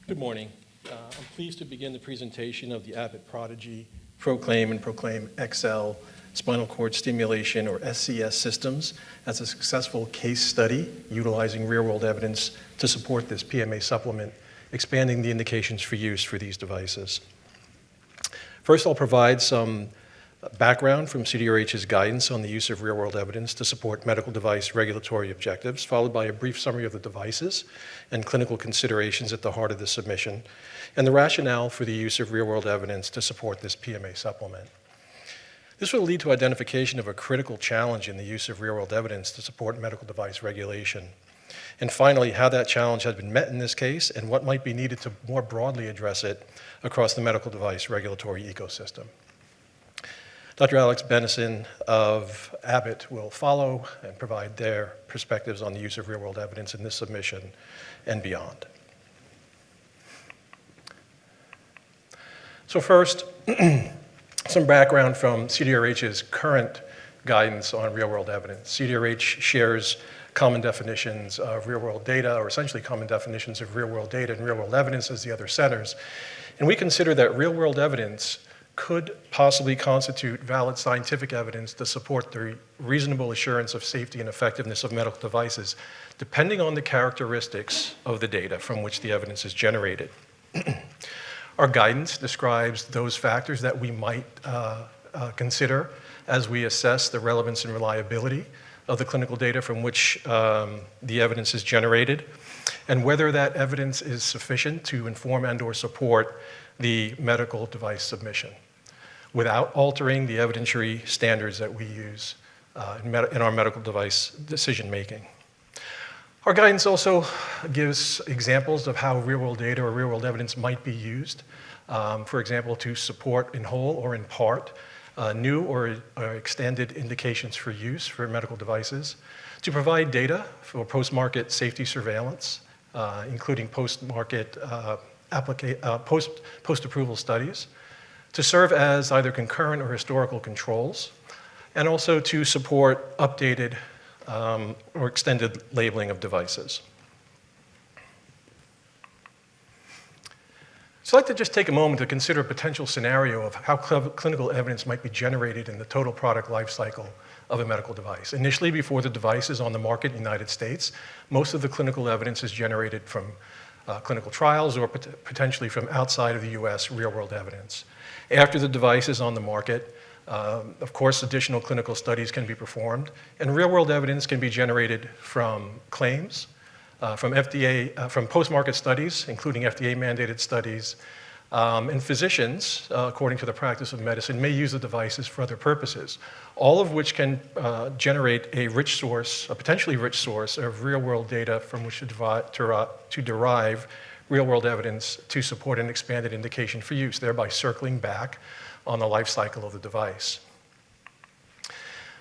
Good morning. I'm pleased to begin the presentation of the Abbott Prodigy, Proclaim, and Proclaim XL spinal cord stimulation, or SCS systems, as a successful case study utilizing real-world evidence to support this PMA supplement, expanding the indications for use for these devices. First, I'll provide some background from CDRH's guidance on the use of real-world evidence to support medical device regulatory objectives, followed by a brief summary of the devices and clinical considerations at the heart of the submission, and the rationale for the use of real-world evidence to support this PMA supplement. This will lead to identification of a critical challenge in the use of real-world evidence to support medical device regulation. And finally, how that challenge has been met in this case and what might be needed to more broadly address it across the medical device regulatory ecosystem. Dr. Alex Benison of Abbott will follow and provide their perspectives on the use of real-world evidence in this submission and beyond. So first, some background from CDRH's current guidance on real-world evidence. CDRH shares common definitions of real-world data, or essentially common definitions of real-world data and real-world evidence as the other centers. And we consider that real-world evidence could possibly constitute valid scientific evidence to support the reasonable assurance of safety and effectiveness of medical devices, depending on the characteristics of the data from which the evidence is generated. Our guidance describes those factors that we might consider as we assess the relevance and reliability of the clinical data from which the evidence is generated, and whether that evidence is sufficient to inform and/or support the medical device submission, without altering the evidentiary standards that we use in our medical device decision-making. Our guidance also gives examples of how real-world data or real-world evidence might be used, for example, to support in whole or in part new or extended indications for use for medical devices, to provide data for post-market safety surveillance, including post-market post-approval studies, to serve as either concurrent or historical controls, and also to support updated or extended labeling of devices. So I'd like to just take a moment to consider a potential scenario of how clinical evidence might be generated in the total product life cycle of a medical device. Initially, before the device is on the market in the United States, most of the clinical evidence is generated from clinical trials or potentially from outside of the US real-world evidence. After the device is on the market, of course, additional clinical studies can be performed, and real-world evidence can be generated from claims, from post-market studies, including FDA-mandated studies, And physicians, according to the practice of medicine, may use the devices for other purposes, all of which can generate a potentially rich source of real-world data from which to derive real-world evidence to support an expanded indication for use, thereby circling back on the life cycle of the device.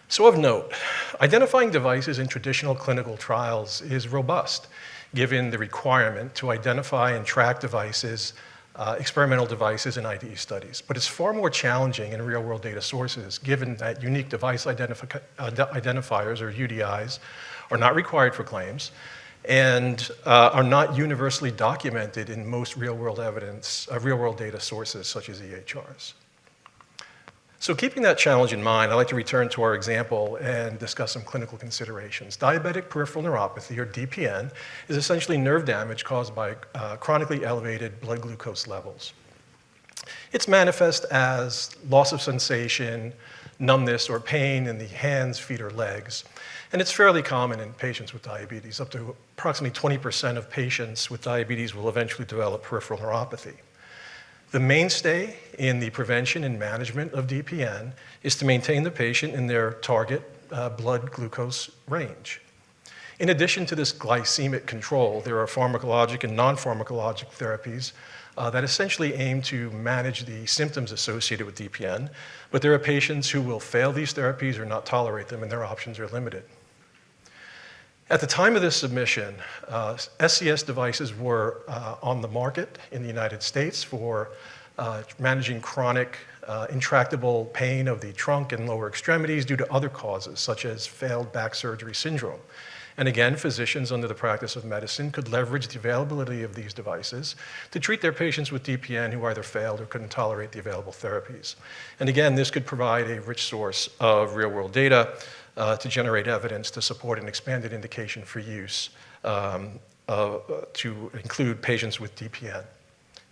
So of note, identifying devices in traditional clinical trials is robust, given the requirement to identify and track devices, experimental devices in IDE studies. But it's far more challenging in real-world data sources, given that unique device identifiers, or UDIs, are not required for claims and are not universally documented in most real-world data sources, such as EHRs. So keeping that challenge in mind, I'd like to return to our example and discuss some clinical considerations. Diabetic peripheral neuropathy, or DPN, is essentially nerve damage caused by chronically elevated blood glucose levels. It's manifest as loss of sensation, numbness, or pain in the hands, feet, or legs. And it's fairly common in patients with diabetes. Up to approximately 20% of patients with diabetes will eventually develop peripheral neuropathy. The mainstay in the prevention and management of DPN is to maintain the patient in their target blood glucose range. In addition to this glycemic control, there are pharmacologic and non-pharmacologic therapies that essentially aim to manage the symptoms associated with DPN, but there are patients who will fail these therapies or not tolerate them, and their options are limited. At the time of this submission, SCS devices were on the market in the United States for managing chronic intractable pain of the trunk and lower extremities due to other causes, such as failed back surgery syndrome. And again, physicians under the practice of medicine could leverage the availability of these devices to treat their patients with DPN who either failed or couldn't tolerate the available therapies. And again, this could provide a rich source of real-world data to generate evidence to support an expanded indication for use to include patients with DPN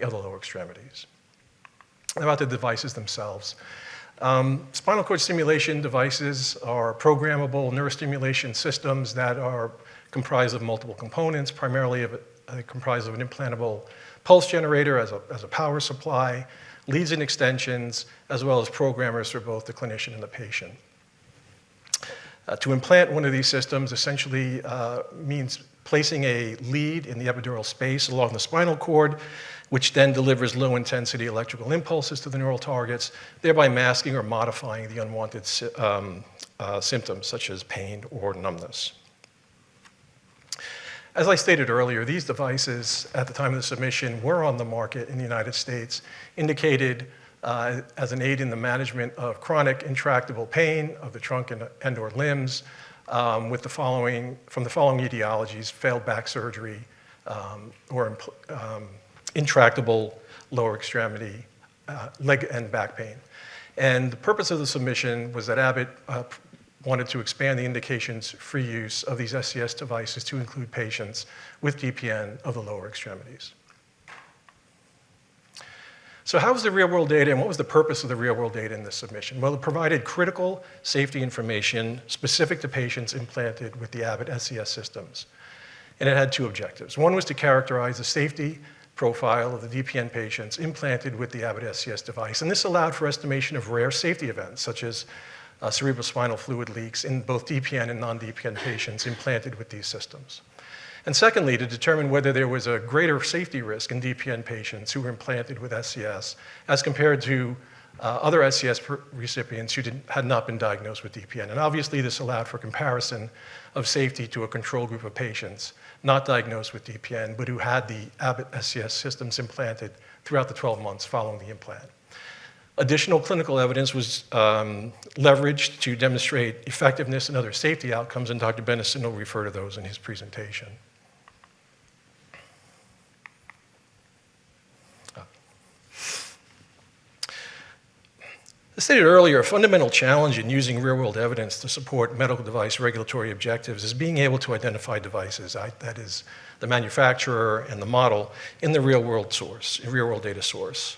of the lower extremities. About the devices themselves. Spinal cord stimulation devices are programmable neurostimulation systems that are comprised of multiple components, primarily comprised of an implantable pulse generator as a power supply, leads and extensions, as well as programmers for both the clinician and the patient. To implant one of these systems essentially means placing a lead in the epidural space along the spinal cord, which then delivers low-intensity electrical impulses to the neural targets, thereby masking or modifying the unwanted symptoms, such as pain or numbness. As I stated earlier, these devices, at the time of the submission, were on the market in the United States, indicated as an aid in the management of chronic intractable pain of the trunk and/or limbs, from the following etiologies: failed back surgery, or intractable lower extremity, leg and back pain. And the purpose of the submission was that Abbott wanted to expand the indications for use of these SCS devices to include patients with DPN of the lower extremities. So how was the real-world data, and what was the purpose of the real-world data in this submission? Well, it provided critical safety information specific to patients implanted with the Abbott SCS systems. And it had two objectives. One was to characterize the safety profile of the DPN patients implanted with the Abbott SCS device. And this allowed for estimation of rare safety events, such as cerebrospinal fluid leaks in both DPN and non-DPN patients implanted with these systems. And secondly, to determine whether there was a greater safety risk in DPN patients who were implanted with SCS as compared to other SCS recipients who had not been diagnosed with DPN. And obviously, this allowed for comparison of safety to a control group of patients not diagnosed with DPN, but who had the Abbott SCS systems implanted throughout the 12 months following the implant. Additional clinical evidence was leveraged to demonstrate effectiveness and other safety outcomes, and Dr. Benison will refer to those in his presentation. As stated earlier, a fundamental challenge in using real-world evidence to support medical device regulatory objectives is being able to identify devices, that is, the manufacturer and the model, in the real-world data source.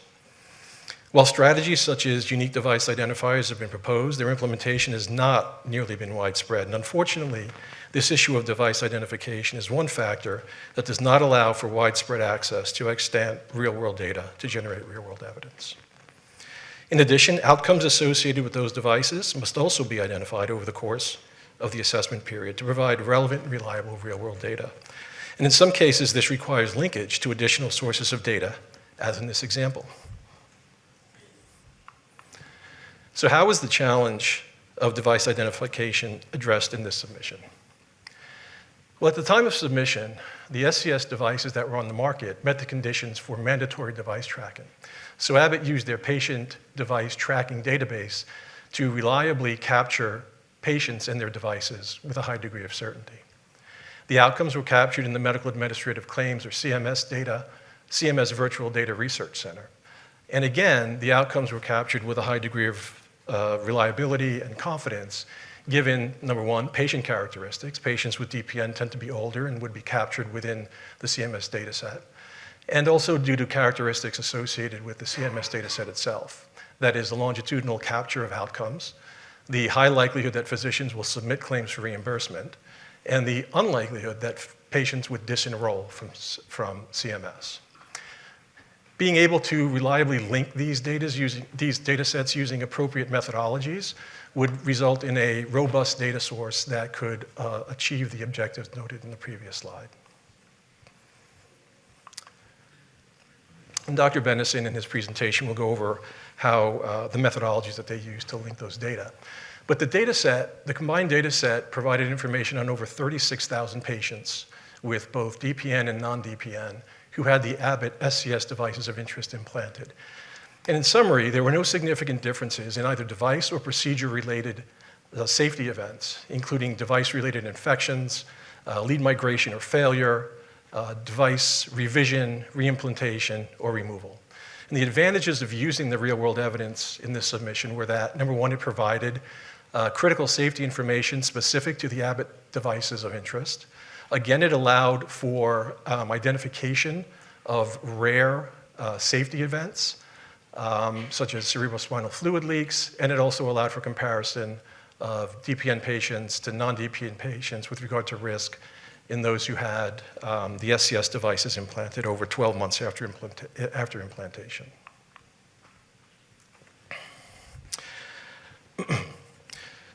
While strategies such as unique device identifiers have been proposed, their implementation has not nearly been widespread. And unfortunately, this issue of device identification is one factor that does not allow for widespread access to extant real-world data to generate real-world evidence. In addition, outcomes associated with those devices must also be identified over the course of the assessment period to provide relevant and reliable real-world data. And in some cases, this requires linkage to additional sources of data, as in this example. So how is the challenge of device identification addressed in this submission? Well, at the time of submission, the SCS devices that were on the market met the conditions for mandatory device tracking. So Abbott used their patient device tracking database to reliably capture patients and their devices with a high degree of certainty. The outcomes were captured in the Medical Administrative Claims, or CMS Virtual Data Research Center. And again, the outcomes were captured with a high degree of reliability and confidence, given, number one, patient characteristics. Patients with DPN tend to be older and would be captured within the CMS data set. And also due to characteristics associated with the CMS data set itself. That is, the longitudinal capture of outcomes, the high likelihood that physicians will submit claims for reimbursement, and the unlikelihood that patients would disenroll from CMS. Being able to reliably link these data sets using appropriate methodologies would result in a robust data source that could achieve the objectives noted in the previous slide. And Dr. Bennison in his presentation will go over how the methodologies that they use to link those data. But the combined data set provided information on over 36,000 patients with both DPN and non-DPN who had the Abbott SCS devices of interest implanted. And in summary, there were no significant differences in either device or procedure-related safety events, including device-related infections, lead migration or failure, device revision, reimplantation, or removal. And the advantages of using the real-world evidence in this submission were that, number one, it provided critical safety information specific to the Abbott devices of interest. Again, it allowed for identification of rare safety events, such as cerebrospinal fluid leaks, and it also allowed for comparison of DPN patients to non-DPN patients with regard to risk in those who had the SCS devices implanted over 12 months after implantation.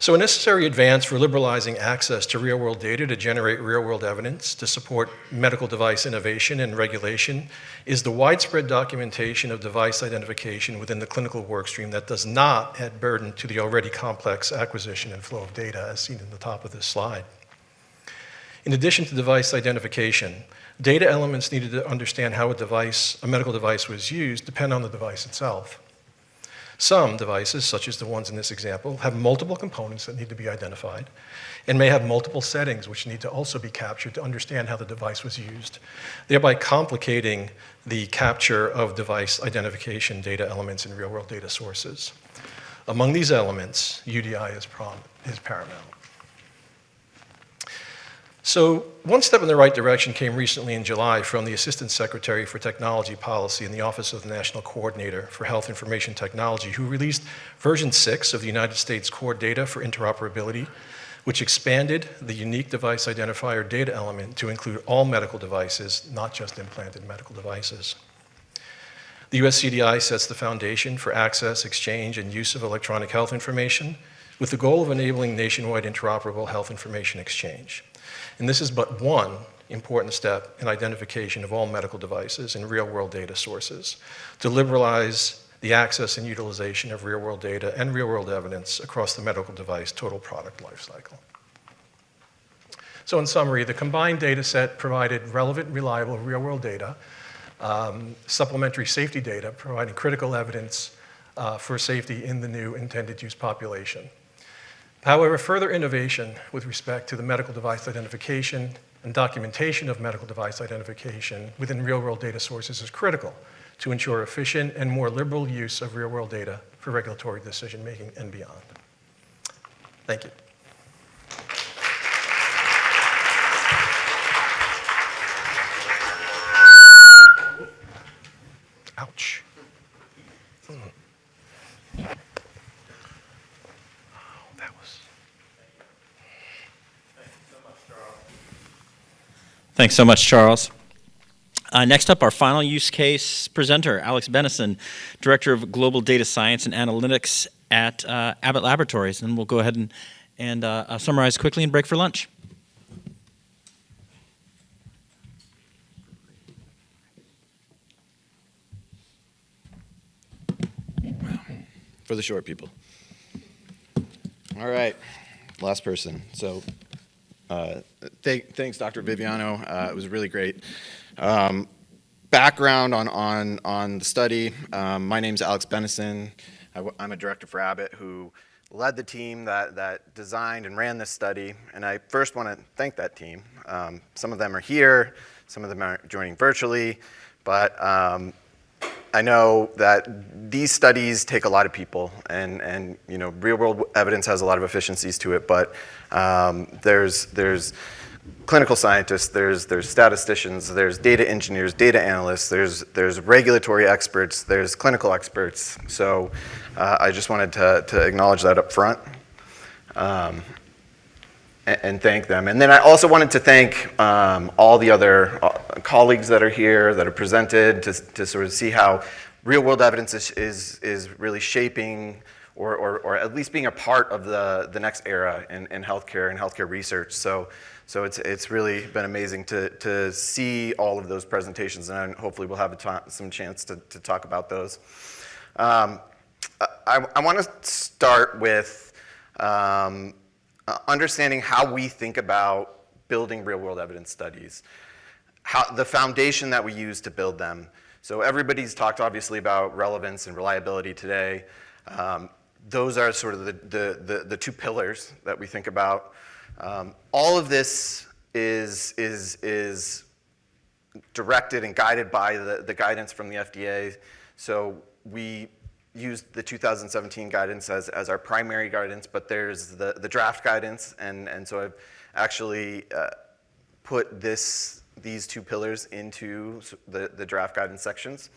So a necessary advance for liberalizing access to real-world data to generate real-world evidence to support medical device innovation and regulation is the widespread documentation of device identification within the clinical workstream that does not add burden to the already complex acquisition and flow of data, as seen in the top of this slide. In addition to device identification, data elements needed to understand how a medical device was used depend on the device itself. Some devices, such as the ones in this example, have multiple components that need to be identified and may have multiple settings which need to also be captured to understand how the device was used, thereby complicating the capture of device identification data elements in real-world data sources. Among these elements, UDI is paramount. So one step in the right direction came recently in July from the Assistant Secretary for Technology Policy in the Office of the National Coordinator for Health Information Technology, who released version 6 of the United States Core Data for Interoperability, which expanded the unique device identifier data element to include all medical devices, not just implanted medical devices. The US CDI sets the foundation for access, exchange, and use of electronic health information with the goal of enabling nationwide interoperable health information exchange. And this is but one important step in identification of all medical devices and real-world data sources to liberalize the access and utilization of real-world data and real-world evidence across the medical device total product lifecycle. So in summary, the combined data set provided relevant, reliable, real-world data, supplementary safety data providing critical evidence for safety in the new intended use population. However, further innovation with respect to the medical device identification and documentation of medical device identification within real-world data sources is critical to ensure efficient and more liberal use of real-world data for regulatory decision-making and beyond. Thank you. Ouch. Thanks so much, Charles. Next up, our final use case presenter, Alex Benison, Director of Global Data Science and Analytics at Abbott Laboratories. And we'll go ahead and summarize quickly and break for lunch. For the short people. All right, last person. So thanks, Dr. Viviano. It was really great. Background on the study. My name's Alex Benison. I'm a director for Abbott who led the team that designed and ran this study. And I first want to thank that team. Some of them are here, some of them are joining virtually, but I know that these studies take a lot of people, and you know, real-world evidence has a lot of efficiencies to it. But there's clinical scientists, there's statisticians, there's data engineers, data analysts, there's regulatory experts, there's clinical experts. So I just wanted to acknowledge that up front. And thank them. And then I also wanted to thank all the other colleagues that are here, that have presented, to sort of see how real-world evidence is really shaping or at least being a part of the next era in healthcare and healthcare research. So it's really been amazing to see all of those presentations, and hopefully we'll have some chance to talk about those. I want to start with understanding how we think about building real-world evidence studies, the foundation that we use to build them. So everybody's talked obviously about relevance and reliability today. Those are sort of the two pillars that we think about. All of this is directed and guided by the guidance from the FDA. So we used the 2017 guidance as our primary guidance, but there's the draft guidance, and so I've actually put these two pillars into the draft guidance sections.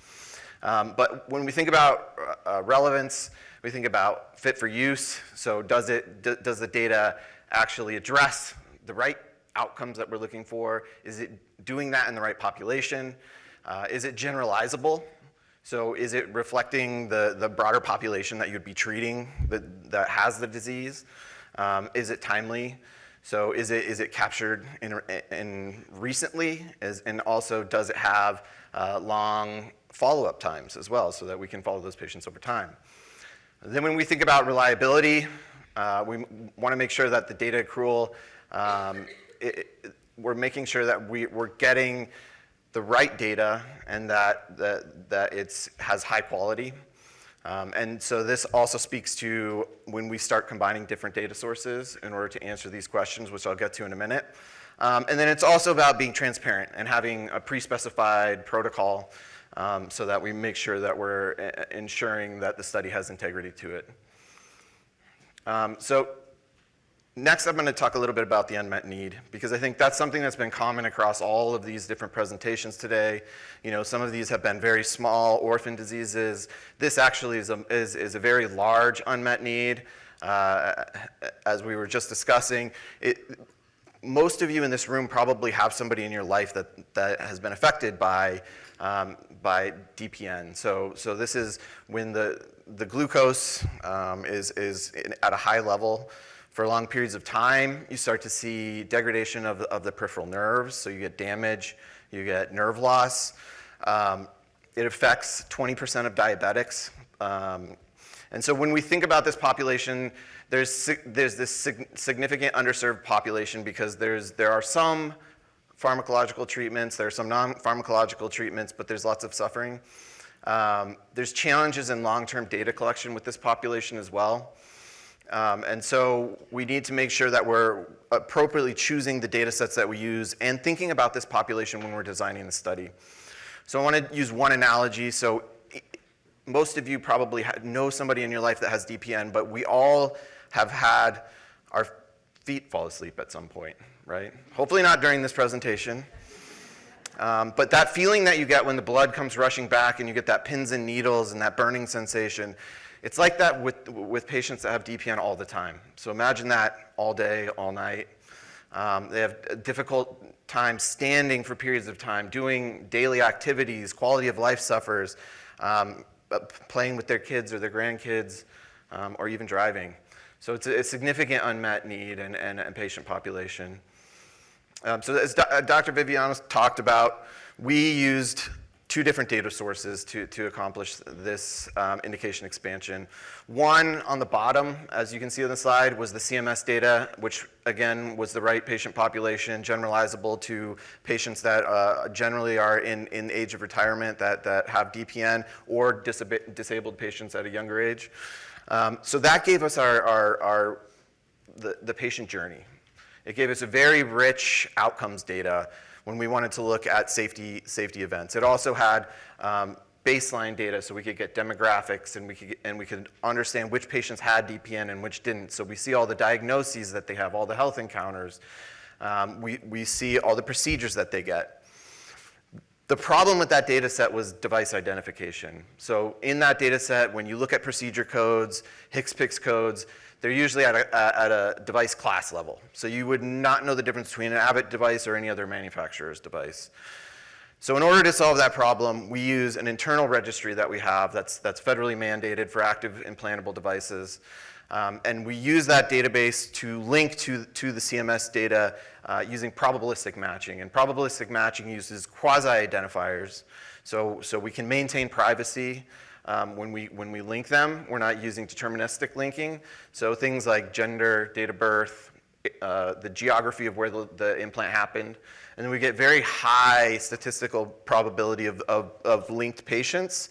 But when we think about relevance, we think about fit for use. So does the data actually address the right outcomes that we're looking for? Is it doing that in the right population? Is it generalizable? So is it reflecting the broader population that you'd be treating that has the disease? Is it timely? So is it captured in recently? And also, does it have long follow-up times as well, so that we can follow those patients over time? Then when we think about reliability, we want to make sure that the data accrual, we're making sure that we're getting the right data and that it has high quality. And so this also speaks to when we start combining different data sources in order to answer these questions, which I'll get to in a minute. And then it's also about being transparent and having a pre-specified protocol so that we make sure that we're ensuring that the study has integrity to it. So next, I'm going to talk a little bit about the unmet need, because I think that's something that's been common across all of these different presentations today. You know, some of these have been very small orphan diseases. This actually is a very large unmet need. As we were just discussing, most of you in this room probably have somebody in your life that has been affected by DPN. So this is when the glucose is at a high level for long periods of time. You start to see degradation of the peripheral nerves, so you get damage, you get nerve loss. It affects 20% of diabetics. And so when we think about this population, there's this significant underserved population, because there are some pharmacological treatments, there are some non-pharmacological treatments, but there's lots of suffering. There's challenges in long-term data collection with this population as well. And so we need to make sure that we're appropriately choosing the data sets that we use and thinking about this population when we're designing the study. So I want to use one analogy. So most of you probably know somebody in your life that has DPN, but we all have had our feet fall asleep at some point, right? Hopefully not during this presentation. But that feeling that you get when the blood comes rushing back and you get that pins and needles and that burning sensation, it's like that with patients that have DPN all the time. So imagine that all day, all night. They have a difficult time standing for periods of time, doing daily activities, quality of life suffers, playing with their kids or their grandkids, or even driving. So it's a significant unmet need and patient population. So as Dr. Viviano talked about, we used 2 different data sources to accomplish this indication expansion. One on the bottom, as you can see on the slide, was the CMS data, which again was the right patient population, generalizable to patients that generally are in the age of retirement that have DPN, or disabled patients at a younger age. So that gave us the patient journey. It gave us a very rich outcomes data when we wanted to look at safety events. It also had baseline data, so we could get demographics and we could understand which patients had DPN and which didn't. So we see all the diagnoses that they have, all the health encounters. We see all the procedures that they get. The problem with that data set was device identification. So in that data set, when you look at procedure codes, HCPCS codes, they're usually at a device class level. So you would not know the difference between an Abbott device or any other manufacturer's device. So in order to solve that problem, we use an internal registry that we have that's federally mandated for active implantable devices. And we use that database to link to the CMS data using probabilistic matching. And probabilistic matching uses quasi-identifiers. So we can maintain privacy when we link them. We're not using deterministic linking. So things like gender, date of birth, the geography of where the implant happened. And then we get very high statistical probability of linked patients.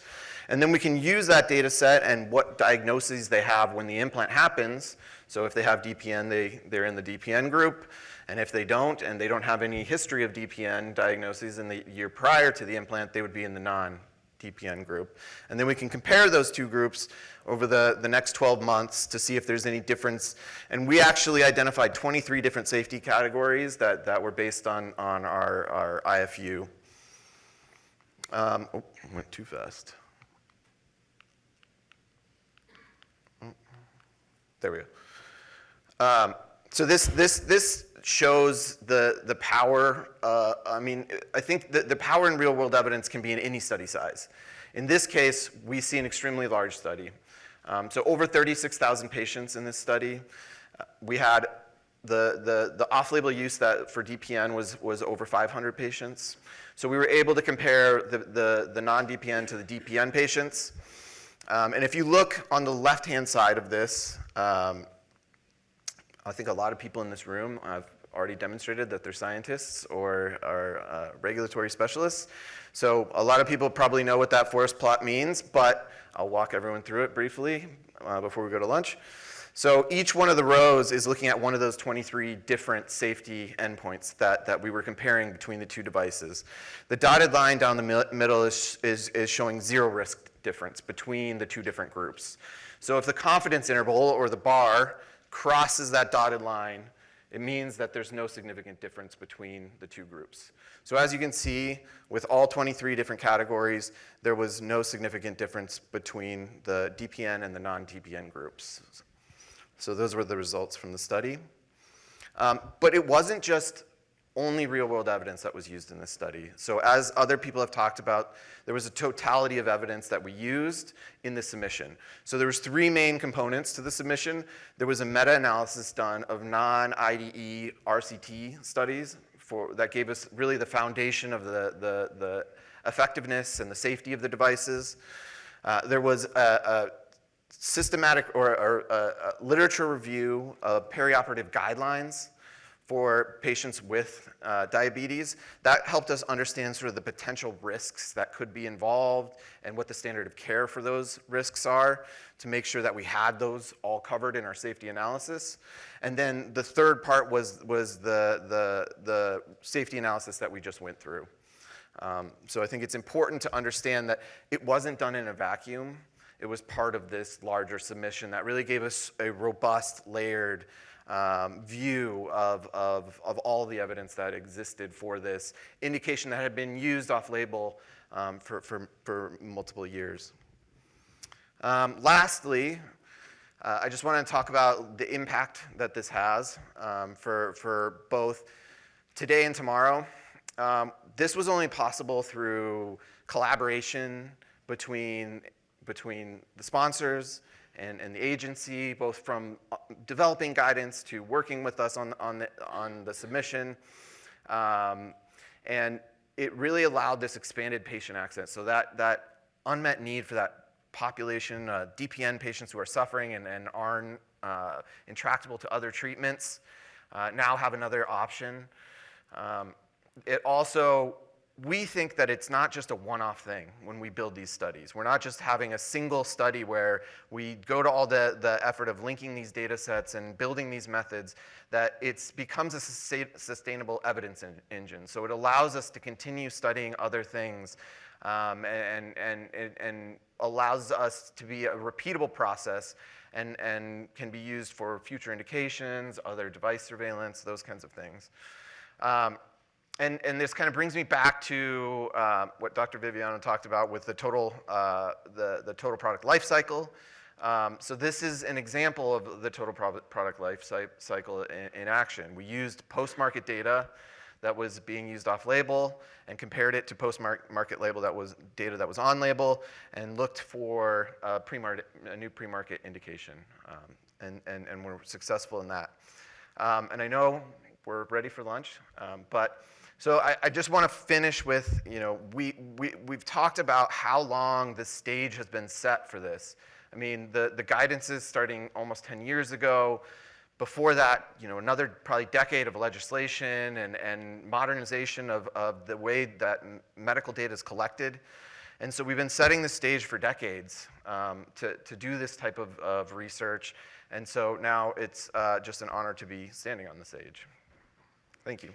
And then we can use that data set and what diagnoses they have when the implant happens. So if they have DPN, they're in the DPN group. And if they don't, and they don't have any history of DPN diagnoses in the year prior to the implant, they would be in the non-DPN group. And then we can compare those 2 groups over the next 12 months to see if there's any difference. And we actually identified 23 different safety categories that were based on our IFU. Oh, I went too fast. There we go. So this shows the power. I think the power in real world evidence can be in any study size. In this case, we see an extremely large study. So over 36,000 patients in this study. We had the off-label use that for DPN was over 500 patients. So we were able to compare the non-DPN to the DPN patients. And if you look on the left-hand side of this, I think a lot of people in this room have already demonstrated that they're scientists or are regulatory specialists. So a lot of people probably know what that forest plot means, but I'll walk everyone through it briefly before we go to lunch. So each one of the rows is looking at one of those 23 different safety endpoints that we were comparing between the 2 devices. The dotted line down the middle is showing 0 risk difference between the 2 different groups. So if the confidence interval or the bar crosses that dotted line, it means that there's no significant difference between the 2 groups. So as you can see, with all 23 different categories, there was no significant difference between the DPN and the non-DPN groups. So those were the results from the study. But it wasn't just only real-world evidence that was used in this study. So as other people have talked about, there was a totality of evidence that we used in the submission. So there was 3 main components to the submission. There was a meta-analysis done of non-IDE RCT studies that gave us really the foundation of the effectiveness and the safety of the devices. There was a systematic or a literature review of perioperative guidelines for patients with diabetes. That helped us understand sort of the potential risks that could be involved and what the standard of care for those risks are to make sure that we had those all covered in our safety analysis. And then the third part was the safety analysis that we just went through. So I think it's important to understand that it wasn't done in a vacuum. It was part of this larger submission that really gave us a robust, layered view of all the evidence that existed for this indication that had been used off-label for multiple years. Lastly, I just want to talk about the impact that this has for both today and tomorrow. This was only possible through collaboration between the sponsors and the agency, both from developing guidance to working with us on the submission. And it really allowed this expanded patient access. So that unmet need for that population, DPN patients who are suffering and aren't intractable to other treatments, now have another option. It also, we think that it's not just a one-off thing when we build these studies. We're not just having a single study where we go to all the effort of linking these data sets and building these methods, that it becomes a sustainable evidence engine. So it allows us to continue studying other things and allows us to be a repeatable process and can be used for future indications, other device surveillance, those kinds of things. And this kind of brings me back to what Dr. Viviano talked about with the total product life cycle. So this is an example of the total product life cycle in action. We used post-market data that was being used off-label and compared it to post-market label data that was on-label and looked for a new pre-market indication. And we're successful in that. And I know we're ready for lunch, but so I just want to finish with, we've talked about how long the stage has been set for this. I mean, the guidance is starting almost 10 years ago. Before that, another probably decade of legislation and modernization of the way that medical data is collected. And so we've been setting the stage for decades to do this type of research. And so now it's just an honor to be standing on the stage. Thank you.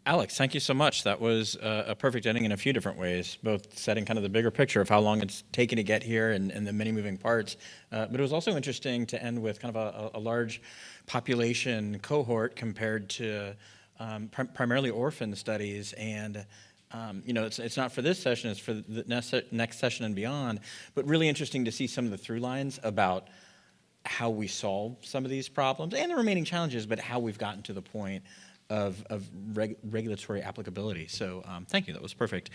Alex, thank you so much. That was a perfect ending in a few different ways, both setting kind of the bigger picture of how long it's taken to get here and the many moving parts. But it was also interesting to end with kind of a large population cohort compared to primarily orphan studies. And it's not for this session, it's for the next session and beyond, but really interesting to see some of the through lines about how we solve some of these problems and the remaining challenges, but how we've gotten to the point of regulatory applicability. So thank you, that was perfect.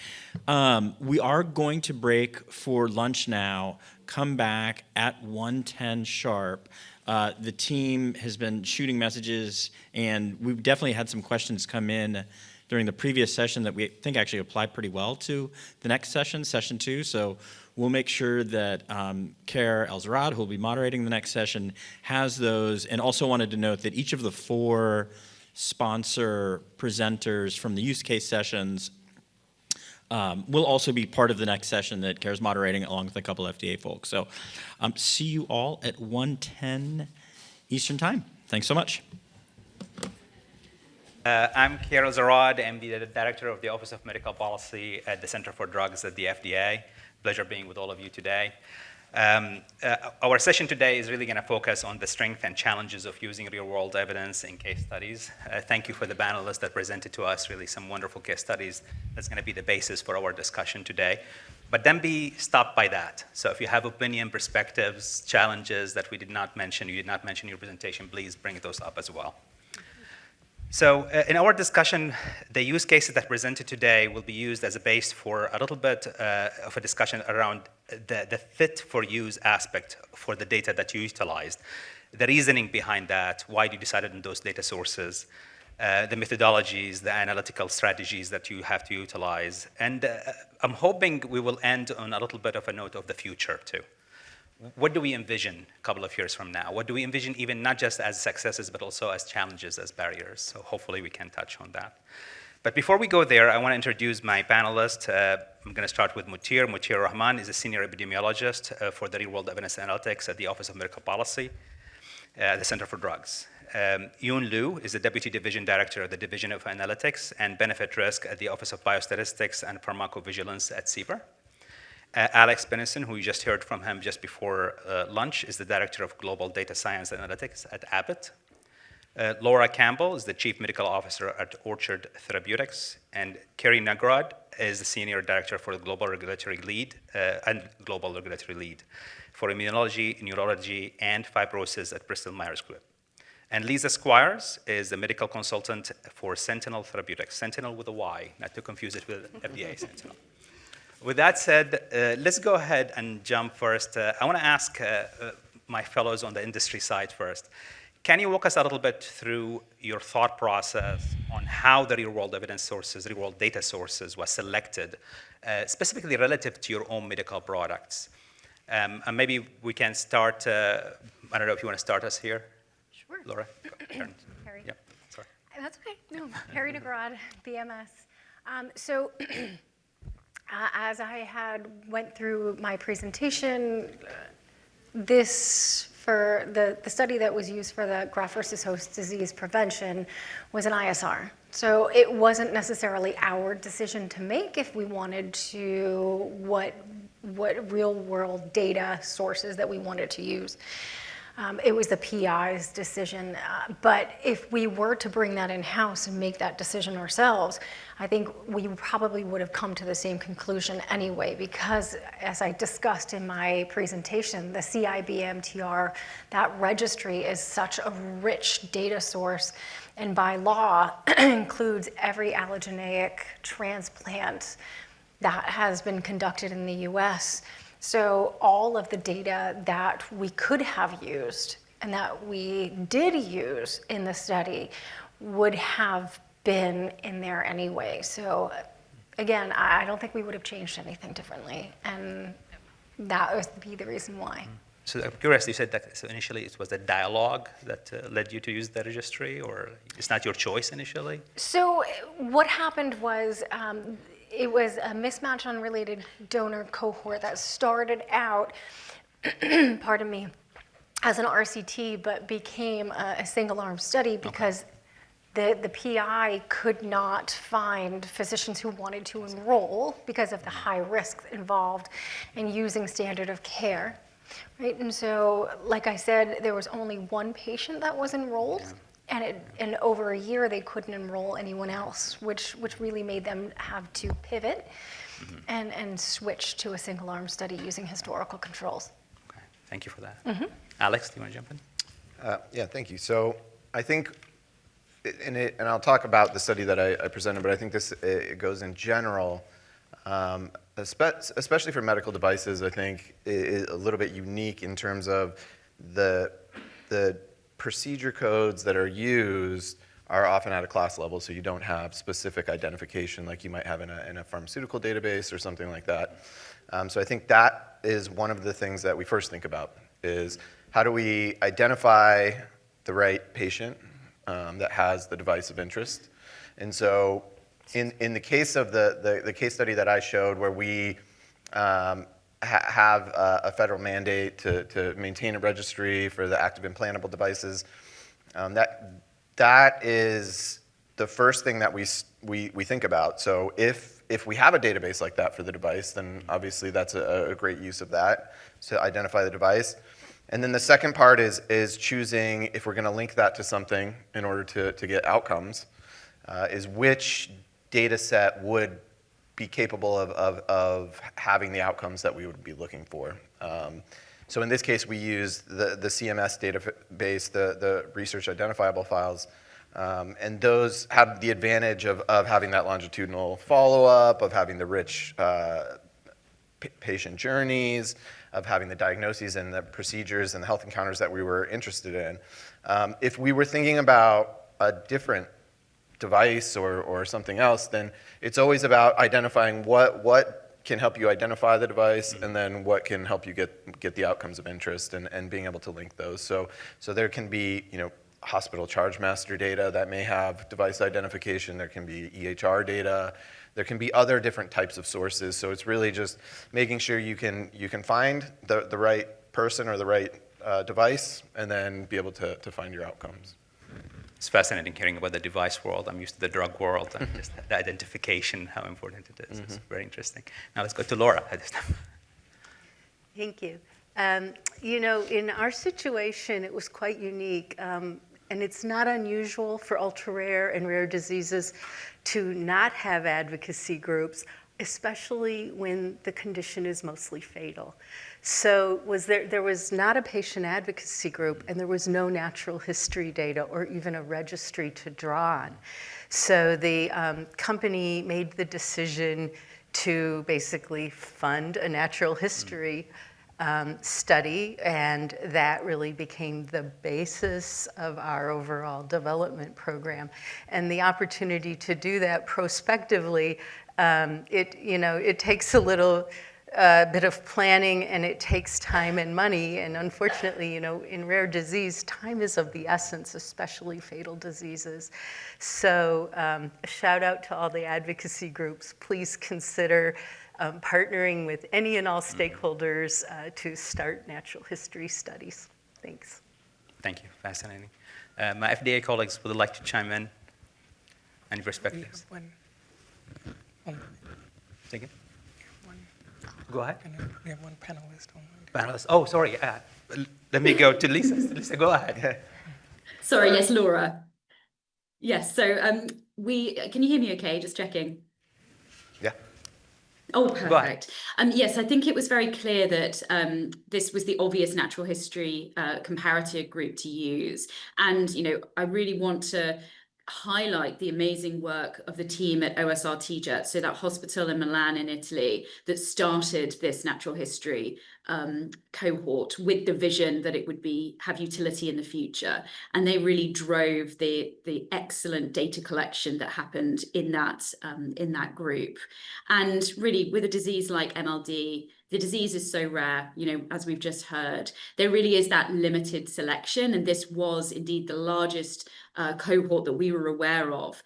We are going to break for lunch now, come back at 1:10 sharp. The team has been shooting messages, and we've definitely had some questions come in during the previous session that we think actually apply pretty well to the next session, session 2. So we'll make sure that Care Elzarad, who will be moderating the next session, has those, and also wanted to note that each of the 4 sponsor presenters from the use case sessions will also be part of the next session that CARE's moderating along with a couple FDA folks. So see you all at 1:10 Eastern Time. Thanks so much. I'm Care Elzarad. I'm the Director of the Office of Medical Policy at the Center for Drugs at the FDA. Pleasure being with all of you today. Our session today is really going to focus on the strength and challenges of using real-world evidence in case studies. Thank you for the panelists that presented to us really some wonderful case studies. That's going to be the basis for our discussion today. But don't be stopped by that. So if you have opinion, perspectives, challenges that we did not mention, you did not mention in your presentation, please bring those up as well. So in our discussion, the use cases that presented today will be used as a base for a little bit of a discussion around the fit for use aspect for the data that you utilized, the reasoning behind that, why you decided on those data sources, the methodologies, the analytical strategies that you have to utilize. And I'm hoping we will end on a little bit of a note of the future too. What do we envision a couple of years from now? What do we envision even not just as successes, but also as challenges, as barriers? So hopefully we can touch on that. But before we go there, I want to introduce my panelists. I'm going to start with Mutir. Mutir Rahman is a senior epidemiologist for the real-world evidence analytics at the Office of Medical Policy, the Center for Drugs. Yoon Liu is the Deputy Division Director of the Division of Analytics and Benefit Risk at the Office of Biostatistics and Pharmacovigilance at CBER. Alex Benison, who you just heard from him just before lunch, is the Director of Global Data Science and Analytics at Abbott. Laura Campbell is the Chief Medical Officer at Orchard Therapeutics, and Kerry Nagrod is the Senior Director for the Global Regulatory Lead for Immunology, Neurology, and Fibrosis at Bristol Myers Squibb. And Lisa Squires is the Medical Consultant for Sentinel Therapeutics, Sentinel with a Y, not to confuse it with FDA Sentinel. With that said, let's go ahead and jump first. I want to ask my fellows on the industry side first. Can you walk us a little bit through your thought process on how the real-world evidence sources, real-world data sources was selected, specifically relative to your own medical products? And maybe we can start, I don't know if you want to start us here. Sure. Laura? Harry. Yep, sorry. That's okay. No, Harry Nagrod, BMS. As I had went through my presentation, for the study that was used for the graft versus host disease prevention was an ISR. So it wasn't necessarily our decision to make if we wanted to, what real world data sources that we wanted to use. It was the PI's decision. But if we were to bring that in-house and make that decision ourselves, I think we probably would have come to the same conclusion anyway, because as I discussed in my presentation, the CIBMTR, that registry is such a rich data source, and by law includes every allogeneic transplant that has been conducted in the US. So all of the data that we could have used and that we did use in the study would have been in there anyway. So again, I don't think we would have changed anything differently, and that would be the reason why. So I'm curious, you said that so initially it was the dialogue that led you to use the registry, or it's not your choice initially? So what happened was, it was a mismatch unrelated donor cohort that started out, pardon me, as an RCT, but became a single-arm study because the PI could not find physicians who wanted to enroll because of the high risk involved in using standard of care, right? And so, like I said, there was only one patient that was enrolled. Yeah. And over a year, they couldn't enroll anyone else, which really made them have to pivot and switch to a single-arm study using historical controls. Okay, thank you for that. Alex, do you want to jump in? Yeah, thank you. So I think, and I'll talk about the study that I presented, but I think it goes in general, especially for medical devices, I think is a little bit unique in terms of the procedure codes that are used are often at a class level, so you don't have specific identification like you might have in a pharmaceutical database or something like that. So I think that is one of the things that we first think about, is how do we identify the right patient that has the device of interest. And so in the case of the case study that I showed, where we have a federal mandate to maintain a registry for the active implantable devices, that is the first thing that we think about. So if we have a database like that for the device, then obviously that's a great use of that to identify the device. And then the second part is choosing, if we're going to link that to something in order to get outcomes, is which data set would be capable of having the outcomes that we would be looking for. So in this case, we used the CMS database, the research identifiable files, and those have the advantage of having that longitudinal follow-up, of having the rich patient journeys, of having the diagnoses and the procedures and the health encounters that we were interested in. If we were thinking about a different device or something else, then it's always about identifying what can help you identify the device, and then what can help you get the outcomes of interest, and being able to link those. So there can be, hospital charge master data that may have device identification. There can be EHR data. There can be other different types of sources. So it's really just making sure you can find the right person or the right device, and then be able to find your outcomes. It's fascinating hearing about the device world. I'm used to the drug world, and just the identification, how important it is. It's very interesting. Now let's go to Laura at this time. Thank you. You know, in our situation, it was quite unique, and it's not unusual for ultra-rare and rare diseases to not have advocacy groups, especially when the condition is mostly fatal. So there was not a patient advocacy group, and there was no natural history data or even a registry to draw on. So the company made the decision to basically fund a natural history study, and that really became the basis of our overall development program. And the opportunity to do that prospectively, it takes a little bit of planning, and it takes time and money. And unfortunately, in rare disease, time is of the essence, especially fatal diseases. So a shout out to all the advocacy groups. Please consider partnering with any and all stakeholders to start natural history studies. Thanks. Thank you. Fascinating. My FDA colleagues would like to chime in. Any perspectives? Take it. Go ahead. We have one panelist. Panelist. Oh, sorry. Let me go to Lisa. Lisa, go ahead. Sorry, yes, Laura. Yes, so can you hear me okay? Just checking. Yeah. Oh, perfect. Yes, I think it was very clear that this was the obvious natural history comparator group to use. And, I really want to highlight the amazing work of the team at OSR TGET, so that hospital in Milan in Italy that started this natural history cohort with the vision that it would have utility in the future. And they really drove the excellent data collection that happened in that group. And really, with a disease like MLD, the disease is so rare, as we've just heard, there really is that limited selection. And this was indeed the largest cohort that we were aware of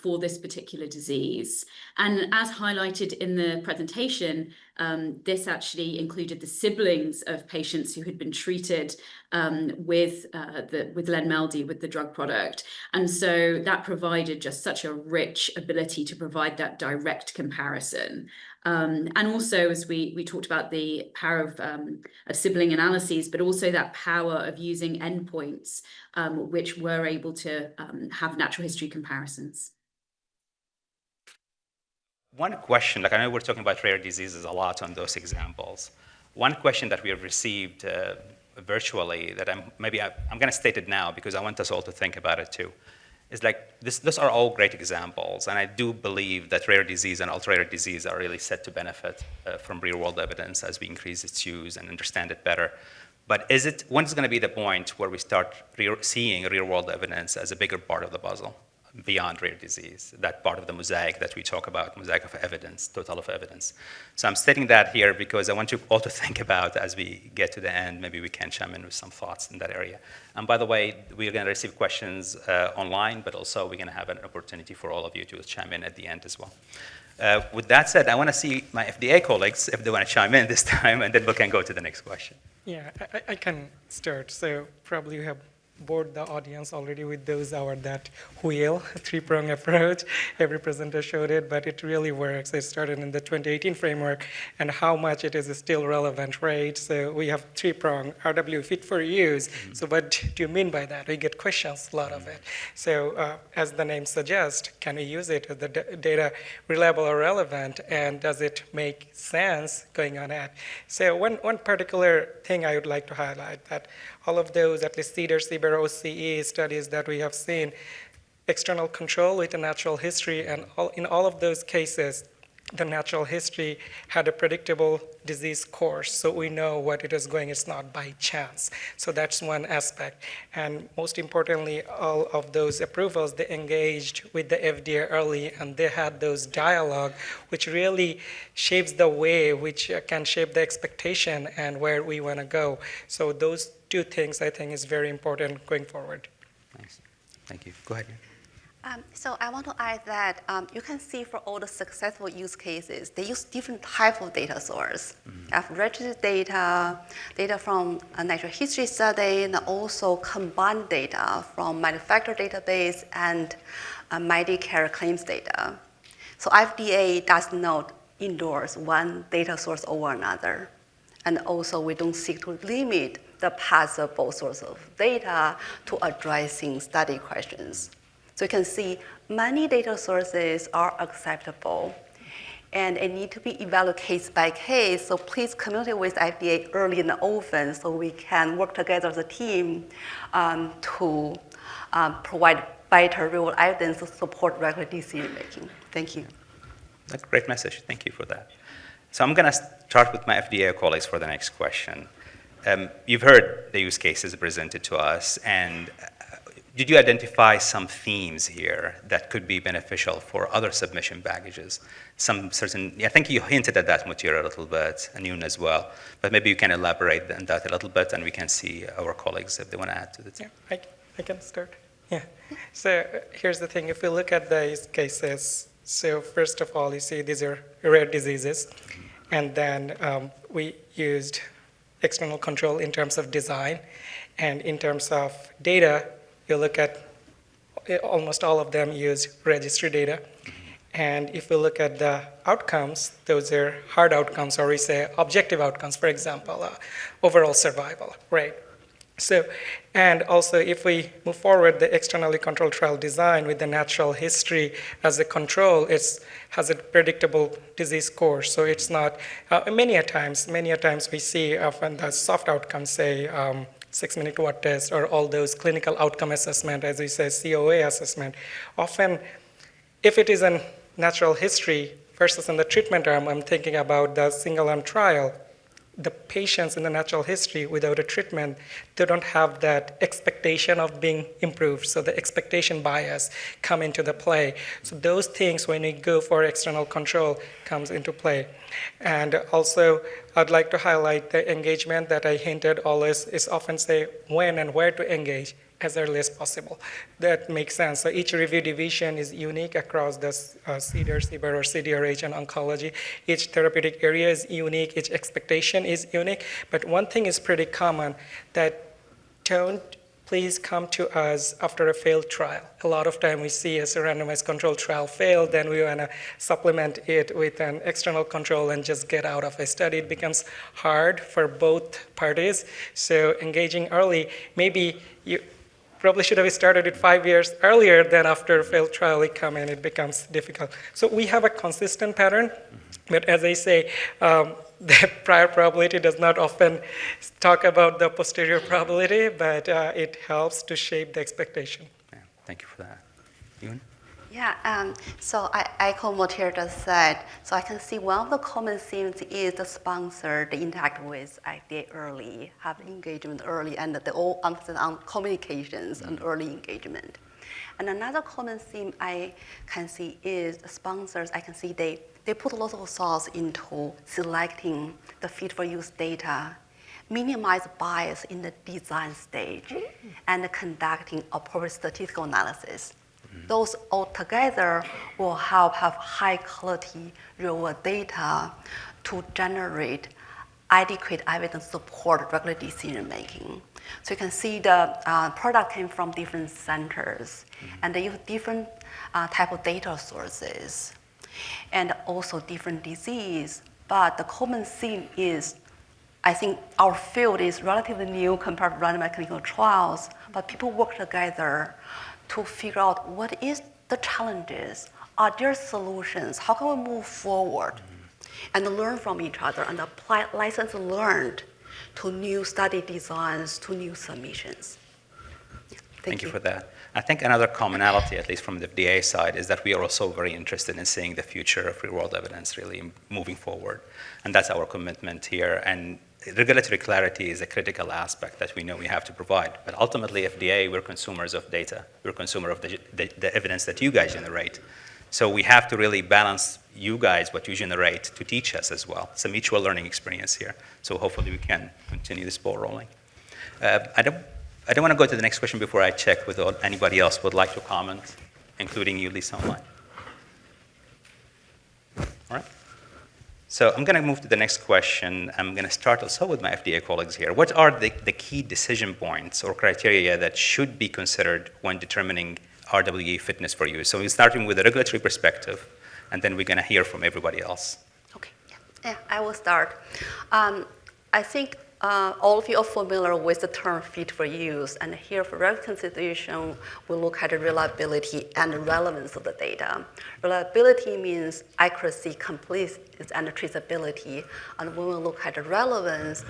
for this particular disease. And as highlighted in the presentation, this actually included the siblings of patients who had been treated with Lenmeldi, with the drug product. And so that provided just such a rich ability to provide that direct comparison. And also, as we talked about the power of sibling analyses, but also that power of using endpoints, which were able to have natural history comparisons. One question, I know we're talking about rare diseases a lot on those examples. One question that we have received virtually that I'm going to state it now because I want us all to think about it too, is these are all great examples, and I do believe that rare disease and ultra-rare disease are really set to benefit from real-world evidence as we increase its use and understand it better. But when is going to be the point where we start seeing real-world evidence as a bigger part of the puzzle beyond rare disease, that part of the mosaic that we talk about, mosaic of evidence, total of evidence? So I'm stating that here because I want you all to think about as we get to the end, maybe we can chime in with some thoughts in that area. And by the way, we're going to receive questions online, but also we're going to have an opportunity for all of you to chime in at the end as well. With that said, I want to see my FDA colleagues if they want to chime in this time, and then we can go to the next question. Yeah, I can start. So probably you have bored the audience already with that wheel, three-prong approach. Every presenter showed it, but it really works. It started in the 2018 framework, and how much it is still relevant, right? So we have three-prong, RW fit for use. Mm-hmm. So what do you mean by that? We get questions, a lot of it. So as the name suggests, can we use it? Is the data reliable or relevant? And does it make sense going on at? So one particular thing I would like to highlight, that all of those, at least CDER, CBER, OCE studies that we have seen, external control with a natural history, and in all of those cases, the natural history had a predictable disease course, so we know what it is going. It's not by chance. So that's one aspect. And most importantly, all of those approvals, they engaged with the FDA early, and they had those dialogue, which really shapes the way, which can shape the expectation and where we want to go. So those two things, I think, is very important going forward. Nice. Thank you. Go ahead. So I want to add that you can see for all the successful use cases, they use different type of data source. Mm-hmm. Have registered data from a natural history study, and also combined data from manufacturer database and Medicare claims data. So FDA does not endorse one data source over another. And also, we don't seek to limit the possible source of data to addressing study questions. So you can see many data sources are acceptable, and it need to be evaluated case by case. So please communicate with FDA early and often so we can work together as a team to provide better real evidence to support regular decision making. Thank you. That's a great message. Thank you for that. So I'm going to start with my FDA colleagues for the next question. You've heard the use cases presented to us, and did you identify some themes here that could be beneficial for other submission packages? I think you hinted at that material a little bit, and Yoon as well, but maybe you can elaborate on that a little bit, and we can see our colleagues if they want to add to it. Yeah, I can start. Yeah. So here's the thing. If we look at the use cases, so first of all, you see these are rare diseases, and then we used external control in terms of design, and in terms of data, you look at almost all of them use registry data. And if we look at the outcomes, those are hard outcomes, or we say objective outcomes, for example, overall survival, right? So, and also if we move forward, the externally controlled trial design with the natural history as a control, it has a predictable disease course. So it's not, many a times we see often the soft outcomes, say 6-minute walk test, or all those clinical outcome assessment, as we say, COA assessment. Often, if it is a natural history versus in the treatment arm, I'm thinking about the single-arm trial. The patients in the natural history without a treatment, they don't have that expectation of being improved. So the expectation bias come into the play. So those things, when we go for external control, comes into play. And also, I'd like to highlight the engagement that I hinted always is often say when and where to engage as early as possible. That makes sense. So each review division is unique across the CDR, CBER, or CDRH and oncology. Each therapeutic area is unique, each expectation is unique. But one thing is pretty common, that don't please come to us after a failed trial. A lot of time we see as a randomized controlled trial failed, then we want to supplement it with an external control and just get out of a study. It becomes hard for both parties. So engaging early, maybe you probably should have started it 5 years earlier than after a failed trial, it come in, it becomes difficult. So we have a consistent pattern, but as I say, the prior probability does not often talk about the posterior probability, but it helps to shape the expectation. Yeah, thank you for that. Yoon? Yeah, so I echo what Matilda just said. So I can see one of the common themes is the sponsor, they interact with FDA early, have engagement early, and they all emphasis on communications and early engagement. And another common theme I can see is the sponsors, I can see they put a lot of thoughts into selecting the fit for use data, minimize bias in the design stage, and conducting appropriate statistical analysis. Those all together will help have high quality real-world data to generate adequate evidence support regular decision making. So you can see the product came from different centers, and they use different type of data sources, and also different disease. But the common theme is, I think our field is relatively new compared to randomized clinical trials, but people work together to figure out what is the challenges, are there solutions, how can we move forward, and learn from each other and apply lessons learned to new study designs, to new submissions. Thank you for that. I think another commonality, at least from the FDA side, is that we are also very interested in seeing the future of real-world evidence really moving forward. And that's our commitment here. And regulatory clarity is a critical aspect that we know we have to provide. But ultimately, FDA, we're consumers of data. We're consumers of the evidence that you guys generate. So we have to really balance you guys, what you generate, to teach us as well. It's a mutual learning experience here. So hopefully we can continue this ball rolling. I don't want to go to the next question before I check with anybody else would like to comment, including you, Lisa, online. All right. So I'm going to move to the next question. I'm going to start also with my FDA colleagues here. What are the key decision points or criteria that should be considered when determining RWE fitness for use? So we're starting with a regulatory perspective, and then we're going to hear from everybody else. Okay, yeah, I will start. I think all of you are familiar with the term fit for use, and here for reconciliation, we look at the reliability and relevance of the data. Reliability means accuracy, completeness, and traceability. And when we look at the relevance,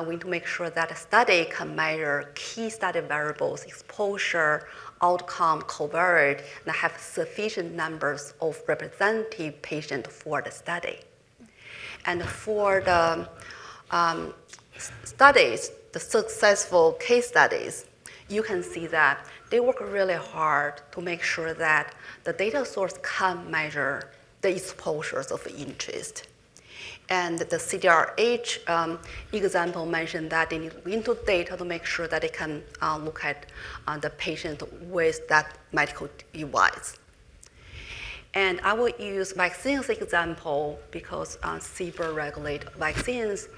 we need to make sure that a study can measure key study variables, exposure, outcome, covariate, and have sufficient numbers of representative patients for the study. And for the studies, the successful case studies, you can see that they work really hard to make sure that the data source can measure the exposures of interest. And the CDRH example mentioned that they need to look into data to make sure that they can look at the patient with that medical device. And I will use vaccines example because CBER regulate vaccines.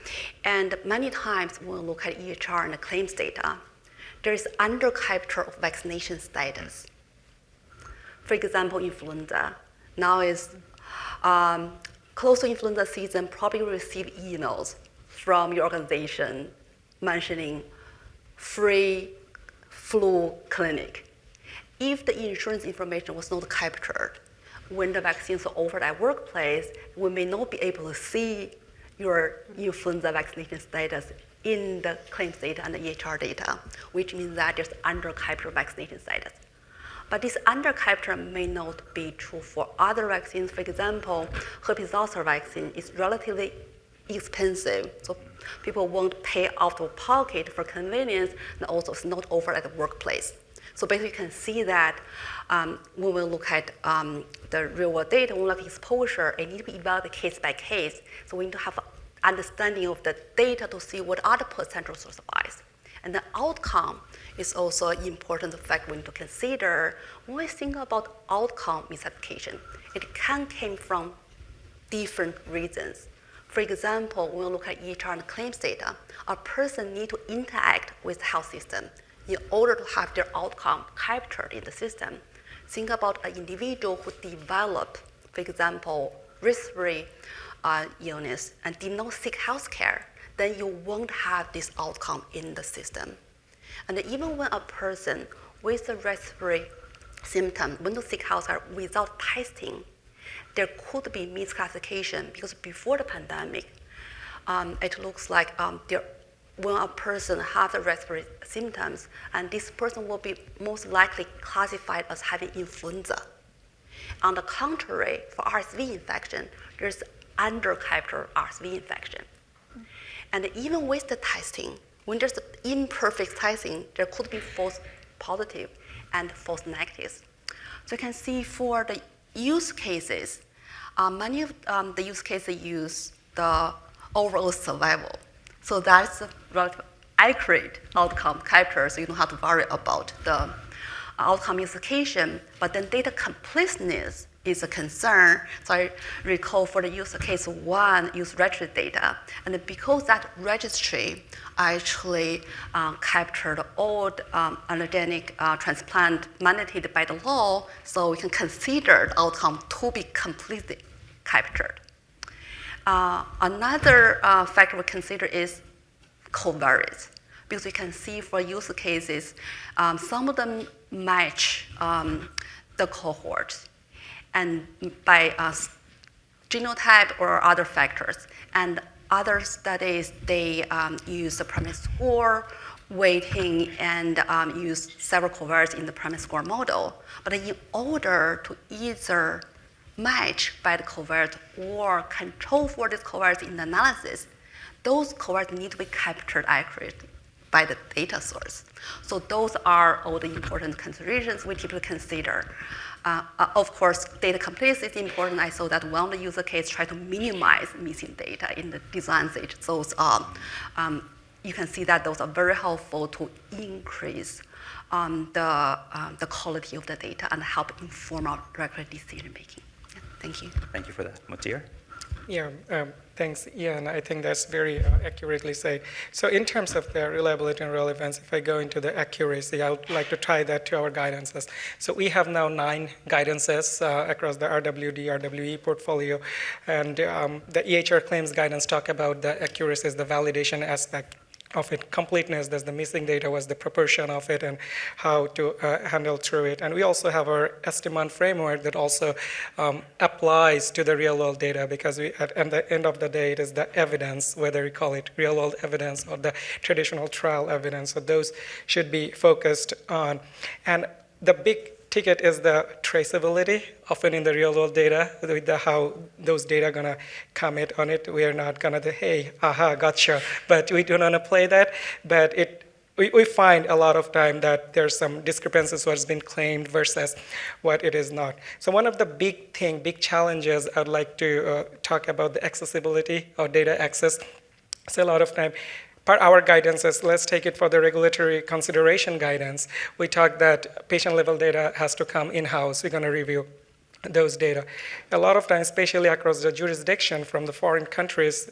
And many times when we look at EHR and the claims data, there is under capture of vaccination status. For example, influenza. Now is close to influenza season, probably receive emails from your organization mentioning free flu clinic. If the insurance information was not captured, when the vaccines are offered at workplace, we may not be able to see your influenza vaccination status in the claims data and the EHR data, which means that there's under-capture vaccination status. But this under-capture may not be true for other vaccines. For example, herpes zoster vaccine is relatively expensive, so people won't pay out of pocket for convenience, and also it's not offered at the workplace. So basically you can see that when we look at the real-world data, when we look at exposure, it needs to be evaluated case by case. So we need to have an understanding of the data to see what are the potential source of bias. And the outcome is also an important factor we need to consider. When we think about outcome misapplication, it can come from different reasons. For example, when we look at EHR and claims data, a person needs to interact with the health system in order to have their outcome captured in the system. Think about an individual who developed, for example, respiratory illness and did not seek health care, then you won't have this outcome in the system. And even when a person with a respiratory symptom went to seek health care without testing, there could be misclassification because before the pandemic, it looks like when a person has the respiratory symptoms, and this person will be most likely classified as having influenza. On the contrary, for RSV infection, there's under-captured RSV infection. And even with the testing, when there's imperfect testing, there could be false positive and false negatives. So you can see for the use cases, many of the use cases use the overall survival. So that's a relatively accurate outcome capture, so you don't have to worry about the outcome misclassification. But then data completeness is a concern. So I recall for the use case 1, use registry data. And because that registry actually captured all the allogeneic transplant mandated by the law, so we can consider the outcome to be completely captured. Another factor we consider is covariates, because we can see for use cases, some of them match the cohorts, and by genotype or other factors. And other studies, they use the premise score, weighting, and use several covariates in the premise score model. But in order to either match by the covariate or control for this covariate in the analysis, those covariates need to be captured accurately by the data source. So those are all the important considerations we typically consider. Of course, data completeness is important. I saw that one of the user case try to minimize missing data in the design stage. So you can see that those are very helpful to increase the quality of the data and help inform our regular decision making. Yeah, thank you. Thank you for that. Motir? Yeah, thanks, Ian. I think that's very accurately said. So in terms of the reliability and relevance, if I go into the accuracy, I would like to tie that to our guidances. So we have now 9 guidances across the RWD, RWE portfolio, and the EHR claims guidance talk about the accuracy as the validation aspect of it. Completeness, that's the missing data, was the proportion of it and how to handle through it. And we also have our estimate framework that also applies to the real world data, because at the end of the day, it is the evidence, whether we call it real world evidence or the traditional trial evidence. So those should be focused on. And the big ticket is the traceability, often in the real world data, with how those data are gonna comment on it. We are not gonna say, hey, aha, gotcha, but we do not play that. But we find a lot of time that there's some discrepancies what's been claimed versus what it is not. So one of the big challenges I'd like to talk about the accessibility or data access. So a lot of time, part our guidance is, let's take it for the regulatory consideration guidance. We talk that patient-level data has to come in-house. We're going to review those data. A lot of times, especially across the jurisdiction from the foreign countries,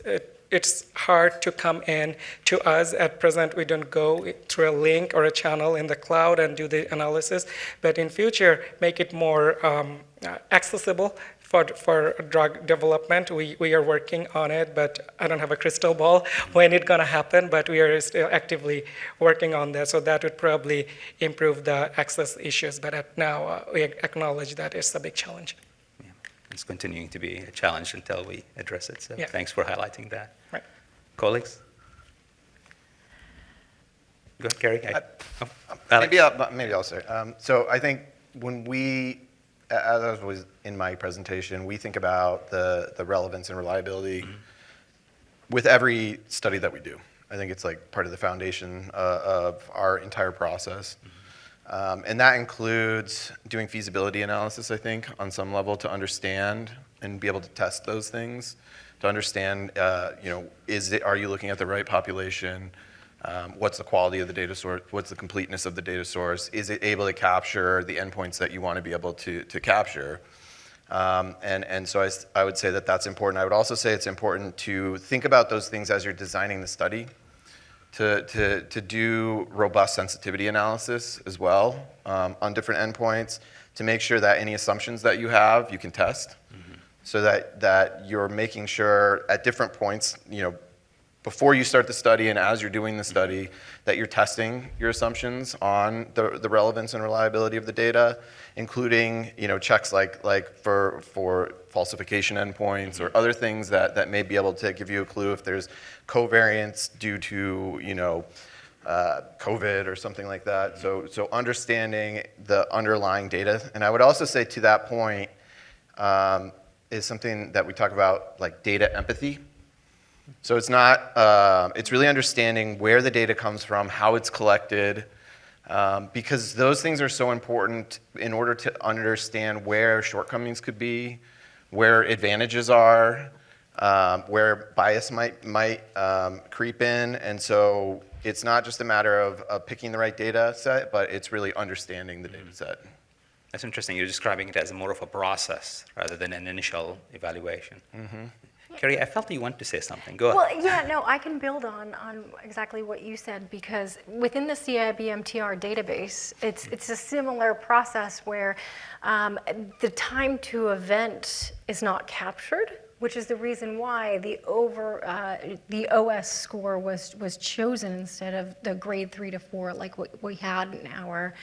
it's hard to come in to us. At present, we don't go through a link or a channel in the cloud and do the analysis. But in future, make it more accessible for drug development. We are working on it, but I don't have a crystal ball when it's going to happen, but we are still actively working on that. So that would probably improve the access issues. But now we acknowledge that it's a big challenge. Yeah. It's continuing to be a challenge until we address it. So yeah. Thanks for highlighting that. Right. Colleagues? Go ahead, Gary. Maybe I'll say. So I think when we, as was in my presentation, we think about the relevance and reliability with every study that we do. I think it's like part of the foundation of our entire process. And that includes doing feasibility analysis, I think, on some level to understand and be able to test those things, to understand, are you looking at the right population? What's the quality of the data source? What's the completeness of the data source? Is it able to capture the endpoints that you want to be able to capture? And so I would say that that's important. I would also say it's important to think about those things as you're designing the study, to do robust sensitivity analysis as well on different endpoints, to make sure that any assumptions that you have, you can test, so that you're making sure at different points, before you start the study and as you're doing the study, that you're testing your assumptions on the relevance and reliability of the data, including checks like for falsification endpoints or other things that may be able to give you a clue if there's covariance due to COVID or something like that. So understanding the underlying data. And I would also say to that point is something that we talk about, like data empathy. So it's not, it's really understanding where the data comes from, how it's collected, because those things are so important in order to understand where shortcomings could be, where advantages are, where bias might creep in. And so it's not just a matter of picking the right data set, but it's really understanding the data set. That's interesting. You're describing it as more of a process rather than an initial evaluation. Carrie, I felt you wanted to say something. Go ahead. Well, yeah, no, I can build on exactly what you said, because within the CIBMTR database, it's a similar process where the time to event is not captured, which is the reason why the OS score was chosen instead of the grade 3 to 4 like what we had in our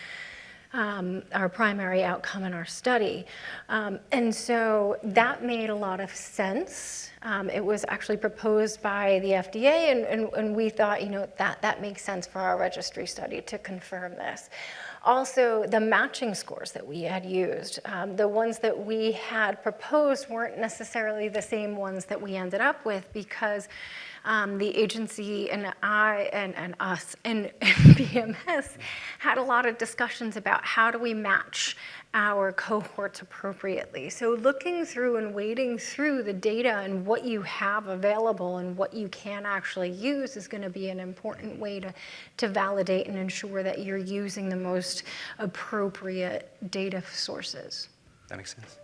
primary outcome in our study. And so that made a lot of sense. It was actually proposed by the FDA, and we thought, that makes sense for our registry study to confirm this. Also, the matching scores that we had used, the ones that we had proposed weren't necessarily the same ones that we ended up with, because the agency and us and BMS had a lot of discussions about how do we match our cohorts appropriately. So looking through and wading through the data and what you have available and what you can actually use is going to be an important way to validate and ensure that you're using the most appropriate data sources. That makes sense.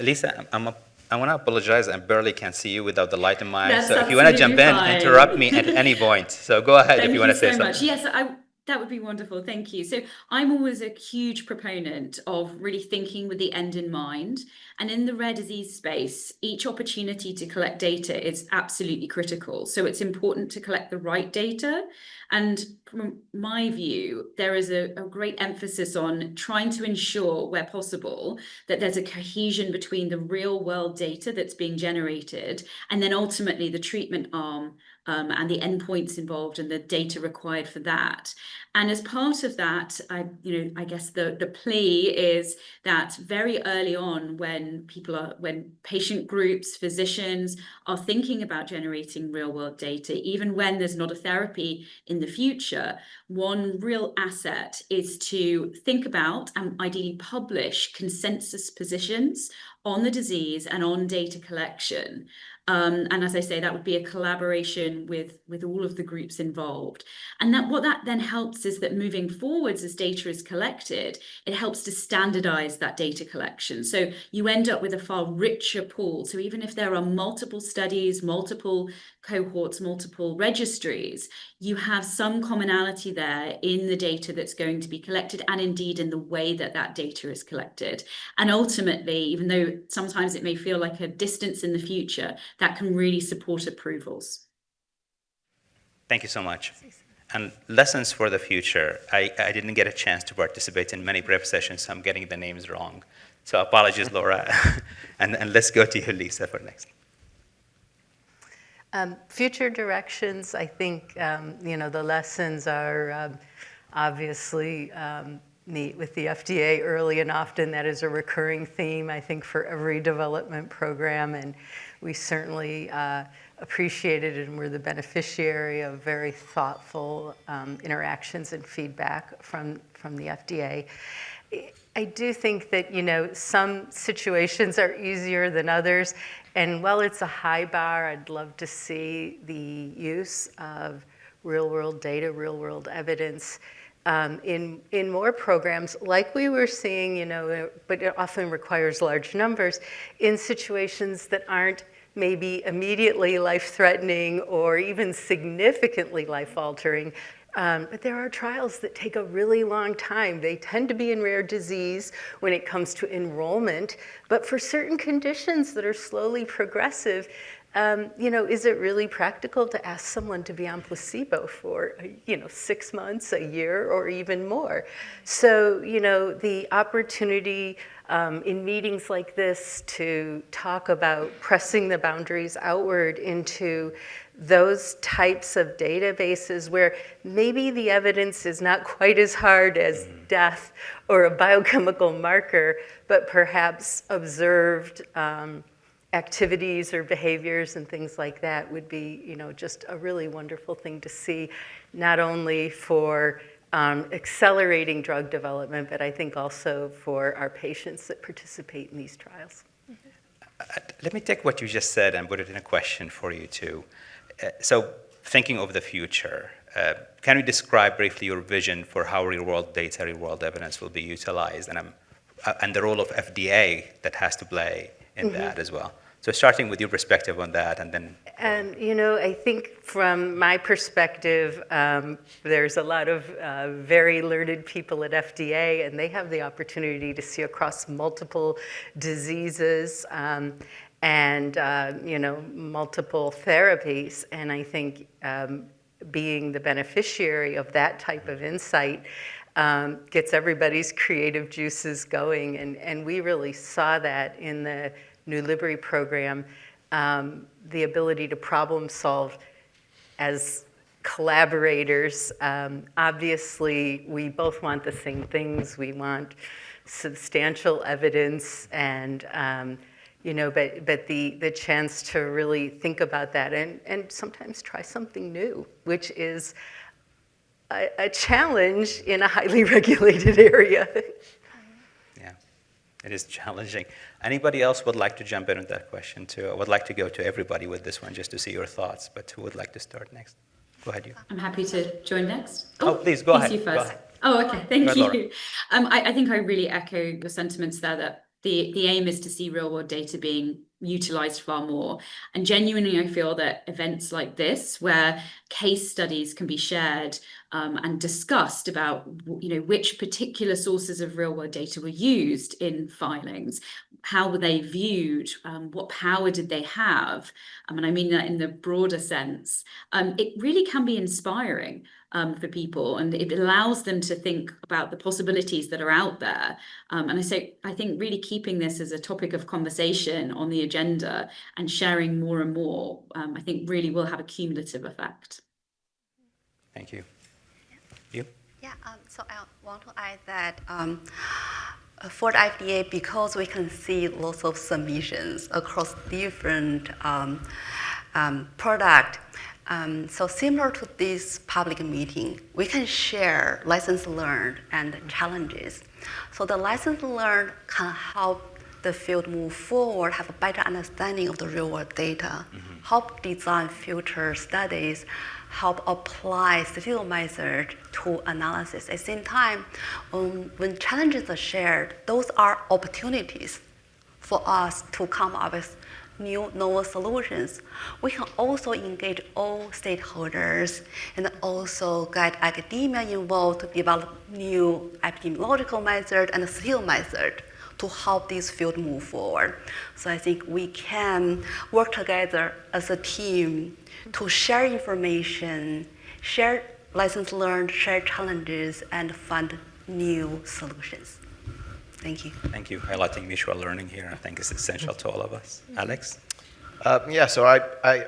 Lisa, I'm I want to apologize. I barely can see you without the light in my eyes. That's So if you want to jump in, absolutely fine. interrupt me at any point. So go ahead if you want to say Thank you something. so much. Yes, that would be wonderful. Thank you. So I'm always a huge proponent of really thinking with the end in mind. And in the rare disease space, each opportunity to collect data is absolutely critical. So it's important to collect the right data. And from my view, there is a great emphasis on trying to ensure, where possible, that there's a cohesion between the real world data that's being generated and then ultimately the treatment arm and the endpoints involved and the data required for that. And as part of that, I guess the plea is that very early on, when patient groups, physicians are thinking about generating real world data, even when there's not a therapy in the future, one real asset is to think about and ideally publish consensus positions on the disease and on data collection. And as I say, that would be a collaboration with all of the groups involved. And what that then helps is that moving forwards as data is collected, it helps to standardize that data collection. So you end up with a far richer pool. So even if there are multiple studies, multiple cohorts, multiple registries, you have some commonality there in the data that's going to be collected and indeed in the way that that data is collected. And ultimately, even though sometimes it may feel like a distance in the future, that can really support approvals. Thank you so much. And lessons for the future. I didn't get a chance to participate in many prep sessions, so I'm getting the names wrong. So apologies, Laura. and let's go to you, Lisa, for next. Future directions, I think, the lessons are obviously meet with the FDA early and often. That is a recurring theme, I think, for every development program. And we certainly appreciate it, and we're the beneficiary of very thoughtful interactions and feedback from the FDA. I do think that, some situations are easier than others. And while it's a high bar, I'd love to see the use of real-world data, real-world evidence in more programs, like we were seeing, but it often requires large numbers, in situations that aren't maybe immediately life-threatening or even significantly life-altering. But there are trials that take a really long time. They tend to be in rare disease when it comes to enrollment, but for certain conditions that are slowly progressive, is it really practical to ask someone to be on placebo for, 6 months, a year, or even more? So, the opportunity in meetings like this to talk about pressing the boundaries outward into those types of databases where maybe the evidence is not quite as hard as death or a biochemical marker, but perhaps observed activities or behaviors and things like that would be, just a really wonderful thing to see, not only for accelerating drug development, but I think also for our patients that participate in these trials. Let me take what you just said and put it in a question for you too. So thinking of the future, can you describe briefly your vision for how real-world data, real-world evidence will be utilized, and the role of FDA that has to play in that as well? So starting with your perspective on that, and then... I think from my perspective, there's a lot of very learned people at FDA, and they have the opportunity to see across multiple diseases and multiple therapies. And I think being the beneficiary of that type of insight gets everybody's creative juices going. And we really saw that in the New Library program, the ability to problem solve as collaborators. Obviously, we both want the same things. We want substantial evidence and but the chance to really think about that and sometimes try something new, which is a challenge in a highly regulated area. Yeah, it is challenging. Anybody else would like to jump in on that question too? I would like to go to everybody with this one just to see your thoughts, but who would like to start next? Go ahead, you. I'm happy to join next. Oh, please, go ahead. You first. Go ahead. Oh, okay, thank Go ahead, you. I think I really echo your sentiments there that the aim is to see real world data being utilized far more. And genuinely, I feel that events like this, where case studies can be shared and discussed about, which particular sources of real world data were used in filings, how were they viewed, what power did they have, and I mean that in the broader sense, it really can be inspiring for people, and it allows them to think about the possibilities that are out there. And I think really keeping this as a topic of conversation on the agenda and sharing more and more, I think really will have a cumulative effect. Thank you. You? Yeah, so I want to add that for the FDA, because we can see lots of submissions across different product, so similar to this public meeting, we can share lessons learned and challenges. So the lessons learned can help the field move forward, have a better understanding of the real world data, help design future studies, help apply statistical method to analysis. At the same time, when challenges are shared, those are opportunities for us to come up with new novel solutions. We can also engage all stakeholders and also get academia involved to develop new epidemiological method and statistical method to help this field move forward. So I think we can work together as a team to share information, share lessons learned, share challenges, and find new solutions. Thank you. Thank you. Highlighting mutual learning here, I think is essential to all of us. Alex? Yeah, so I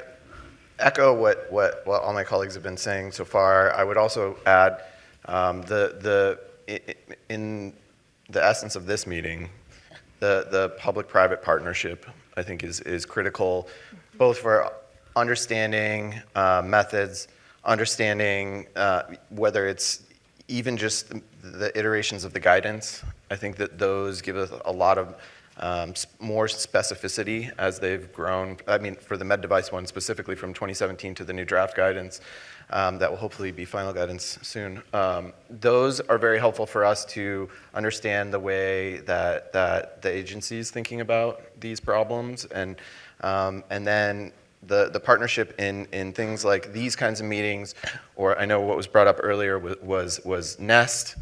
echo what all my colleagues have been saying so far. I would also add in the essence of this meeting, the public-private partnership, I think, is critical, both for understanding methods, understanding whether it's even just the iterations of the guidance. I think that those give us a lot of more specificity as they've grown. I mean, for the med device one specifically, from 2017 to the new draft guidance, that will hopefully be final guidance soon. Those are very helpful for us to understand the way that the agency is thinking about these problems, and then the partnership in things like these kinds of meetings, or I know what was brought up earlier was NEST.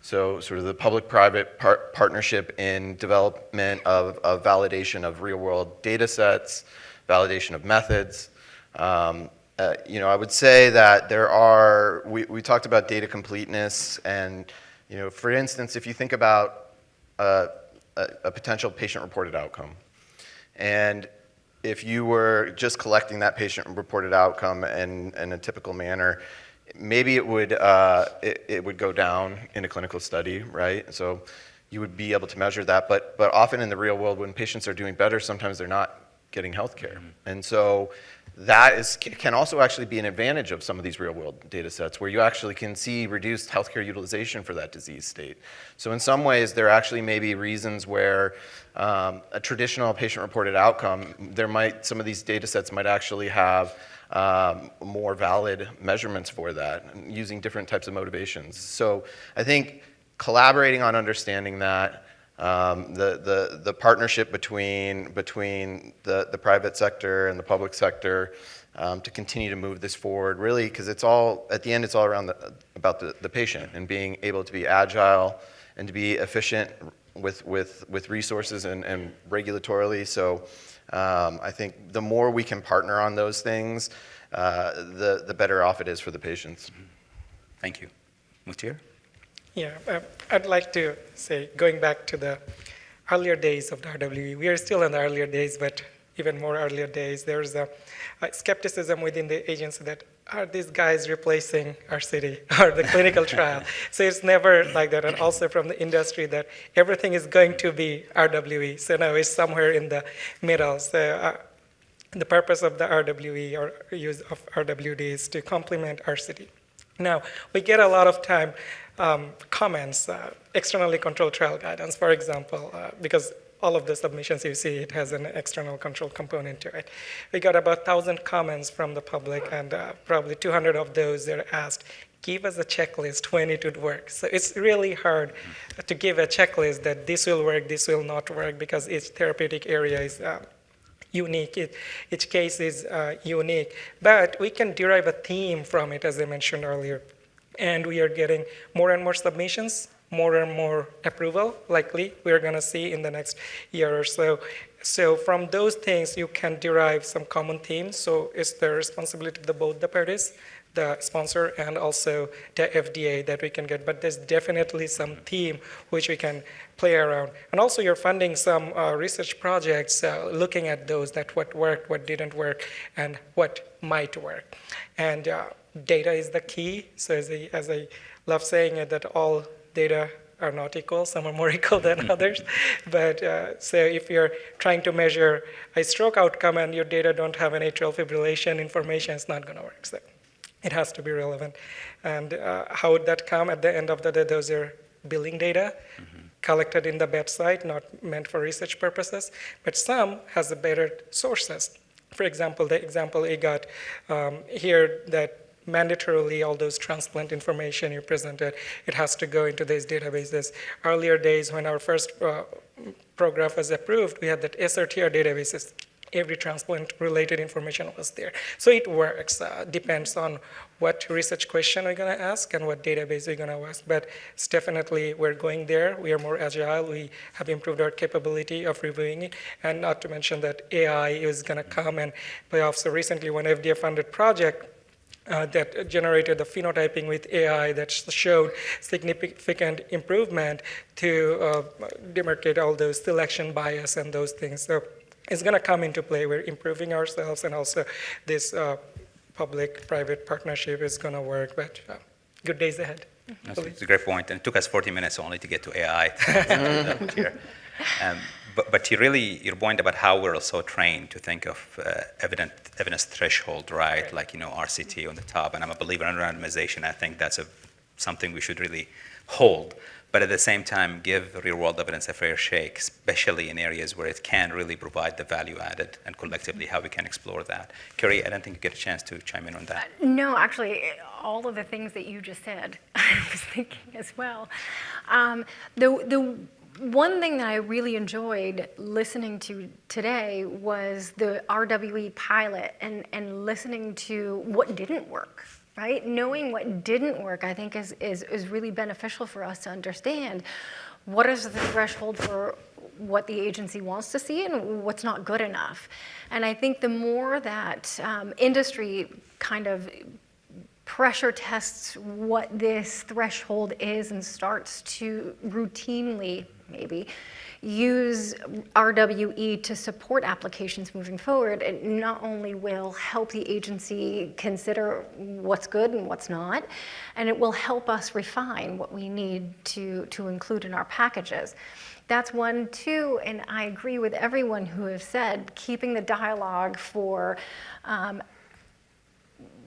So sort of the public-private partnership in development of validation of real-world data sets, validation of methods. I would say that we talked about data completeness, and for instance, if you think about a potential patient-reported outcome, and if you were just collecting that patient-reported outcome in a typical manner, maybe it would go down in a clinical study, right? So you would be able to measure that, but often in the real world, when patients are doing better, sometimes they're not getting health care. And so that can also actually be an advantage of some of these real world data sets, where you actually can see reduced healthcare utilization for that disease state. So in some ways, there actually may be reasons where a traditional patient-reported outcome, some of these data sets might actually have more valid measurements for that, using different types of motivations. So I think collaborating on understanding that, the partnership between the private sector and the public sector to continue to move this forward, really, because at the end, it's all around about the patient and being able to be agile and to be efficient with resources and regulatorily. So I think the more we can partner on those things, the better off it is for the patients. Thank you. Mutir? Yeah, I'd like to say, going back to the earlier days of the RWE, we are still in the earlier days, but even more earlier days, there's a skepticism within the agency that, are these guys replacing our city or the clinical trial? So it's never like that. And also from the industry, that everything is going to be RWE. So now it's somewhere in the middle. So the purpose of the RWE or use of RWD is to complement our city. Now, we get a lot of time comments, externally controlled trial guidance, for example, because all of the submissions you see, it has an external control component to it. We got about 1,000 comments from the public, and probably 200 of those are asked, give us a checklist when it would work. So it's really hard to give a checklist that this will work, this will not work, because each therapeutic area is unique. Each case is unique, but we can derive a theme from it, as I mentioned earlier. And we are getting more and more submissions, more and more approval, likely, we're going to see in the next year or so. So from those things, you can derive some common themes. So it's the responsibility of both the parties, the sponsor and also the FDA, that we can get. But there's definitely some theme which we can play around. And also you're funding some research projects looking at those, that what worked, what didn't work, and what might work. And data is the key. So as I love saying it, that all data are not equal. Some are more equal than others. But so if you're trying to measure a stroke outcome and your data don't have an atrial fibrillation information, it's not going to work. So it has to be relevant. And how would that come? At the end of the day, those are billing data collected in the bedside, not meant for research purposes. But some has a better sources. For example, the example I got here, that mandatorily all those transplant information you presented, it has to go into these databases. Earlier days when our first program was approved, we had that SRTR databases. Every transplant-related information was there. So it works, depends on what research question we're gonna ask and what database we're gonna ask, but it's definitely we're going there. We are more agile. We have improved our capability of reviewing it, and not to mention that AI is gonna come and play off. So recently, one FDA-funded project that generated the phenotyping with AI that showed significant improvement to demarcate all those selection bias and those things. So it's going to come into play. We're improving ourselves, and also this public-private partnership is going to work, but good days ahead. That's a great point, and it took us 40 minutes only to get to AI. But your point about how we're also trained to think of evidence threshold, right? Like, RCT on the top, and I'm a believer in randomization. I think that's something we should really hold, but at the same time, give real-world evidence a fair shake, especially in areas where it can really provide the value added, and collectively how we can explore that. Carrie, I don't think you get a chance to chime in on that. No, actually, all of the things that you just said, I was thinking as well. The one thing that I really enjoyed listening to today was the RWE pilot and listening to what didn't work, right? Knowing what didn't work, I think, is really beneficial for us to understand what is the threshold for what the agency wants to see and what's not good enough. And I think the more that industry kind of pressure tests what this threshold is and starts to routinely maybe use RWE to support applications moving forward, it not only will help the agency consider what's good and what's not, and it will help us refine what we need to include in our packages. That's one. Two, and I agree with everyone who has said, keeping the dialogue for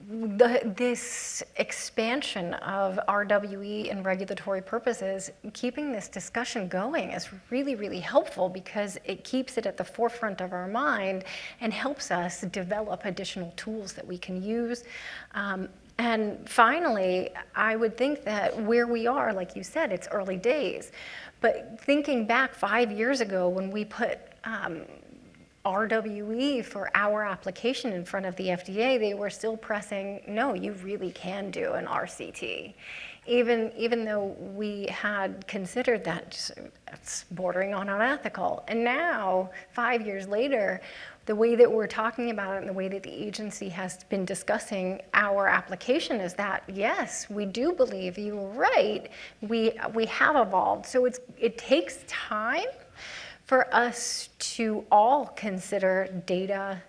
this expansion of RWE and regulatory purposes, keeping this discussion going is really, really helpful because it keeps it at the forefront of our mind and helps us develop additional tools that we can use. And finally, I would think that where we are, like you said, it's early days. But thinking back 5 years ago when we put RWE for our application in front of the FDA, they were still pressing, no, you really can do an RCT. Even though we had considered that it's bordering on unethical. And now, 5 years later, the way that we're talking about it and the way that the agency has been discussing our application is that, yes, we do believe you were right. We have evolved. So it takes time for us to all consider data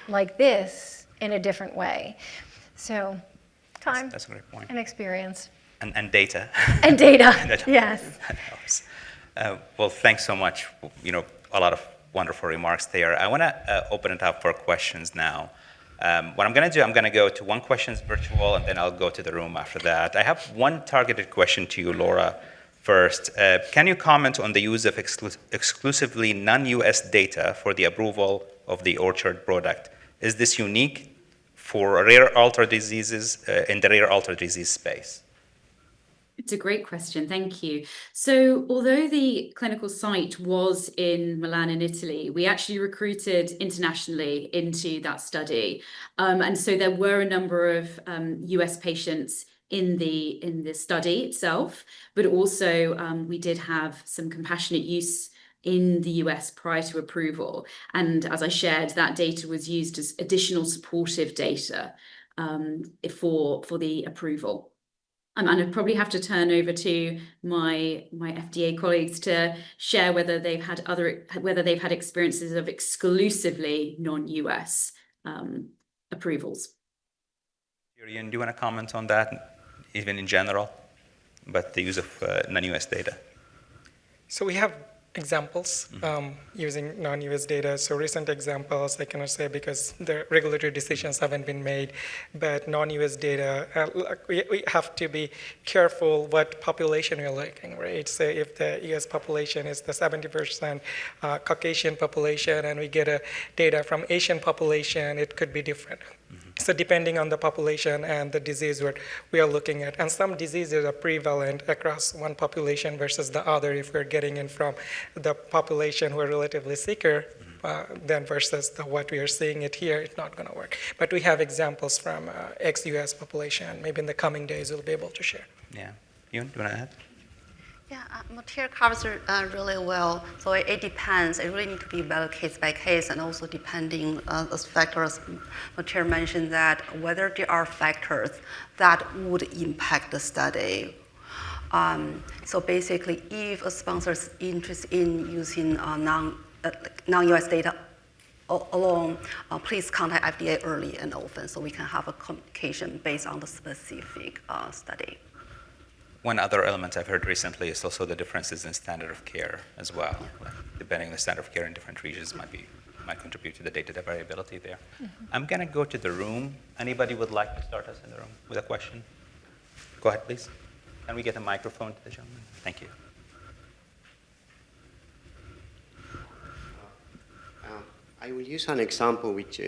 like this in a different way. So time that's a great point. and experience. And data. And data, yes. That helps. Well, thanks so much. A lot of wonderful remarks there. I want to open it up for questions now. What I'm going to do, I'm going to go to one questions virtual, and then I'll go to the room after that. I have one targeted question to you, Laura. First, can you comment on the use of exclusively non-US data for the approval of the Orchard product? Is this unique for rare altered diseases in the rare altered disease space? It's a great question, thank you. So although the clinical site was in Milan in Italy, we actually recruited internationally into that study. And so there were a number of US patients in the study itself, but also we did have some compassionate use in the US prior to approval. And as I shared, that data was used as additional supportive data for the approval. And I'd probably have to turn over to my FDA colleagues to share whether they've had experiences of exclusively non-US approvals. Jurian, do you want to comment on that, even in general, about the use of non-US data? So we have examples using non-US data. So recent examples, I cannot say because the regulatory decisions haven't been made, but non-US data, we have to be careful what population we're looking, right? So if the US population is the 70% Caucasian population and we get data from Asian population, it could be different. So depending on the population and the disease we are looking at, and some diseases are prevalent across one population versus the other. If we're getting in from the population who are relatively sicker, then versus what we are seeing it here, it's not going to work. But we have examples from ex-US population. Maybe in the coming days we'll be able to share. Yeah, Yoon, do you want to add? Yeah, Matthias covers it really well. So it depends. It really needs to be evaluated case by case, and also depending on those factors. Matthias mentioned that whether there are factors that would impact the study. So basically, if a sponsor is interested in using non-US data alone, please contact FDA early and often so we can have a communication based on the specific study. One other element I've heard recently is also the differences in standard of care as well. Like, depending on the standard of care in different regions might contribute to the data variability there. I'm going to go to the room. Anybody would like to start us in the room with a question? Go ahead, please. Can we get a microphone to the gentleman? Thank you. I will use an example which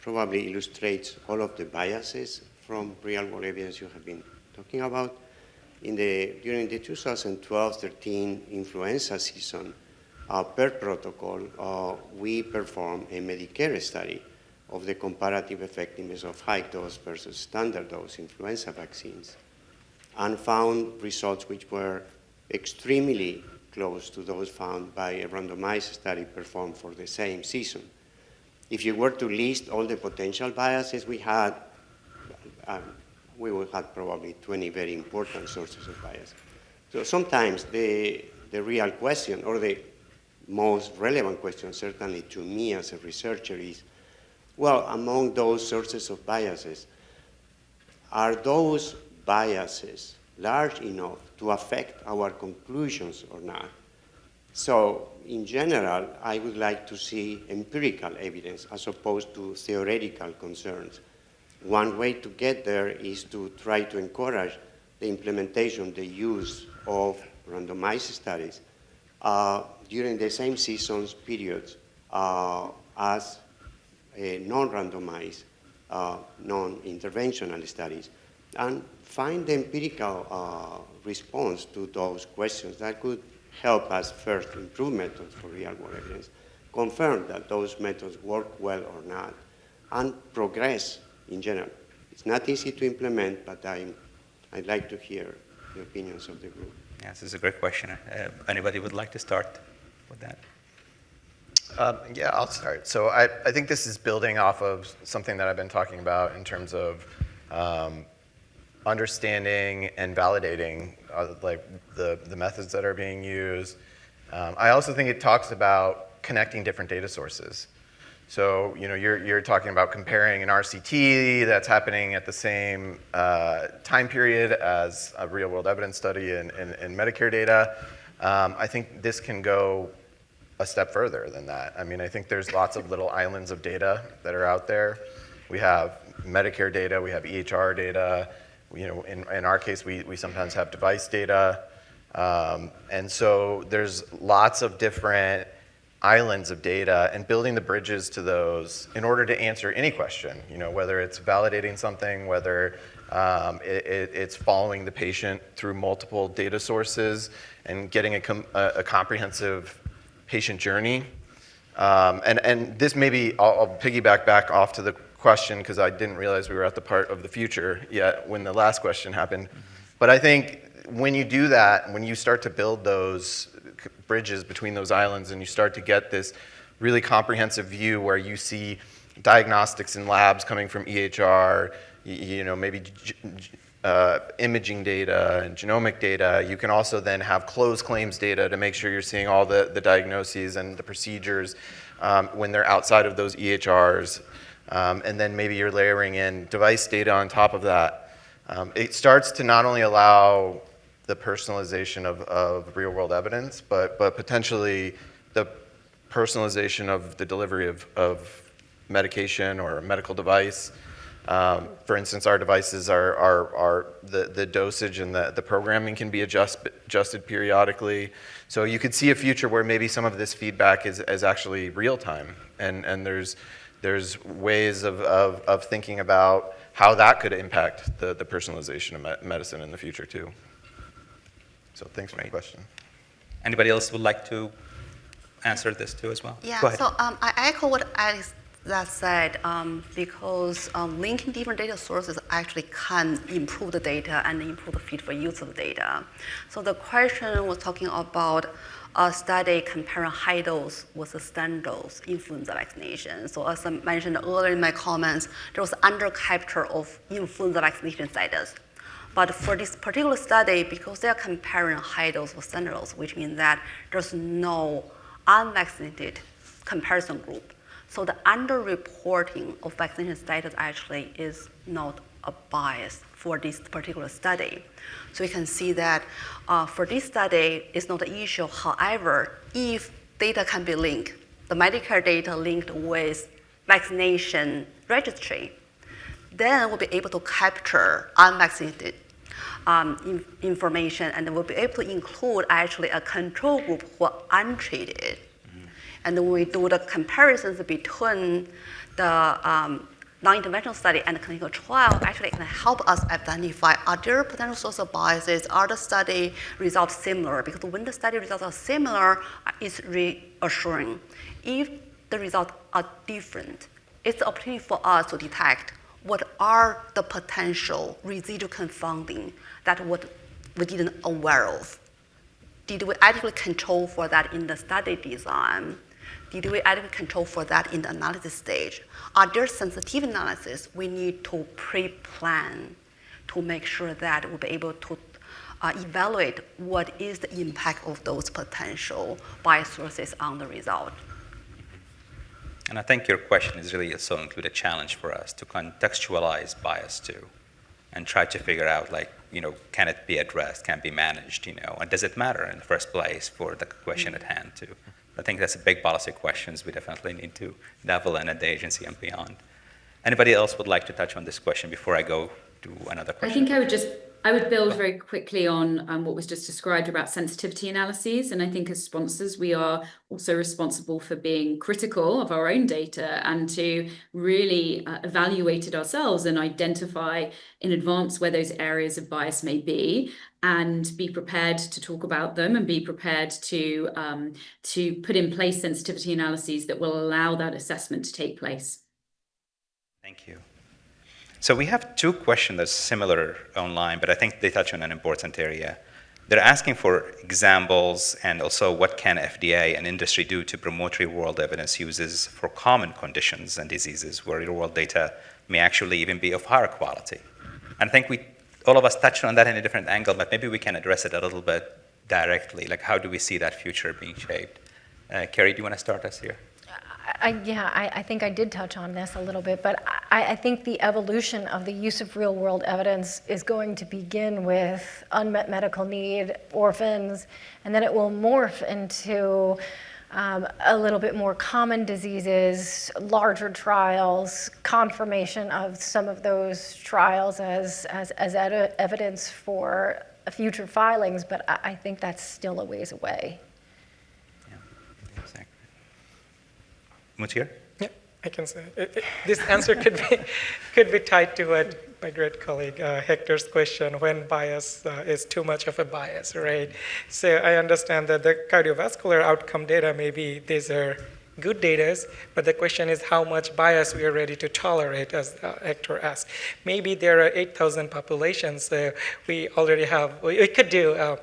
probably illustrates all of the biases from real-world evidence you have been talking about. During the 2012-13 influenza season, per protocol, we performed a Medicare study of the comparative effectiveness of high-dose versus standard-dose influenza vaccines, and found results which were extremely close to those found by a randomized study performed for the same season. If you were to list all the potential biases we had, we would have probably 20 very important sources of bias. So sometimes the real question, or the most relevant question, certainly to me as a researcher, is, well, among those sources of biases, are those biases large enough to affect our conclusions or not? So in general, I would like to see empirical evidence as opposed to theoretical concerns. One way to get there is to try to encourage the implementation, the use of randomized studies during the same seasons periods as non-randomized, non-interventional studies, and find the empirical response to those questions that could help us first improve methods for real-world evidence, confirm that those methods work well or not, and progress in general. It's not easy to implement, but I'd like to hear the opinions of the group. Yeah, this is a great question. Anybody would like to start with that? Yeah, I'll start. So I think this is building off of something that I've been talking about in terms of understanding and validating like the methods that are being used. I also think it talks about connecting different data sources. So you're talking about comparing an RCT that's happening at the same time period as a real-world evidence study in Medicare data. I think this can go a step further than that. I mean, I think there's lots of little islands of data that are out there. We have Medicare data, we have EHR data. In our case, we sometimes have device data. And so there's lots of different islands of data and building the bridges to those in order to answer any question, whether it's validating something, whether it's following the patient through multiple data sources and getting a comprehensive patient journey. And this maybe, I'll piggyback back off to the question because I didn't realize we were at the part of the future yet when the last question happened. But I think when you do that, when you start to build those bridges between those islands and you start to get this really comprehensive view where you see diagnostics in labs coming from EHR, maybe imaging data and genomic data, you can also then have closed claims data to make sure you're seeing all the diagnoses and the procedures when they're outside of those EHRs. And then maybe you're layering in device data on top of that. It starts to not only allow the personalization of real-world evidence, but potentially the personalization of the delivery of medication or a medical device. For instance, our devices are the dosage and the programming can be adjusted periodically. So you could see a future where maybe some of this feedback is actually real time, and there's ways of thinking about how that could impact the personalization of medicine in the future too. So thanks for the question. Anybody else would like to answer this too as well? Yeah, Go ahead. so I echo what Alex said, because linking different data sources actually can improve the data and improve the fit for use of the data. So the question was talking about a study comparing high dose versus standard dose influenza vaccination. So as I mentioned earlier in my comments, there was under capture of influenza vaccination status. But for this particular study, because they are comparing high dose with standard dose, which means that there's no unvaccinated comparison group. So the underreporting of vaccination status actually is not a bias for this particular study. So you can see that for this study, it's not an issue. However, if data can be linked, the Medicare data linked with vaccination registry, then we'll be able to capture unvaccinated information, and we'll be able to include actually a control group who are untreated. And when we do the comparisons between the non-interventional study and the clinical trial, actually it can help us identify, are there potential sources of biases? Are the study results similar? Because when the study results are similar, it's reassuring. If the results are different, it's the opportunity for us to detect what are the potential residual confounding that we didn't aware of. Did we adequately control for that in the study design? Did we adequately control for that in the analysis stage? Are there sensitivity analysis we need to pre-plan to make sure that we'll be able to evaluate what is the impact of those potential bias sources on the result? And I think your question is really also include a challenge for us to contextualize bias too, and try to figure out, can it be addressed, can it be managed, and does it matter in the first place for the question at hand too? I think that's a big policy questions we definitely need to dabble in at the agency and beyond. Anybody else would like to touch on this question before I go to another question? I think I would build very quickly on what was just described about sensitivity analyses. And I think as sponsors, we are also responsible for being critical of our own data and to really evaluate it ourselves and identify in advance where those areas of bias may be, and be prepared to talk about them and be prepared to put in place sensitivity analyses that will allow that assessment to take place. Thank you. So we have two questions that's similar online, but I think they touch on an important area. They're asking for examples and also what can FDA and industry do to promote real-world evidence uses for common conditions and diseases where real-world data may actually even be of higher quality. And I think all of us touched on that in a different angle, but maybe we can address it a little bit directly. Like, how do we see that future being shaped? Carrie, do you want to start us here? I think I did touch on this a little bit, but I think the evolution of the use of real-world evidence is going to begin with unmet medical need, orphans, and then it will morph into a little bit more common diseases, larger trials, confirmation of some of those trials as evidence for future filings, but I think that's still a ways away. Muthier? Yeah, I can say this answer could be tied to what my great colleague Hector's question: when bias is too much of a bias, right? So I understand that the cardiovascular outcome data, maybe these are good data, but the question is how much bias we are ready to tolerate, as Hector asked. Maybe there are 8,000 populations, so we already have, we could do a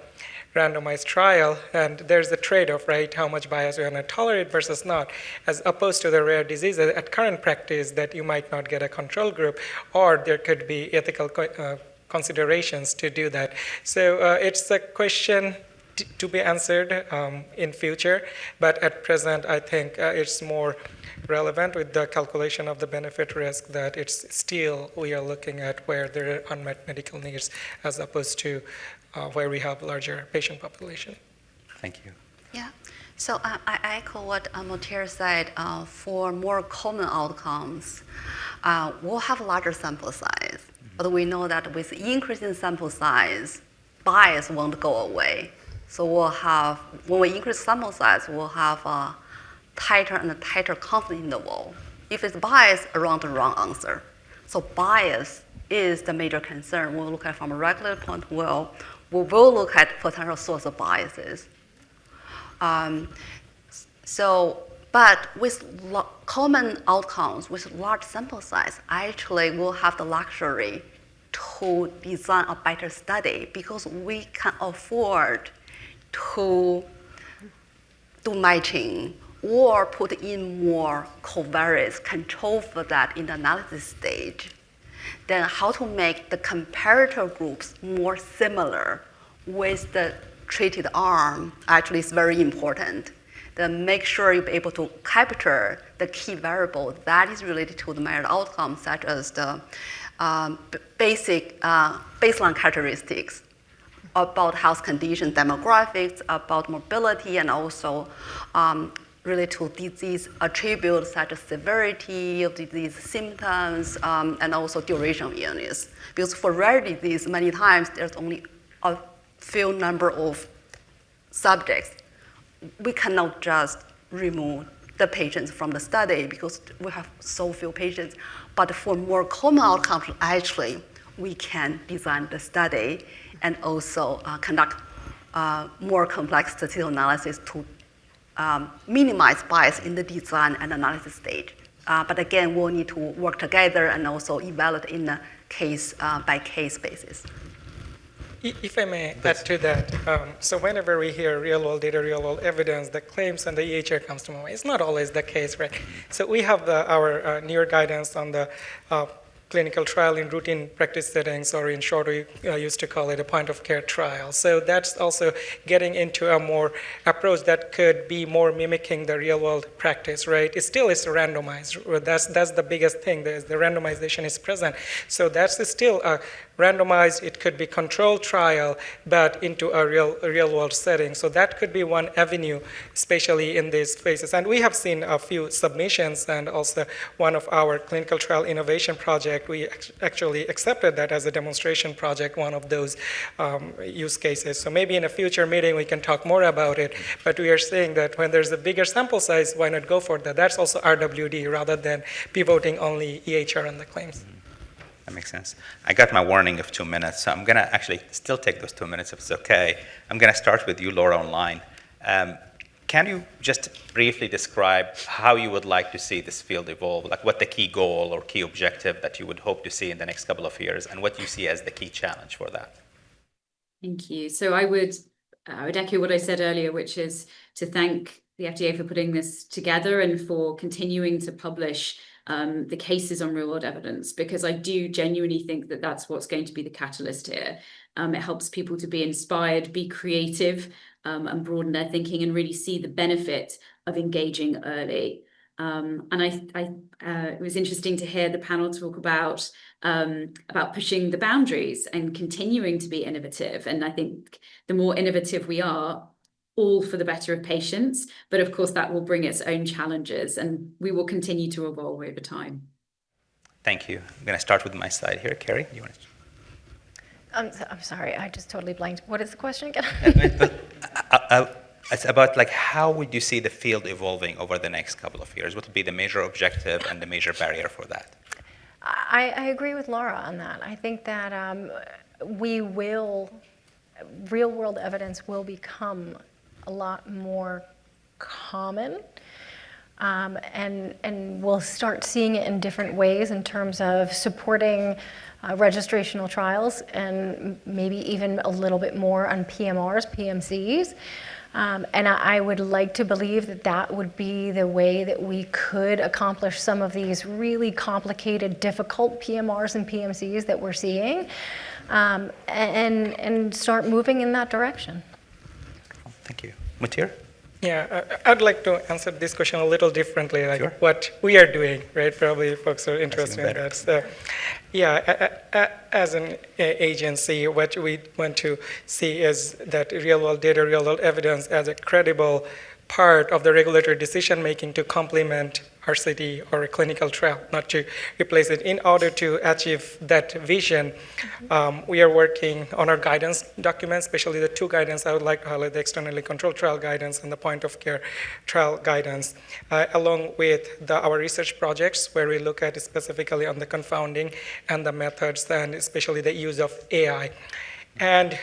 randomized trial, and there's a trade-off, right? How much bias we're going to tolerate versus not, as opposed to the rare diseases at current practice that you might not get a control group, or there could be ethical considerations to do that. So it's a question to be answered in future, but at present I think it's more relevant with the calculation of the benefit risk that it's still we are looking at where there are unmet medical needs as opposed to where we have larger patient population. Thank you. Yeah, so I echo what Muthier said. For more common outcomes, we'll have larger sample size, but we know that with increasing sample size, bias won't go away. So we'll have, when we increase sample size, we'll have a tighter and tighter confidence interval. If it's bias, around the wrong answer. So bias is the major concern. We'll look at from a regulatory point of view. We will look at potential source of biases. But with common outcomes, with large sample size, actually we'll have the luxury to design a better study because we can afford to do matching or put in more covariates control for that in the analysis stage. Then how to make the comparator groups more similar with the treated arm actually is very important. Then make sure you're able to capture the key variable that is related to the measured outcomes, such as the basic baseline characteristics about health condition, demographics, about mobility, and also related to disease attributes such as severity of disease symptoms, and also duration of illness. Because for rare disease, many times there's only a few number of subjects. We cannot just remove the patients from the study because we have so few patients. But for more common outcomes, actually, we can design the study and also conduct more complex statistical analysis to minimize bias in the design and analysis stage. But again, we'll need to work together and also evaluate in a case-by-case basis. If I may add to that, so whenever we hear real-world data, real-world evidence, the claims and the EHR comes to mind. It's not always the case, right? So we have our newer guidance on the clinical trial in routine practice settings, or in short, we used to call it a point-of-care trial. So that's also getting into a more approach that could be more mimicking the real-world practice, right? It still is randomized. That's the biggest thing. The randomization is present. So that's still a randomized, it could be controlled trial, but into a real-world setting. So that could be one avenue, especially in these phases. And we have seen a few submissions, and also one of our clinical trial innovation project, we actually accepted that as a demonstration project, one of those use cases. So maybe in a future meeting we can talk more about it, but we are saying that when there's a bigger sample size, why not go for that? That's also RWD rather than pivoting only EHR on the claims. That makes sense. I got my warning of 2 minutes, so I'm going to actually still take those 2 minutes if it's okay. I'm going to start with you, Laura, online. Can you just briefly describe how you would like to see this field evolve, like what the key goal or key objective that you would hope to see in the next couple of years, and what you see as the key challenge for that? Thank you. So I would echo what I said earlier, which is to thank the FDA for putting this together and for continuing to publish the cases on real-world evidence, because I do genuinely think that that's what's going to be the catalyst here. It helps people to be inspired, be creative, and broaden their thinking and really see the benefit of engaging early. And it was interesting to hear the panel talk about pushing the boundaries and continuing to be innovative. And I think the more innovative we are, all for the better of patients, but of course that will bring its own challenges, and we will continue to evolve over time. Thank you. I'm going to start with my side here. Carrie, you want to? I'm sorry, I just totally blanked. What is the question again? It's about like how would you see the field evolving over the next couple of years? What would be the major objective and the major barrier for that? I agree with Laura on that. I think that real-world evidence will become a lot more common, and we'll start seeing it in different ways in terms of supporting registrational trials and maybe even a little bit more on PMRs, PMCs. And I would like to believe that that would be the way that we could accomplish some of these really complicated, difficult PMRs and PMCs that we're seeing, and start moving in that direction. Thank you. Matir? Yeah, I'd like to answer this question a little differently, like Sure. what we are doing, right? Probably folks are interested in that. So, as an agency, what we want to see is that real-world data, real-world evidence as a credible part of the regulatory decision-making to complement RCT or a clinical trial, not to replace it. In order to achieve that vision, we are working on our guidance documents, especially the two guidance. I would like to highlight the externally controlled trial guidance and the point-of-care trial guidance, along with our research projects, where we look at specifically on the confounding and the methods, and especially the use of AI. And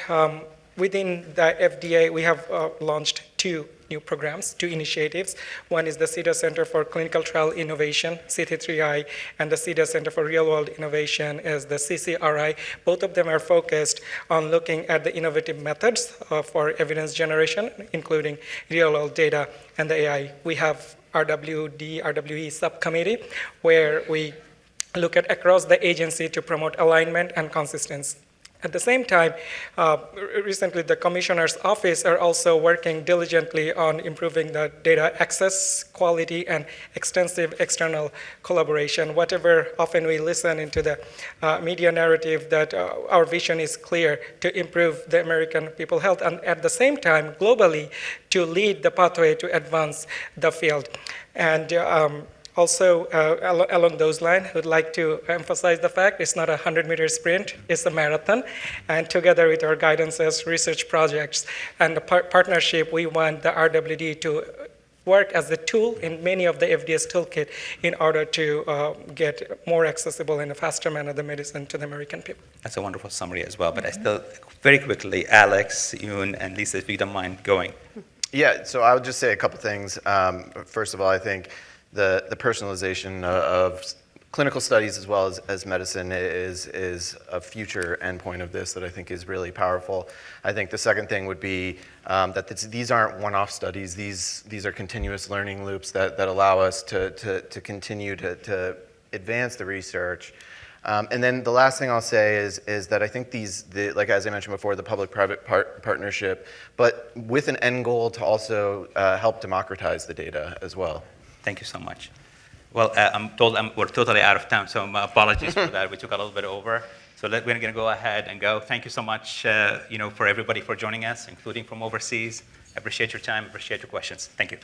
within the FDA, we have launched two new programs, two initiatives. One is the CETA Center for Clinical Trial Innovation, CT3I, and the CETA Center for Real World Innovation is the CCRI. Both of them are focused on looking at the innovative methods for evidence generation, including real world data and the AI. We have RWE subcommittee, where we look at across the agency to promote alignment and consistency. At the same time, recently the Commissioner's Office are also working diligently on improving the data access, quality, and extensive external collaboration. Whatever often we listen into the media narrative that our vision is clear to improve the American people's health, and at the same time, globally, to lead the pathway to advance the field. And also, along those lines, I would like to emphasize the fact it's not a 100-meter sprint, it's a marathon. And together with our guidances, research projects, and the partnership, we want the RWD to work as a tool in many of the FDA's toolkit in order to get more accessible in a faster manner the medicine to the American people. That's a wonderful summary as well, but I still, very quickly, Alex, Yoon, and Lisa, if you don't mind going. Yeah, so I would just say a couple things. First of all, I think the personalization of clinical studies as well as medicine is a future endpoint of this that I think is really powerful. I think the second thing would be that these aren't one-off studies. These are continuous learning loops that allow us to continue to advance the research. And then the last thing I'll say is that I think like as I mentioned before, the public-private partnership, but with an end goal to also help democratize the data as well. Thank you so much. Well, I'm told we're totally out of time, so my apologies for that. We took a little bit over. So we're going to go ahead and go. Thank you so much, for everybody for joining us, including from overseas. I appreciate your time, appreciate your questions. Thank you.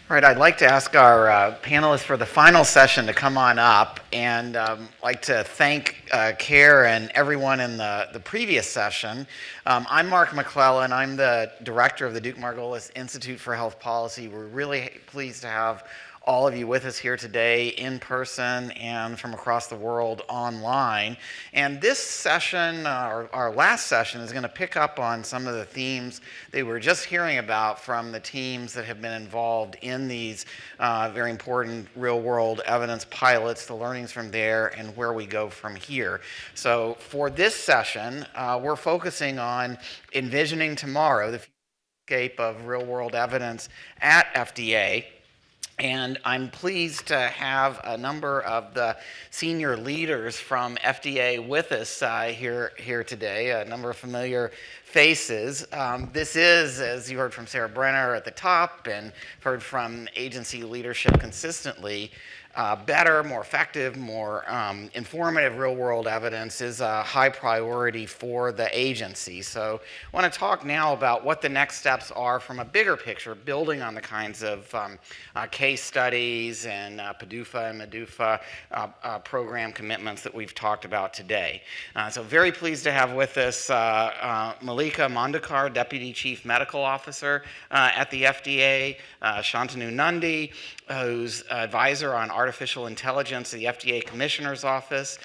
All right, I'd like to ask our panelists for the final session to come on up, and like to thank CARE and everyone in the previous session. I'm Mark McClellan. I'm the director of the Duke Margolis Institute for Health Policy. We're really pleased to have all of you with us here today in person and from across the world online. And this session, our last session, is going to pick up on some of the themes that we were just hearing about from the teams that have been involved in these very important real-world evidence pilots, the learnings from there, and where we go from here. So for this session, we're focusing on envisioning tomorrow, the landscape of real-world evidence at FDA. And I'm pleased to have a number of the senior leaders from FDA with us here today, a number of familiar faces. This is, as you heard from Sarah Brenner at the top and heard from agency leadership consistently, better, more effective, more informative real-world evidence is a high priority for the agency. So I want to talk now about what the next steps are from a bigger picture, building on the kinds of case studies and PDUFA and MDUFA program commitments that we've talked about today. So very pleased to have with us Malika Mondekar, Deputy Chief Medical Officer at the FDA, Shantanu Nundy, who's advisor on artificial intelligence at the FDA Commissioner's Office,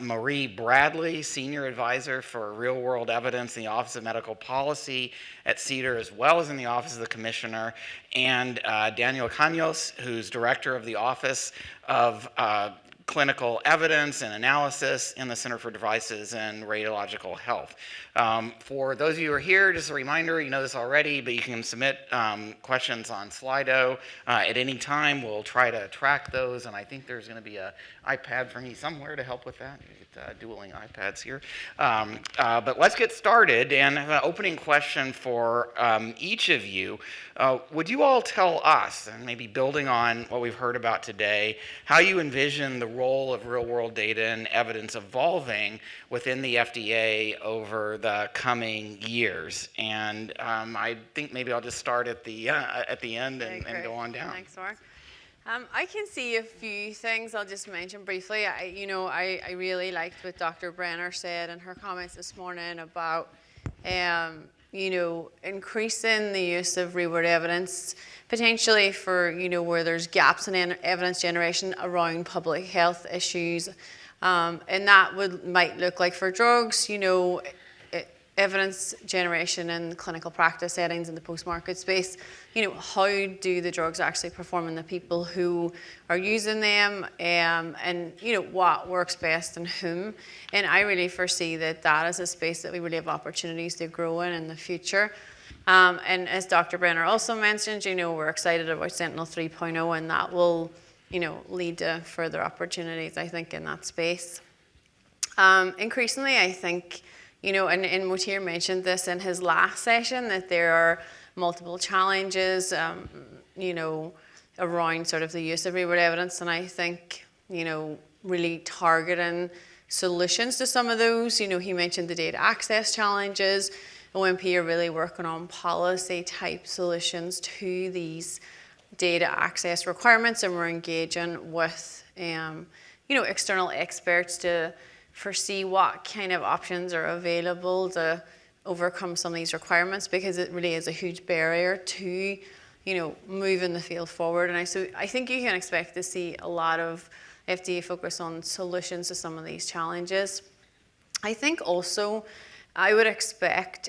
Marie Bradley, Senior Advisor for Real World Evidence in the Office of Medical Policy at CDER, as well as in the Office of the Commissioner, and Daniel Caños, who's Director of the Office of Clinical Evidence and Analysis in the Center for Devices and Radiological Health. For those of you who are here, just a reminder, you know this already, but you can submit questions on Slido at any time. We'll try to track those, and I think there's going to be an iPad for me somewhere to help with that. Dueling iPads here. But let's get started, and I have an opening question for each of you. Would you all tell us, and maybe building on what we've heard about today, how you envision the role of real-world data and evidence evolving within the FDA over the coming years? And I think maybe I'll just start at the end and go on down. Thanks, Mark. I can see a few things I'll just mention briefly. I really liked what Dr. Brenner said in her comments this morning about, increasing the use of real-world evidence, potentially for, where there's gaps in evidence generation around public health issues. And that might look like for drugs, evidence generation in clinical practice settings in the post-market space. How do the drugs actually perform in the people who are using them, and what works best and whom. And I really foresee that is a space that we really have opportunities to grow in the future. And as Dr. Brenner also mentioned, we're excited about Sentinel 3.0, and that will, lead to further opportunities, I think, in that space. Increasingly, I think, and Motir mentioned this in his last session, that there are multiple challenges, around sort of the use of real-world evidence. And I think, really targeting solutions to some of those. He mentioned the data access challenges. OMP are really working on policy-type solutions to these data access requirements, and we're engaging with, external experts to foresee what kind of options are available to overcome some of these requirements, because it really is a huge barrier to, moving the field forward. And so I think you can expect to see a lot of FDA focus on solutions to some of these challenges. I think also I would expect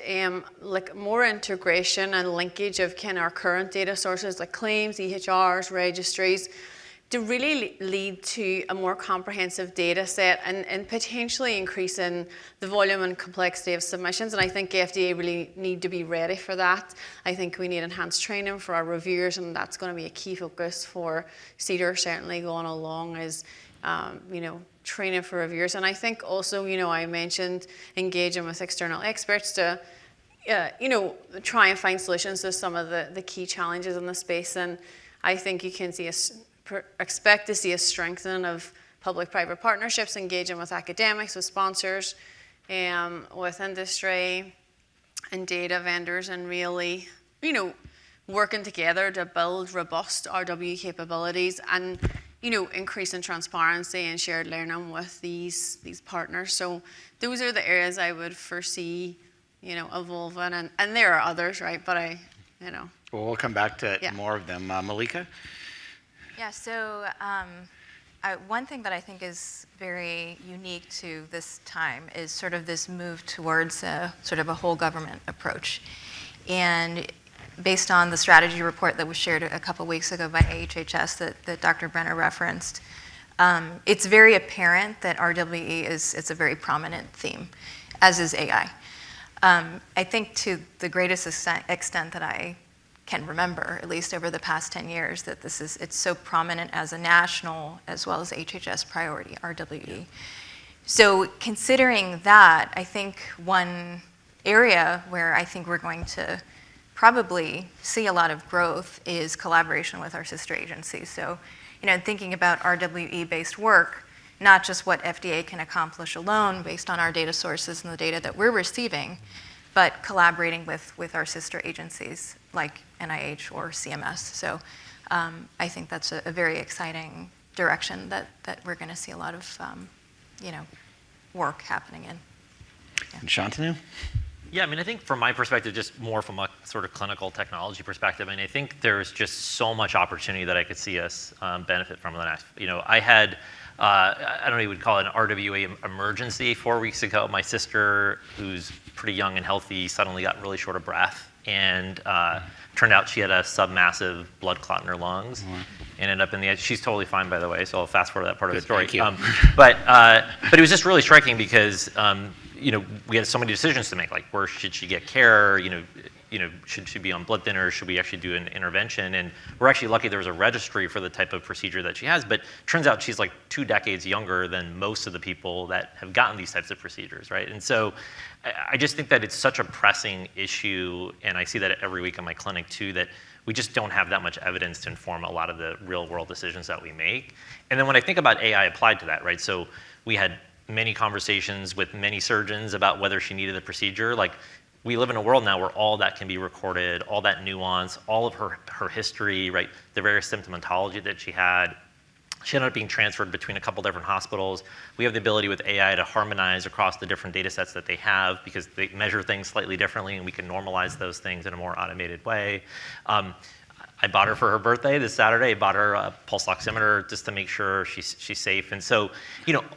more integration and linkage of our current data sources like claims, EHRs, registries, to really lead to a more comprehensive data set and potentially increasing the volume and complexity of submissions. And I think FDA really need to be ready for that. I think we need enhanced training for our reviewers, and that's going to be a key focus for CDER, certainly going along, as training for reviewers. And I think also, I mentioned engaging with external experts to try and find solutions to some of the key challenges in the space. And I think you can expect to see a strengthening of public-private partnerships, engaging with academics, with sponsors, with industry and data vendors, and really, working together to build robust RW capabilities and, increasing transparency and shared learning with these partners. So those are the areas I would foresee, evolving, and there are others, right? But Well, we'll come back to more of them. Malika? Yeah, so one thing that I think is very unique to this time is sort of this move towards sort of a whole government approach. And based on the strategy report that was shared a couple weeks ago by AHHS that Dr. Brenner referenced, it's very apparent that RWE it's a very prominent theme, as is AI. I think to the greatest extent that I can remember, at least over the past 10 years, that it's so prominent as a national as well as HHS priority, RWE. So considering that, I think one area where I think we're going to probably see a lot of growth is collaboration with our sister agencies. So thinking about RWE-based work, not just what FDA can accomplish alone based on our data sources and the data that we're receiving, but collaborating with our sister agencies like NIH or CMS. So I think that's a very exciting direction that we're going to see a lot of work happening in. Yeah. Shantanu? Yeah, I think from my perspective, just more from a sort of clinical technology perspective, I think there's just so much opportunity that I could see us benefit from the next. I had, I don't know, you would call it an RWA emergency 4 weeks ago. My sister, who's pretty young and healthy, suddenly got really short of breath, and turned out she had a submassive blood clot in her lungs, and ended up in the. She's totally fine, by the way. So I'll fast forward that part of the story. Thank you. But it was just really striking because. We had so many decisions to make, like where should she get care, should she be on blood thinners, should we actually do an intervention? And we're actually lucky there was a registry for the type of procedure that she has, but turns out she's like 2 decades younger than most of the people that have gotten these types of procedures, right? And so I just think that it's such a pressing issue, and I see that every week in my clinic too, that we just don't have that much evidence to inform a lot of the real world decisions that we make. And then when I think about AI applied to that, right? So we had many conversations with many surgeons about whether she needed the procedure. Like, we live in a world now where all that can be recorded, all that nuance, all of her history, right? The various symptomatology that she had. She ended up being transferred between a couple different hospitals. We have the ability with AI to harmonize across the different data sets that they have because they measure things slightly differently, and we can normalize those things in a more automated way. I bought her for her birthday this Saturday. I bought her a pulse oximeter just to make sure she's safe. And so,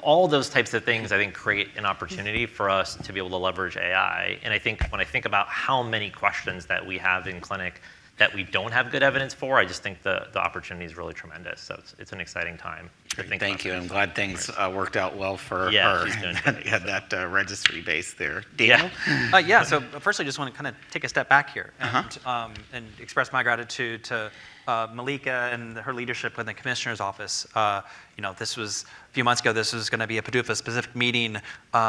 all those types of things I think create an opportunity for us to be able to leverage AI. And I think when I think about how many questions that we have in clinic that we don't have good evidence for, I just think the opportunity is really tremendous. So it's an exciting time to think Thank you. about I'm glad things worked out well for her. She's doing You had that registry base there. Daniel? Yeah, so first I just want to kind of take a step back here and express my gratitude to Malika and her leadership in the Commissioner's Office. This was a few months ago, this was going to be a PDUFA specific meeting.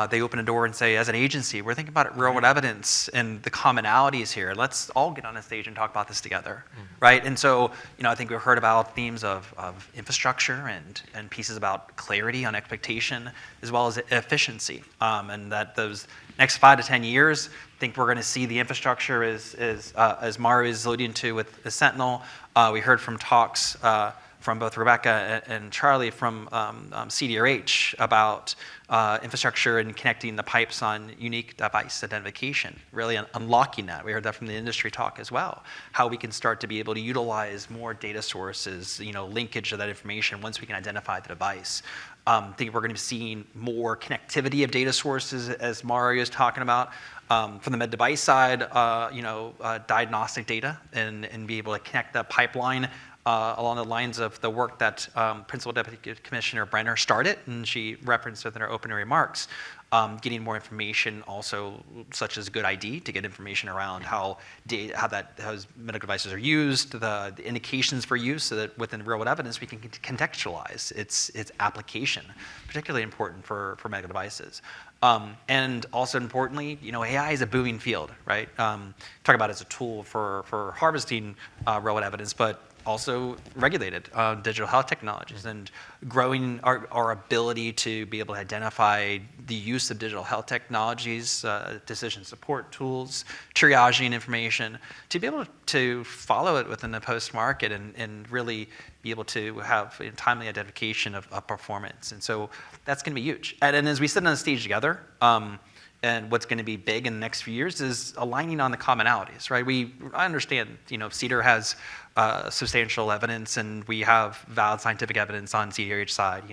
They open a door and say, as an agency, we're thinking about real world evidence and the commonalities here. Let's all get on a stage and talk about this together, right? And so, I think we've heard about themes of infrastructure and pieces about clarity on expectation, as well as efficiency. And that those next 5 to 10 years, I think we're going to see the infrastructure as Mario is alluding to with the Sentinel. We heard from talks from both Rebecca and Charlie from CDRH about infrastructure and connecting the pipes on unique device identification, really unlocking that. We heard that from the industry talk as well, how we can start to be able to utilize more data sources, linkage of that information once we can identify the device. I think we're going to be seeing more connectivity of data sources, as Mario is talking about. From the med device side, diagnostic data and be able to connect the pipeline along the lines of the work that Principal Deputy Commissioner Brenner started, and she referenced within her opening remarks, getting more information also, such as good ID, to get information around how medical devices are used, the indications for use, so that within real world evidence we can contextualize its application, particularly important for medical devices. And also importantly, AI is a booming field, right? Talk about it as a tool for harvesting real world evidence, but also regulated digital health technologies and growing our ability to be able to identify the use of digital health technologies, decision support tools, triaging information, to be able to follow it within the post-market and really be able to have timely identification of performance. And so that's going to be huge. And as we sit on the stage together, and what's going to be big in the next few years is aligning on the commonalities, right? I understand, CEDAR has substantial evidence, and we have valid scientific evidence on CDRH side.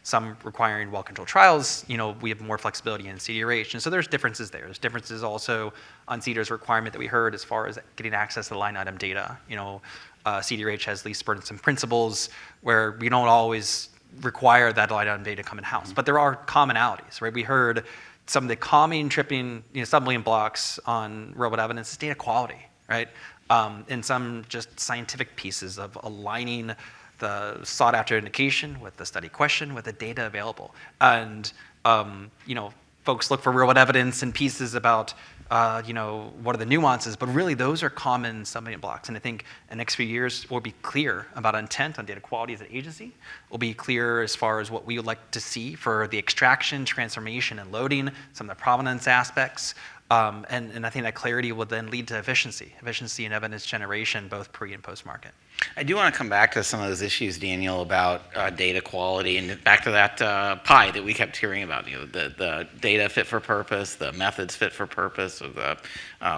Some requiring well-controlled trials. We have more flexibility in CDRH, and so there's differences there. There's differences also on CEDAR's requirement that we heard as far as getting access to line item data. CDRH has least burdensome principles where we don't always require that line item data come in-house, but there are commonalities, right? We heard some of the common tripping sub-million blocks on real-world evidence is data quality, right? And some just scientific pieces of aligning the sought-after indication with the study question with the data available. And folks look for real-world evidence and pieces about what are the nuances, but really those are common stumbling blocks. And I think in the next few years we'll be clear about intent on data quality as an agency. We'll be clear as far as what we would like to see for the extraction, transformation, and loading, some of the provenance aspects. And I think that clarity will then lead to efficiency and evidence generation, both pre and post market. I do want to come back to some of those issues, Daniel, about data quality, and back to that pie that we kept hearing about, the data fit for purpose, the methods fit for purpose, of the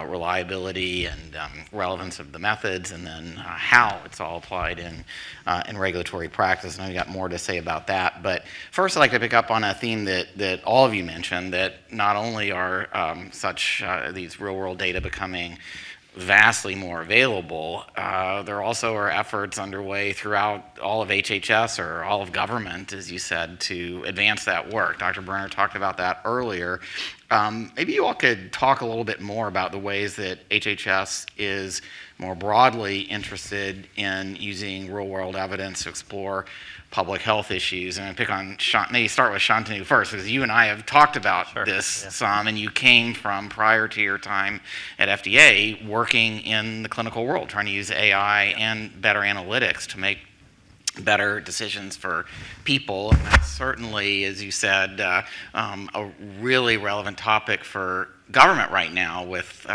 reliability and relevance of the methods, and then how it's all applied in regulatory practice. And I've got more to say about that. But first, I'd like to pick up on a theme that all of you mentioned, that not only are these real-world data becoming vastly more available, there also are efforts underway throughout all of HHS or all of government, as you said, to advance that work. Dr. Brenner talked about that earlier. Maybe you all could talk a little bit more about the ways that HHS is more broadly interested in using real-world evidence to explore public health issues. And I pick on maybe start with Shantanu first, because you and I have talked about some, and you came from, prior to your time at FDA, working in the clinical world, trying to use AI and better analytics to make better decisions for people. And that's certainly, as you said, a really relevant topic for government right now, with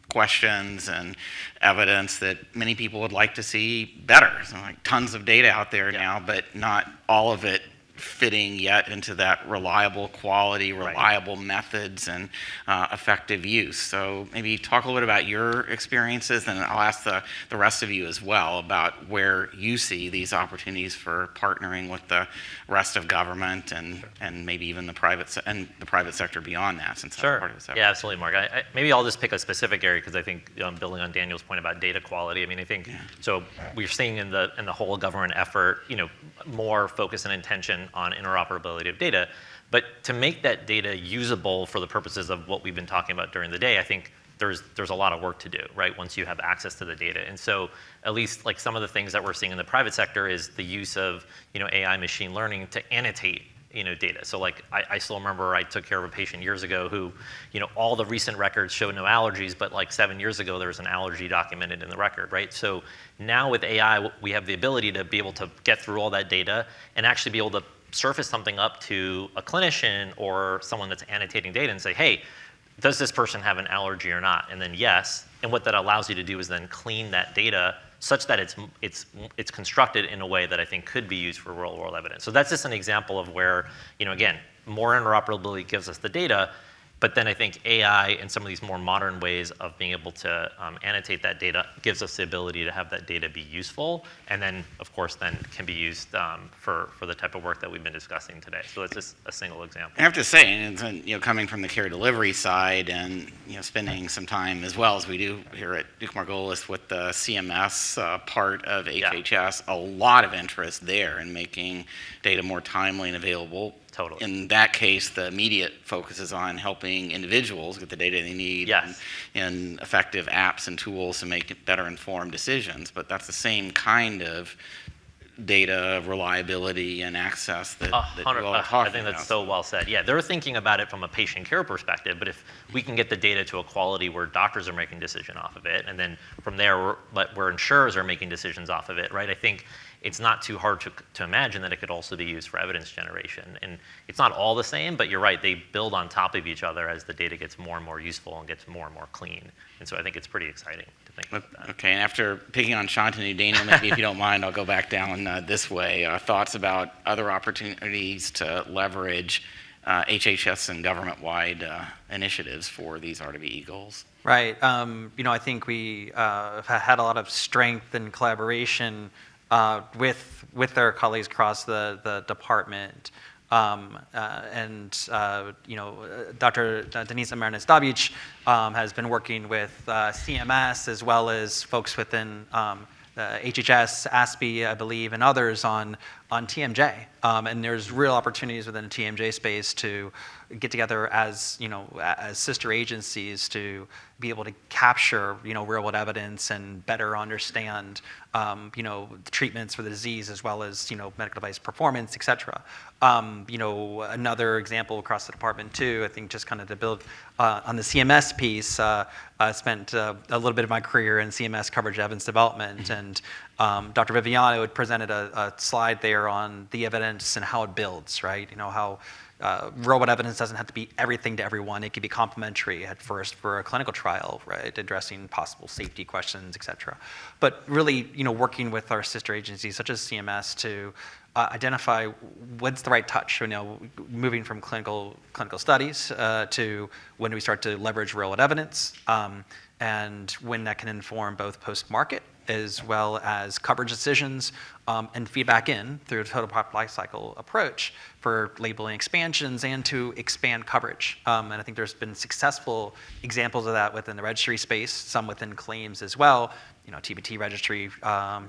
questions and evidence that many people would like to see better. So like tons of data out there now, but not all of it fitting yet into that reliable quality, reliable methods, and effective use. So maybe talk a little bit about your experiences, and I'll ask the rest of you as well about where you see these opportunities for partnering with the rest of government and maybe even the private sector beyond that, since that's part of this effort. Yeah, absolutely, Mark. Maybe I'll just pick a specific area, because I think building on Daniel's point about data quality, I mean, I think so we're seeing in the whole government effort, more focus and intention on interoperability of data. But to make that data usable for the purposes of what we've been talking about during the day, I think there's a lot of work to do, right, once you have access to the data. And so at least like some of the things that we're seeing in the private sector is the use of AI machine learning to annotate data. So like I still remember I took care of a patient years ago who, all the recent records showed no allergies, but like 7 years ago there was an allergy documented in the record, right? So now with AI, we have the ability to be able to get through all that data and actually be able to surface something up to a clinician or someone that's annotating data and say, hey, does this person have an allergy or not? And then yes. And what that allows you to do is then clean that data such that it's constructed in a way that I think could be used for real-world evidence. So that's just an example of where, again, more interoperability gives us the data, but then I think AI and some of these more modern ways of being able to annotate that data gives us the ability to have that data be useful, and then, of course, then can be used for the type of work that we've been discussing today. So that's just a single example. I have to say, and coming from the care delivery side, and spending some time as well as we do here at Duke Margolis with the CMS part of HHS, a lot of interest there in making data more timely and available. Totally. In that case, the immediate focus is on helping individuals get the data they need and effective apps and tools to make better informed decisions. But that's the same kind of data reliability and access that you all are talking about. I think that's so well said. Yeah, they're thinking about it from a patient care perspective, but if we can get the data to a quality where doctors are making decisions off of it, and then from there, where insurers are making decisions off of it, right? I think it's not too hard to imagine that it could also be used for evidence generation. And it's not all the same, but you're right, they build on top of each other as the data gets more and more useful and gets more and more clean. And so I think it's pretty exciting to think about that. Okay, and after picking on Shantanu, Daniel, maybe if you don't mind, I'll go back down this way. Thoughts about other opportunities to leverage HHS and government-wide initiatives for these R2VE goals? Right. I think we have had a lot of strength and collaboration with our colleagues across the department. Dr. Denisa Marinas-Dabic has been working with CMS as well as folks within HHS, ASPE, I believe, and others on on TMJ, and there's real opportunities within the TMJ space to get together as as sister agencies to be able to capture real world evidence and better understand the treatments for the disease as well as medical device performance, et cetera. Another example across the department too, I think just kind of to build on the CMS piece, I spent a little bit of my career in CMS coverage evidence development, and Dr. Viviano had presented a slide there on the evidence and how it builds, right? How real-world evidence doesn't have to be everything to everyone. It could be complementary at first for a clinical trial, right, addressing possible safety questions, et cetera. But really, working with our sister agencies such as CMS to identify what's the right touch, moving from clinical studies to when do we start to leverage real-world evidence, and when that can inform both post-market as well as coverage decisions and feedback in through a total product lifecycle approach for labeling expansions and to expand coverage. And I think there's been successful examples of that within the registry space, some within claims as well. TBT registry, the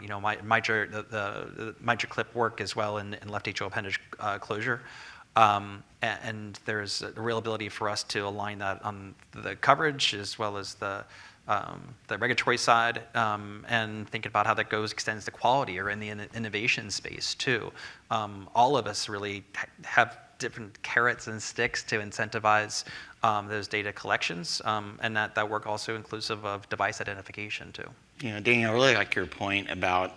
MitraClip work as well in left atrial appendage closure. And there's a real ability for us to align that on the coverage as well as the regulatory side, and thinking about how that extends to quality or in the innovation space too. All of us really have different carrots and sticks to incentivize those data collections, and that work also inclusive of device identification too. Daniel, I really like your point about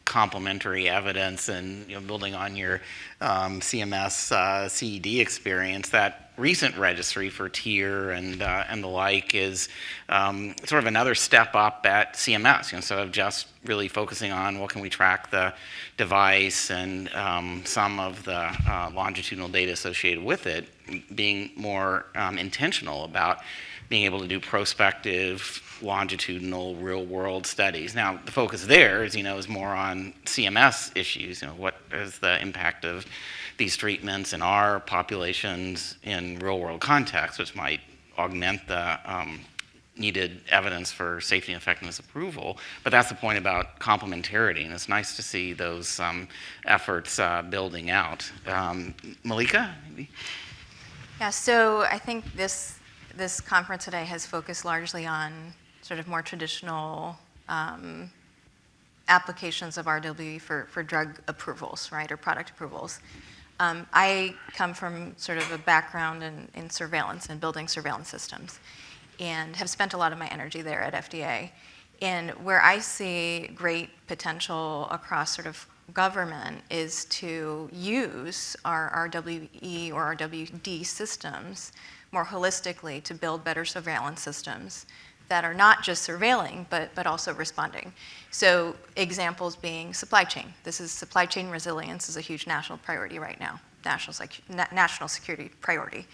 complementary evidence and building on your CMS CED experience. That recent registry for TIR and the like is sort of another step up at CMS. Instead of just really focusing on what can we track the device and some of the longitudinal data associated with it, being more intentional about being able to do prospective, longitudinal, real-world studies. Now, the focus there, as you know, is more on CMS issues. What is the impact of these treatments in our populations in real-world context, which might augment the needed evidence for safety and effectiveness approval. But that's the point about complementarity, and it's nice to see those efforts building out. Malika, maybe? Yeah, so I think this conference today has focused largely on sort of more traditional applications of RWE for drug approvals, right, or product approvals. I come from sort of a background in surveillance and building surveillance systems, and have spent a lot of my energy there at FDA. And where I see great potential across sort of government is to use our RWE or RWD systems more holistically to build better surveillance systems that are not just surveilling, but also responding. So examples being supply chain. Supply chain resilience is a huge national priority right now, national security priority.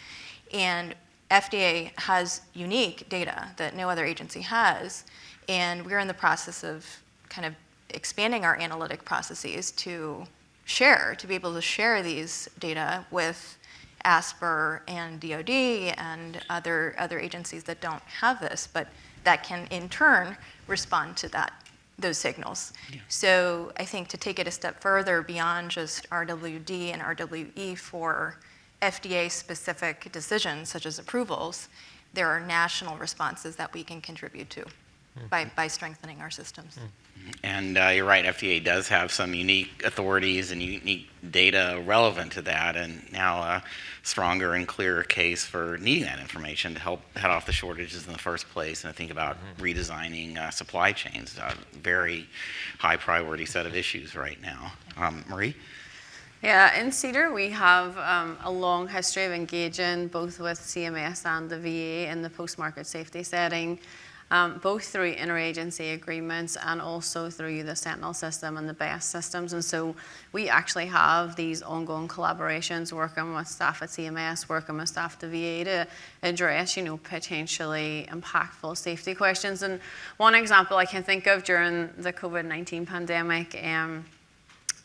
And FDA has unique data that no other agency has, and we're in the process of kind of expanding our analytic processes to be able to share these data with ASPR and DoD and other agencies that don't have this, but that can in turn respond to those signals. Yeah. So I think to take it a step further beyond just RWD and RWE for FDA-specific decisions such as approvals, there are national responses that we can contribute to by strengthening our systems. And you're right, FDA does have some unique authorities and unique data relevant to that, and now a stronger and clearer case for needing that information to help head off the shortages in the first place. And I think about redesigning supply chains, a very high priority set of issues right now. Marie? Yeah, in CEDAR we have a long history of engaging both with CMS and the VA in the post-market safety setting, both through interagency agreements and also through the Sentinel system and the BEST systems. And so we actually have these ongoing collaborations working with staff at CMS, working with staff at the VA to address, potentially impactful safety questions. And one example I can think of during the COVID-19 pandemic,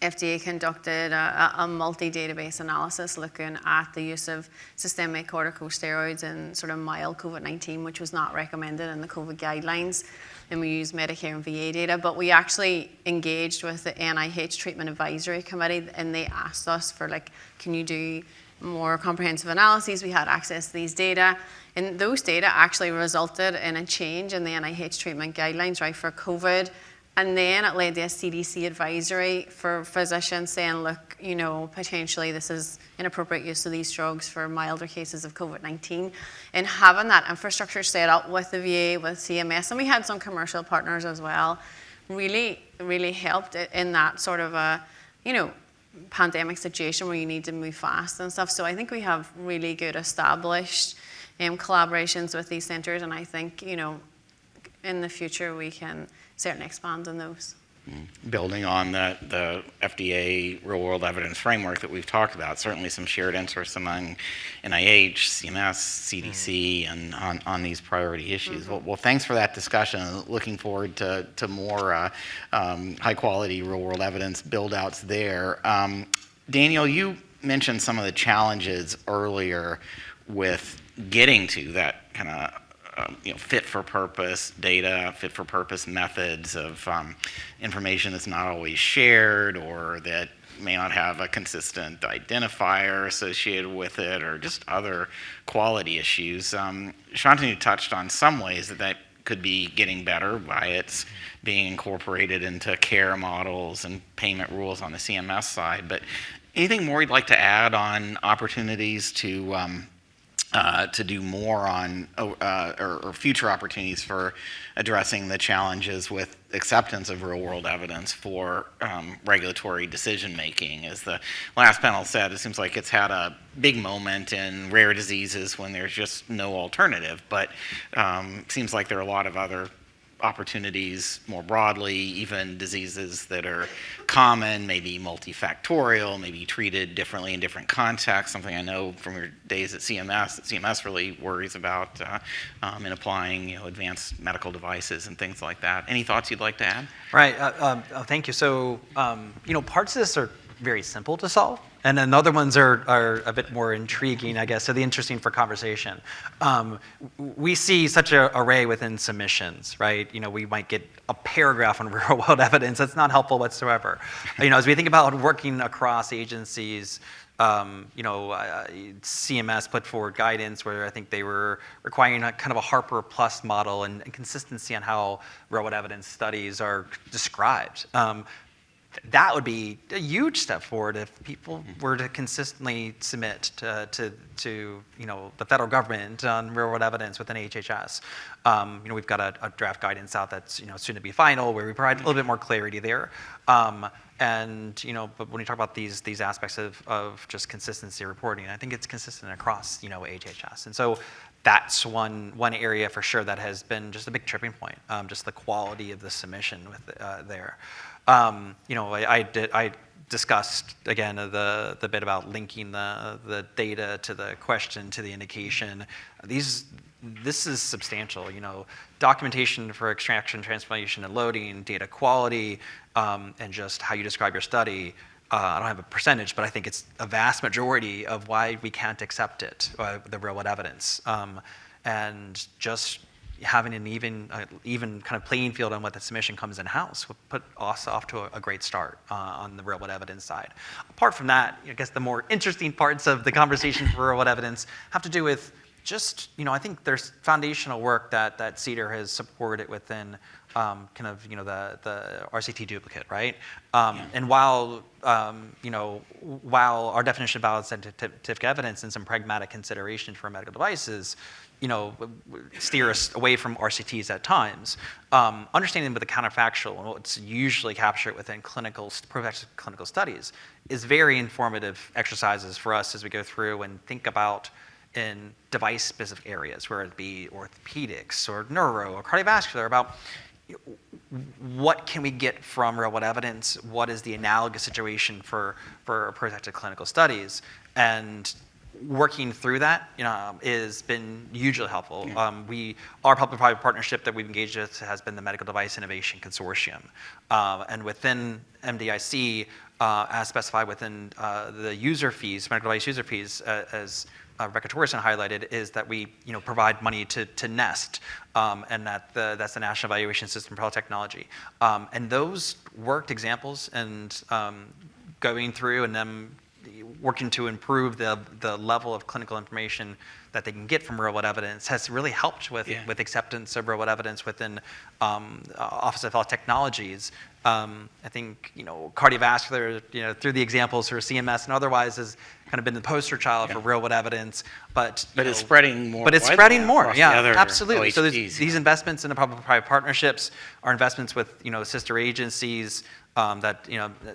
FDA conducted a multi-database analysis looking at the use of systemic corticosteroids in sort of mild COVID-19, which was not recommended in the COVID guidelines. And we used Medicare and VA data, but we actually engaged with the NIH Treatment Advisory Committee, and they asked us for, like, can you do more comprehensive analyses? We had access to these data, and those data actually resulted in a change in the NIH treatment guidelines, right, for COVID. And then it led to a CDC advisory for physicians saying, look, you know, potentially this is inappropriate use of these drugs for milder cases of COVID-19. And having that infrastructure set up with the VA, with CMS, and we had some commercial partners as well, really, really helped in that sort of a, you know, pandemic situation where you need to move fast and stuff. So I think we have really good established collaborations with these centers, and I think, you know, in the future we can certainly expand on those. Building on the FDA real-world evidence framework that we've talked about, certainly some shared interests among NIH, CMS, CDC, and on these priority issues. Well, thanks for that discussion. Looking forward to more high-quality real-world evidence build-outs there. Daniel, you mentioned some of the challenges earlier with getting to that kind of fit-for-purpose data, fit-for-purpose methods of information that's not always shared or that may not have a consistent identifier associated with it, or just other quality issues. Shantanu touched on some ways that could be getting better by its being incorporated into care models and payment rules on the CMS side. But anything more you'd like to add on opportunities to do more on, or future opportunities for addressing the challenges with acceptance of real-world evidence for regulatory decision-making? As the last panel said, it seems like it's had a big moment in rare diseases when there's just no alternative, but it seems like there are a lot of other opportunities more broadly, even diseases that are common, maybe multifactorial, maybe treated differently in different contexts, something I know from your days at CMS that CMS really worries about in applying advanced medical devices and things like that. Any thoughts you'd like to add? Right, thank you. So, parts of this are very simple to solve, and then other ones are a bit more intriguing, I guess, so the interesting for conversation. We see such an array within submissions, right? We might get a paragraph on real-world evidence that's not helpful whatsoever. As we think about working across agencies, CMS put forward guidance where I think they were requiring a kind of a Harper Plus model and consistency on how real-world evidence studies are described. That would be a huge step forward if people were to consistently submit to the federal government on real-world evidence within HHS. We've got a draft guidance out that's soon to be final, where we provide a little bit more clarity there. But when you talk about these aspects of just consistency reporting, I think it's consistent across HHS, and so that's one area for sure that has been just a big tripping point. Just the quality of the submission with there. I discussed again the bit about linking the data to the question to the indication. This is substantial. Documentation for extraction, transplantation, and loading, data quality, and just how you describe your study. I don't have a percentage, but I think it's a vast majority of why we can't accept it, the real-world evidence, and just having an even kind of playing field on what the submission comes in-house would put us off to a great start on the real-world evidence side. Apart from that, I guess the more interesting parts of the conversation for real-world evidence have to do with just, I think there's foundational work that CDER has supported within the RCT duplicate, right? And while our definition of valid scientific evidence and some pragmatic consideration for medical devices steer us away from RCTs at times. Understanding with the counterfactual and what's usually captured within prospective clinical studies is very informative exercises for us as we go through and think about in device-specific areas, whether it be orthopedics or neuro or cardiovascular, about what can we get from real-world evidence, what is the analogous situation for prospective clinical studies, and working through that has been hugely helpful. Our public-private partnership that we've engaged with has been the Medical Device Innovation Consortium. And within MDIC, as specified within the user fees, medical device user fees, as Rebecca Torreson highlighted, is that we provide money to NEST, and that's the National Evaluation System for Health Technology. And those worked examples and going through and them working to improve the level of clinical information that they can get from real-world evidence has really helped with acceptance of real-world evidence within Office of Health Technologies. I think cardiovascular, through the examples for CMS and otherwise, has kind of been the poster child for real-world evidence. But it's spreading more. But it's spreading more. across Yeah, the other absolutely. So OHPs, these investments in the public-private partnerships are investments with sister agencies. That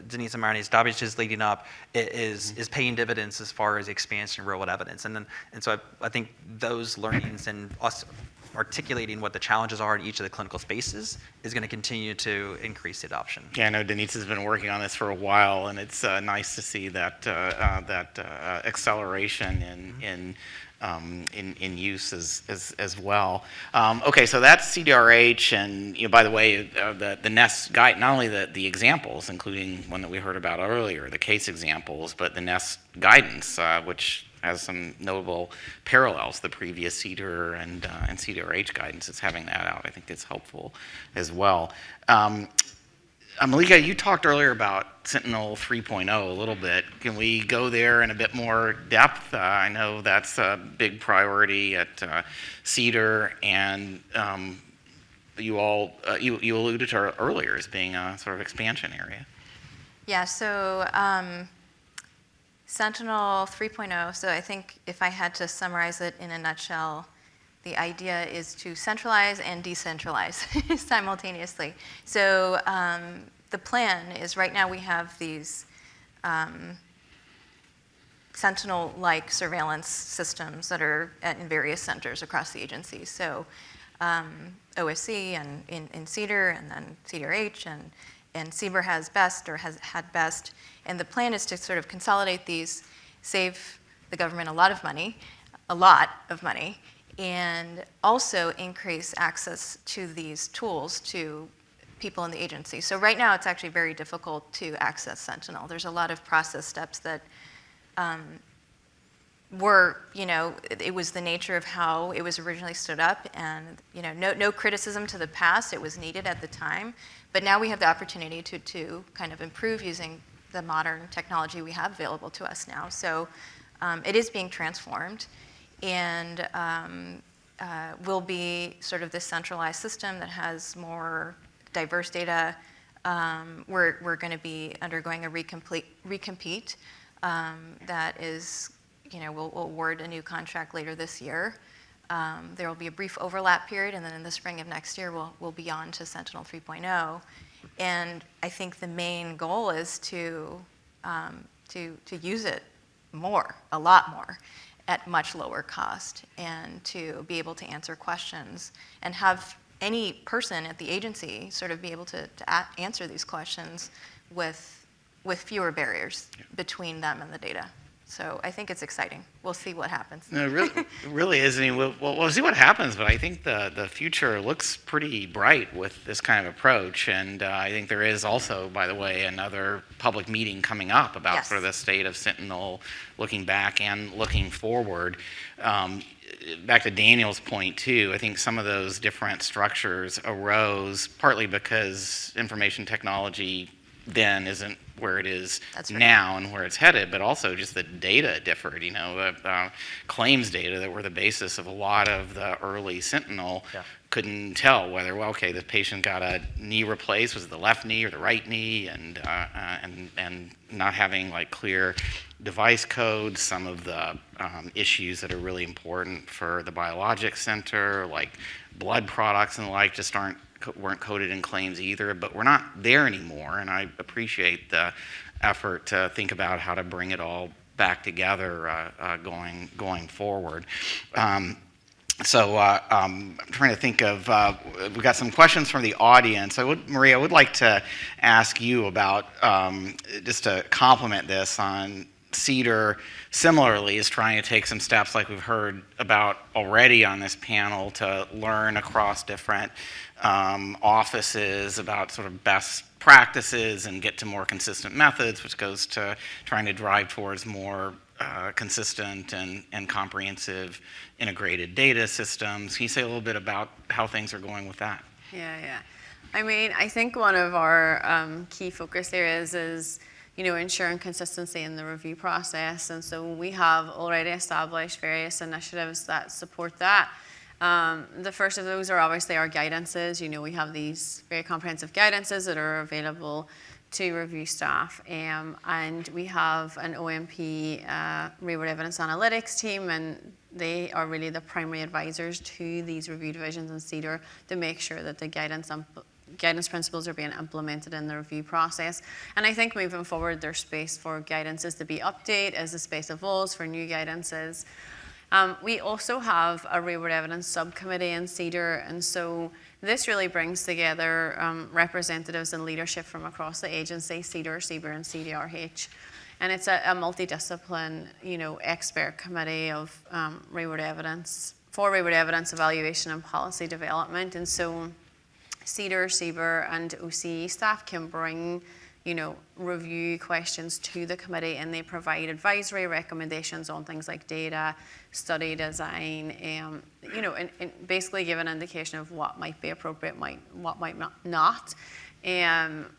Denise and Marnie's Dobbage is leading up is paying dividends as far as expansion of real-world evidence, and so I think those learnings and us articulating what the challenges are in each of the clinical spaces is going to continue to increase the adoption. Yeah, I know Denise has been working on this for a while, and it's nice to see that acceleration in use as well. Okay, so that's CDRH, and by the way, the NEST guide, not only the examples, including one that we heard about earlier, the case examples, but the NEST guidance, which has some notable parallels, the previous CDR and CDRH guidance. It's having that out. I think it's helpful as well. Malika, you talked earlier about Sentinel 3.0 a little bit. Can we go there in a bit more depth? I know that's a big priority at CDR, and you alluded to it earlier as being a sort of expansion area. Yeah, so Sentinel 3.0, so I think if I had to summarize it in a nutshell, the idea is to centralize and decentralize simultaneously. So the plan is right now we have these Sentinel-like surveillance systems that are in various centers across the agency. So OSC and in CDR, and then CDRH, and CBER has BEST or has had BEST. And the plan is to sort of consolidate these, save the government a lot of money, and also increase access to these tools to people in the agency. So right now it's actually very difficult to access Sentinel. There's a lot of process steps that were, it was the nature of how it was originally stood up, and no criticism to the past, it was needed at the time. But now we have the opportunity to kind of improve using the modern technology we have available to us now. So it is being transformed, and will be sort of this centralized system that has more diverse data. We're going to be undergoing a recompete that is, we'll award a new contract later this year. There will be a brief overlap period, and then in the spring of next year, we'll be on to Sentinel 3.0. And I think the main goal is to use it more, a lot more, at much lower cost, and to be able to answer questions and have any person at the agency sort of be able to answer these questions with fewer barriers between them and the data. So I think it's exciting. We'll see what happens. No, it really is. I mean, we'll see what happens, but I think the future looks pretty bright with this kind of approach. And I think there is also, by the way, another public meeting coming up about sort of the state of Sentinel, looking back and looking forward. Back to Daniel's point, too, I think some of those different structures arose partly because information technology then isn't where it is now and where it's headed, but also just the data differed. Claims data that were the basis of a lot of the early Sentinel couldn't tell whether, well, okay, the patient got a knee replaced, was it the left knee or the right knee, and not having like clear device codes. Some of the issues that are really important for the biologics center, like blood products and the like, just weren't coded in claims either, but we're not there anymore, and I appreciate the effort to think about how to bring it all back together going forward. I'm trying to think of, we've got some questions from the audience. Maria, I would like to ask you about, just to complement this on CDR, similarly is trying to take some steps like we've heard about already on this panel to learn across different offices about sort of best practices and get to more consistent methods, which goes to trying to drive towards more consistent and comprehensive integrated data systems. Can you say a little bit about how things are going with that? Yeah. I mean, I think one of our key focus areas is, ensuring consistency in the review process. And so we have already established various initiatives that support that. The first of those are obviously our guidances. We have these very comprehensive guidances that are available to review staff. And we have an OMP real-world evidence analytics team, and they are really the primary advisors to these review divisions in CEDAR to make sure that the guidance principles are being implemented in the review process. And I think moving forward, there's space for guidances to be updated as the space evolves for new guidances. We also have a real-world evidence subcommittee in CEDAR, and so this really brings together representatives and leadership from across the agency, CEDAR, CBER, and CDRH. And it's a multidiscipline, expert committee of real-world evidence, for real-world evidence evaluation and policy development. And so CEDAR, CBER, and OCE staff can bring review questions to the committee, and they provide advisory recommendations on things like data, study design, and basically give an indication of what might be appropriate, what might not,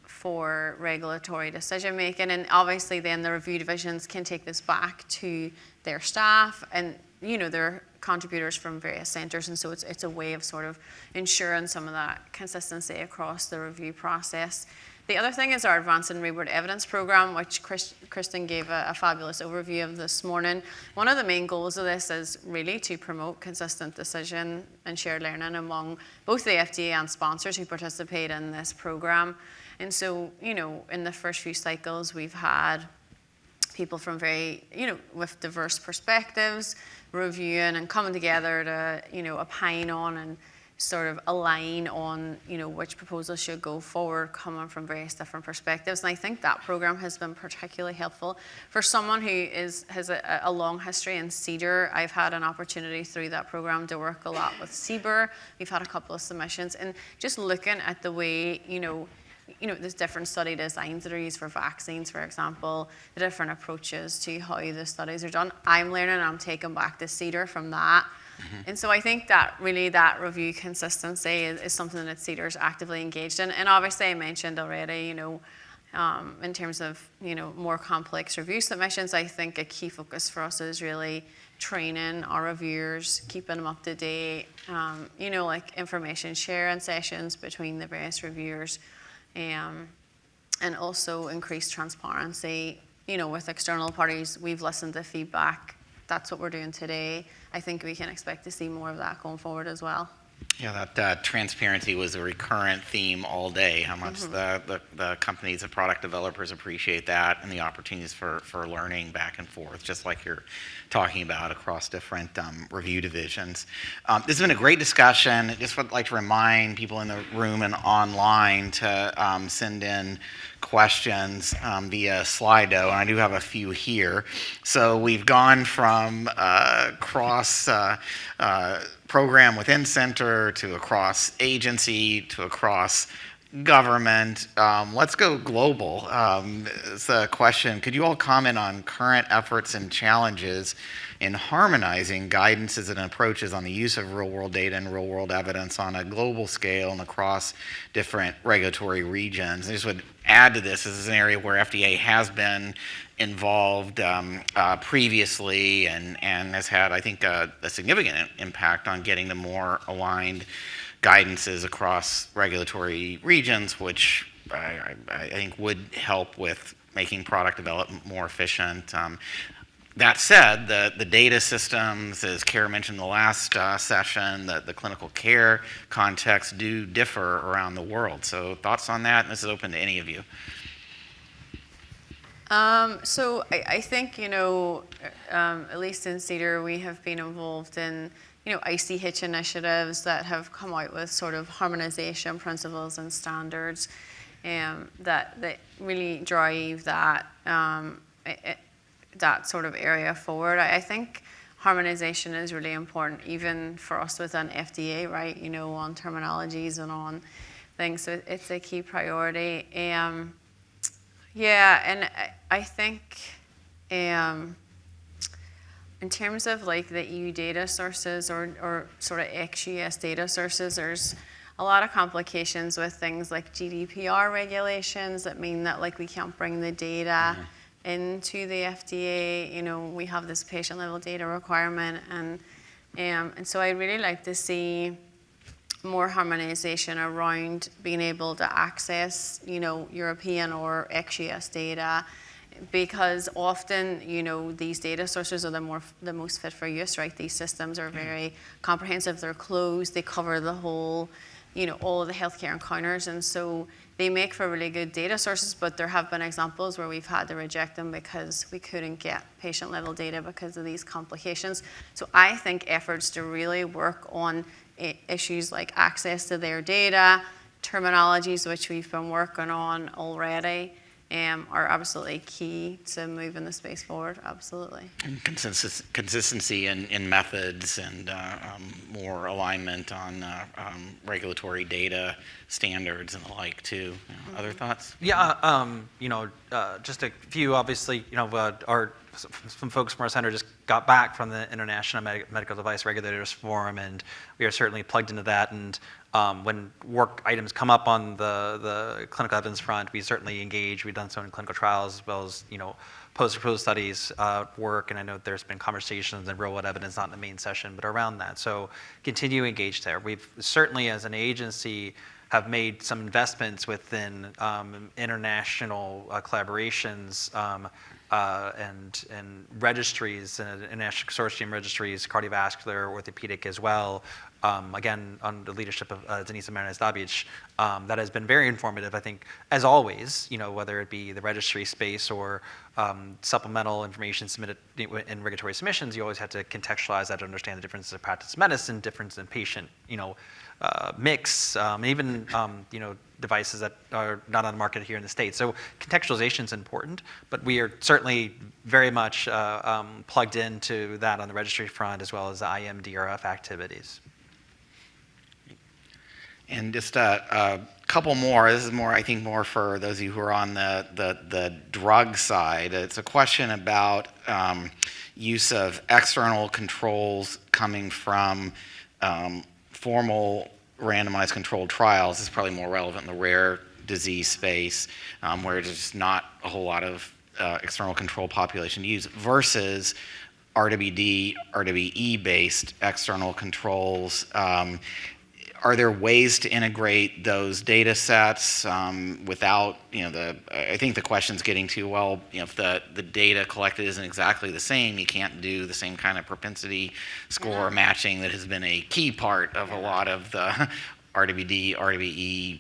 for regulatory decision making. And obviously then the review divisions can take this back to their staff, and they're contributors from various centers, and so it's a way of sort of ensuring some of that consistency across the review process. The other thing is our Advancing Real-World Evidence program, which Kristen gave a fabulous overview of this morning. One of the main goals of this is really to promote consistent decision and shared learning among both the FDA and sponsors who participate in this program. And so, in the first few cycles, we've had people from with diverse perspectives reviewing and coming together to, opine on and sort of align on, which proposals should go forward, coming from various different perspectives. And I think that program has been particularly helpful. For someone who has a long history in CEDAR, I've had an opportunity through that program to work a lot with CBER. We've had a couple of submissions, and just looking at the way, there's different study designs that are used for vaccines, for example, the different approaches to how the studies are done. I'm learning, and I'm taking back to CEDAR from that. And so I think that really that review consistency is something that CEDAR is actively engaged in. And obviously I mentioned already, in terms of, more complex review submissions, I think a key focus for us is really training our reviewers, keeping them up to date, like information sharing sessions between the various reviewers, and also increased transparency, with external parties. We've listened to feedback. That's what we're doing today. I think we can expect to see more of that going forward as well. Yeah, that transparency was a recurrent theme all day, how much the companies, the product developers appreciate that, and the opportunities for learning back and forth, just like you're talking about across different review divisions. This has been a great discussion. I just would like to remind people in the room and online to send in questions via Slido, and I do have a few here. So we've gone from cross program within center to across agency to across government. Let's go global. It's a question. Could you all comment on current efforts and challenges in harmonizing guidances and approaches on the use of real-world data and real-world evidence on a global scale and across different regulatory regions? I just would add to this is an area where FDA has been involved previously and has had, I think, a significant impact on getting the more aligned guidances across regulatory regions, which I think would help with making product development more efficient. That said, the data systems, as Kara mentioned in the last session, the clinical care contexts do differ around the world. So thoughts on that? And this is open to any of you. So I think, at least in CEDAR, we have been involved in, ICH initiatives that have come out with sort of harmonization principles and standards that really drive that, that sort of area forward. I think harmonization is really important, even for us within FDA, right? You know, on terminologies and on things. So it's a key priority. Yeah, and I think in terms of like the EU data sources or sort of ex-US data sources, there's a lot of complications with things like GDPR regulations that mean that like we can't bring the data into the FDA. You know, we have this patient level data requirement, and so I'd really like to see more harmonization around being able to access, you know, European or ex-US data, because often, you know, these data sources are the most fit for use, right? These systems are very comprehensive, they're closed, they cover the whole, you know, all of the healthcare encounters, and so they make for really good data sources, but there have been examples where we've had to reject them because we couldn't get patient level data because of these complications. So I think efforts to really work on issues like access to their data, terminologies, which we've been working on already, are absolutely key to moving the space forward, absolutely. And consistency in methods and more alignment on regulatory data standards and the like too. You know, other thoughts? Yeah, you know, just a few, obviously, you know, some folks from our center just got back from the International Medical Device Regulators Forum, and we are certainly plugged into that. And when work items come up on the clinical evidence front, we certainly engage. We've done so in clinical trials as well as, you know, post-approval studies work, and I know there's been conversations and real-world evidence, not in the main session, but around that. So continue to engage there. We've certainly, as an agency, have made some investments within international collaborations and registries, international consortium registries, cardiovascular, orthopedic as well. Again, under the leadership of Denise Marinez-Dabic, that has been very informative, I think, as always, you know, whether it be the registry space or supplemental information submitted in regulatory submissions, you always have to contextualize that to understand the differences of practice of medicine, difference in patient, you know, mix, even, you know, devices that are not on the market here in the States. So contextualization is important, but we are certainly very much plugged into that on the registry front as well as the IMDRF activities. And just a couple more. This is more, I think, more for those of you who are on the drug side. It's a question about use of external controls coming from formal randomized controlled trials. This is probably more relevant in the rare disease space, where there's not a whole lot of external control population use, versus RWD, RWE-based external controls. Are there ways to integrate those data sets without, you know, I think the question's getting to, well, you know, if the data collected isn't exactly the same, you can't do the same kind of propensity score matching that has been a key part of a lot of the RWD, RWE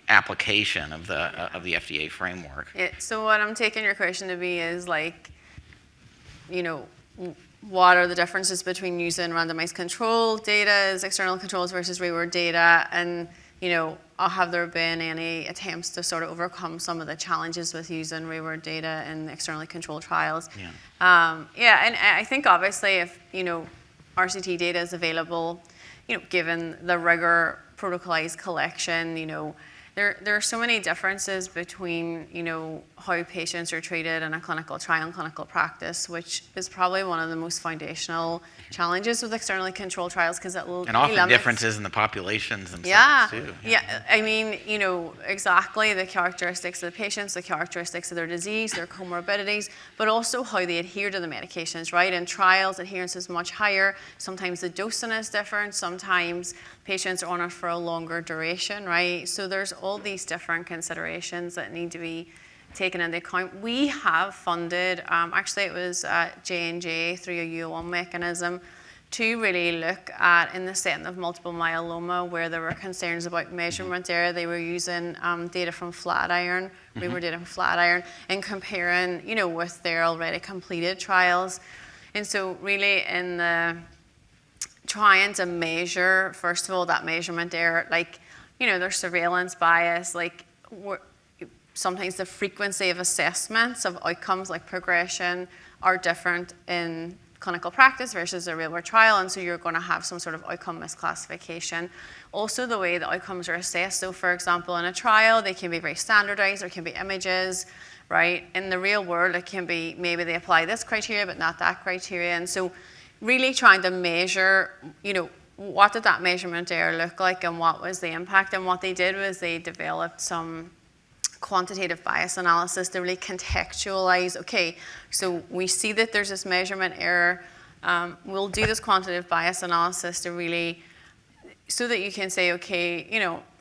application of the FDA framework. Yeah, so what I'm taking your question to be is like, you know, what are the differences between using randomized control data as external controls versus real-world data? And, you know, have there been any attempts to sort of overcome some of the challenges with using real-world data in externally controlled trials? Yeah. Yeah, and I think obviously if, you know, RCT data is available, you know, given the rigor protocolized collection, you know, there are so many differences between, you know, how patients are treated in a clinical trial and clinical practice, which is probably one of the most foundational challenges with externally controlled trials, because it will and often limits differences in the populations themselves too. Yeah, I mean, you know, exactly the characteristics of the patients, the characteristics of their disease, their comorbidities, but also how they adhere to the medications, right? In trials, adherence is much higher. Sometimes the dosing is different. Sometimes patients are on it for a longer duration, right? So there's all these different considerations that need to be taken into account. We have funded, actually it was J&J through a UO1 mechanism, to really look at, in the setting of multiple myeloma, where there were concerns about measurement error. They were using data from Flatiron, real-world data from Flatiron, and comparing, you know, with their already completed trials. And so really in the trying to measure, first of all, that measurement error, like, you know, there's surveillance bias, like sometimes the frequency of assessments of outcomes like progression are different in clinical practice versus a real world trial, and so you're going to have some sort of outcome misclassification. Also, the way the outcomes are assessed. So, for example, in a trial, they can be very standardized. There can be images, right? In the real world, it can be maybe they apply this criteria, but not that criteria. And so, really trying to measure, what did that measurement error look like, and what was the impact? And what they did was they developed some quantitative bias analysis to really contextualize, okay, so we see that there's this measurement error. We'll do this quantitative bias analysis to really, so that you can say, okay,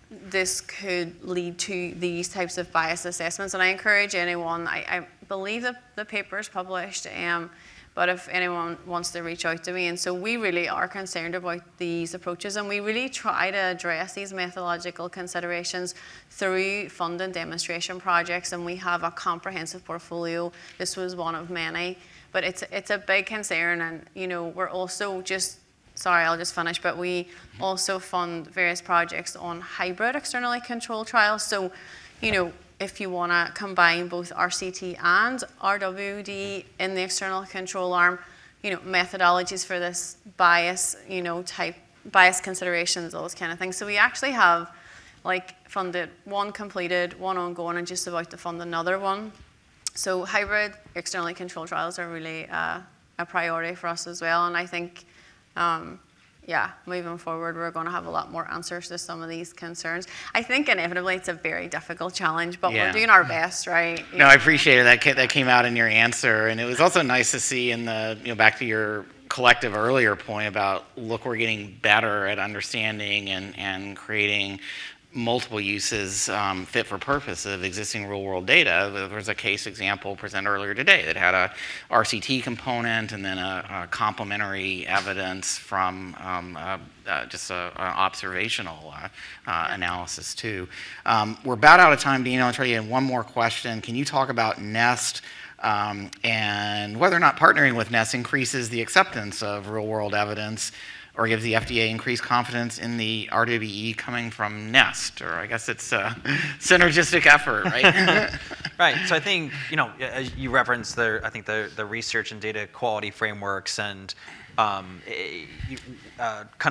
this could lead to these types of bias assessments. And I encourage anyone, I believe that the paper is published, but if anyone wants to reach out to me. And so we really are concerned about these approaches, and we really try to address these methodological considerations through fund and demonstration projects, and we have a comprehensive portfolio. This was one of many, but it's a big concern. And we're also I'll just finish, but we also fund various projects on hybrid externally controlled trials. So, if you want to combine both RCT and RWD in the external control arm, methodologies for this bias, type bias considerations, all those kind of things. So we actually have funded one completed, one ongoing, and just about to fund another one. So hybrid externally controlled trials are really a priority for us as well. And I think, moving forward, we're going to have a lot more answers to some of these concerns. I think inevitably it's a very difficult challenge, but we're doing our best, right? No, I appreciate it. That came out in your answer. And it was also nice to see in the, back to your collective earlier point about, look, we're getting better at understanding and creating multiple uses fit for purpose of existing real world data. There was a case example presented earlier today that had a RCT component and then a complementary evidence from just an observational analysis too. We're about out of time, Dean. I'll try to get one more question. Can you talk about NEST and whether or not partnering with NEST increases the acceptance of real world evidence or gives the FDA increased confidence in the RWE coming from NEST? Or I guess it's a synergistic effort, right? Right. So I think, as you referenced the research and data quality frameworks, and kind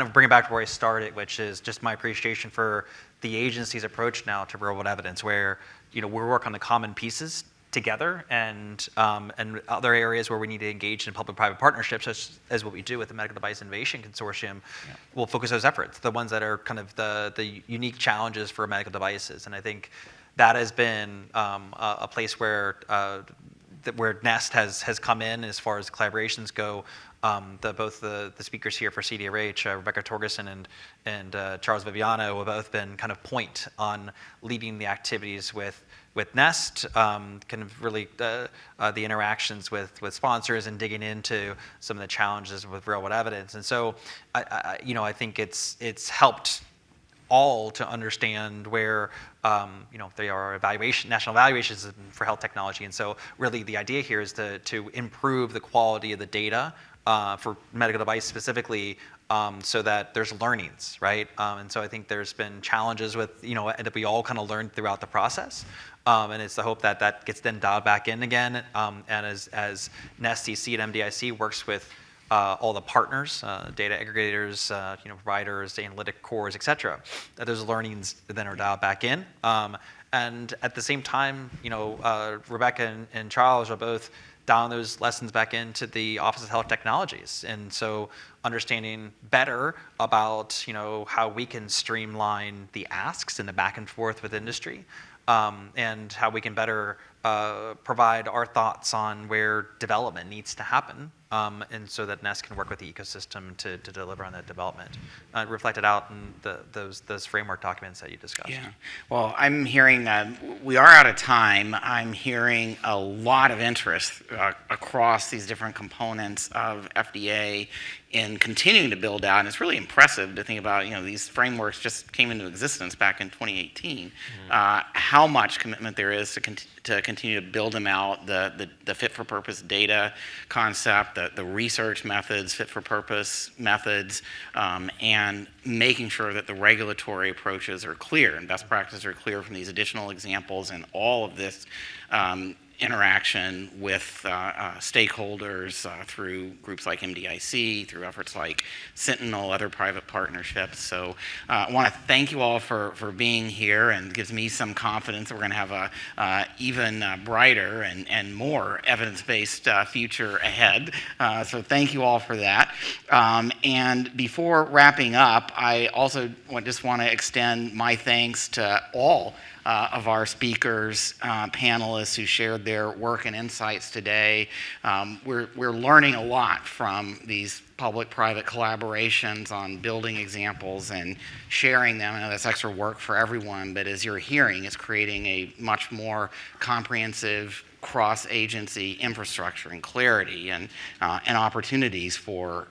of bring it back to where I started, which is just my appreciation for the agency's approach now to real world evidence, where we work on the common pieces together, and other areas where we need to engage in public-private partnerships, such as what we do with the Medical Device Innovation Consortium, we'll focus those efforts, the ones that are kind of the unique challenges for medical devices. And I think that has been a place where NEST has come in as far as collaborations go. Both the speakers here for CDRH, Rebecca Torgerson and Charles Viviano, have both been kind of point on leading the activities with NEST, kind of really the interactions with sponsors and digging into some of the challenges with real world evidence. And so I think it's helped all to understand where there are national evaluations for health technology. And so really the idea here is to improve the quality of the data for medical device specifically, so that there's learnings, right? And so I think there's been challenges with, that we all kind of learned throughout the process. And it's the hope that that gets then dialed back in again. And as NEST CC and MDIC works with all the partners, data aggregators, providers, analytic cores, et cetera, that those learnings then are dialed back in. And at the same time, Rebecca and Charles are both dialing those lessons back into the Office of Health Technologies. And so understanding better about, how we can streamline the asks and the back and forth with industry, and how we can better provide our thoughts on where development needs to happen, and so that NEST can work with the ecosystem to deliver on that development, reflected out in those framework documents that you discussed. Yeah. Well, I'm hearing we are out of time. I'm hearing a lot of interest across these different components of FDA in continuing to build out, and it's really impressive to think about, these frameworks just came into existence back in 2018, how much commitment there is to continue to build them out, the fit-for-purpose data concept, the research methods, fit-for-purpose methods, and making sure that the regulatory approaches are clear and best practices are clear from these additional examples, and all of this interaction with stakeholders through groups like MDIC, through efforts like Sentinel, other private partnerships. So I want to thank you all for being here, and it gives me some confidence that we're going to have a even brighter and more evidence-based future ahead. So thank you all for that. And before wrapping up, I also just want to extend my thanks to all of our speakers, panelists who shared their work and insights today. We're learning a lot from these public-private collaborations on building examples and sharing them. I know that's extra work for everyone, but as you're hearing, it's creating a much more comprehensive cross-agency infrastructure and clarity and opportunities for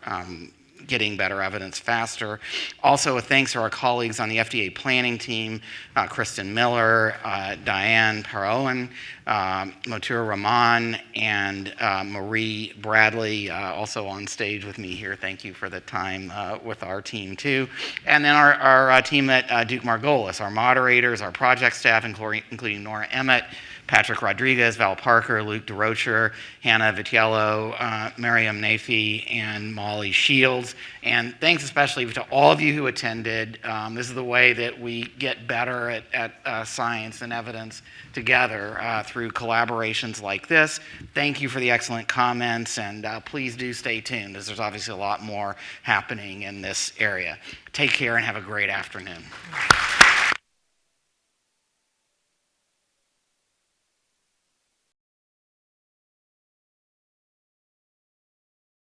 getting better evidence faster. Also, a thanks to our colleagues on the FDA planning team, Kristen Miller, Diane Parowan, Motura Rahman, and Marie Bradley, also on stage with me here. Thank you for the time with our team too. And then our team at Duke Margolis, our moderators, our project staff, including Nora Emmett, Patrick Rodriguez, Val Parker, Luke DeRocher, Hannah Vitiello, Miriam Nafi, and Molly Shields. And thanks especially to all of you who attended. This is the way that we get better at science and evidence together through collaborations like this. Thank you for the excellent comments, and please do stay tuned, as there's obviously a lot more happening in this area. Take care and have a great afternoon.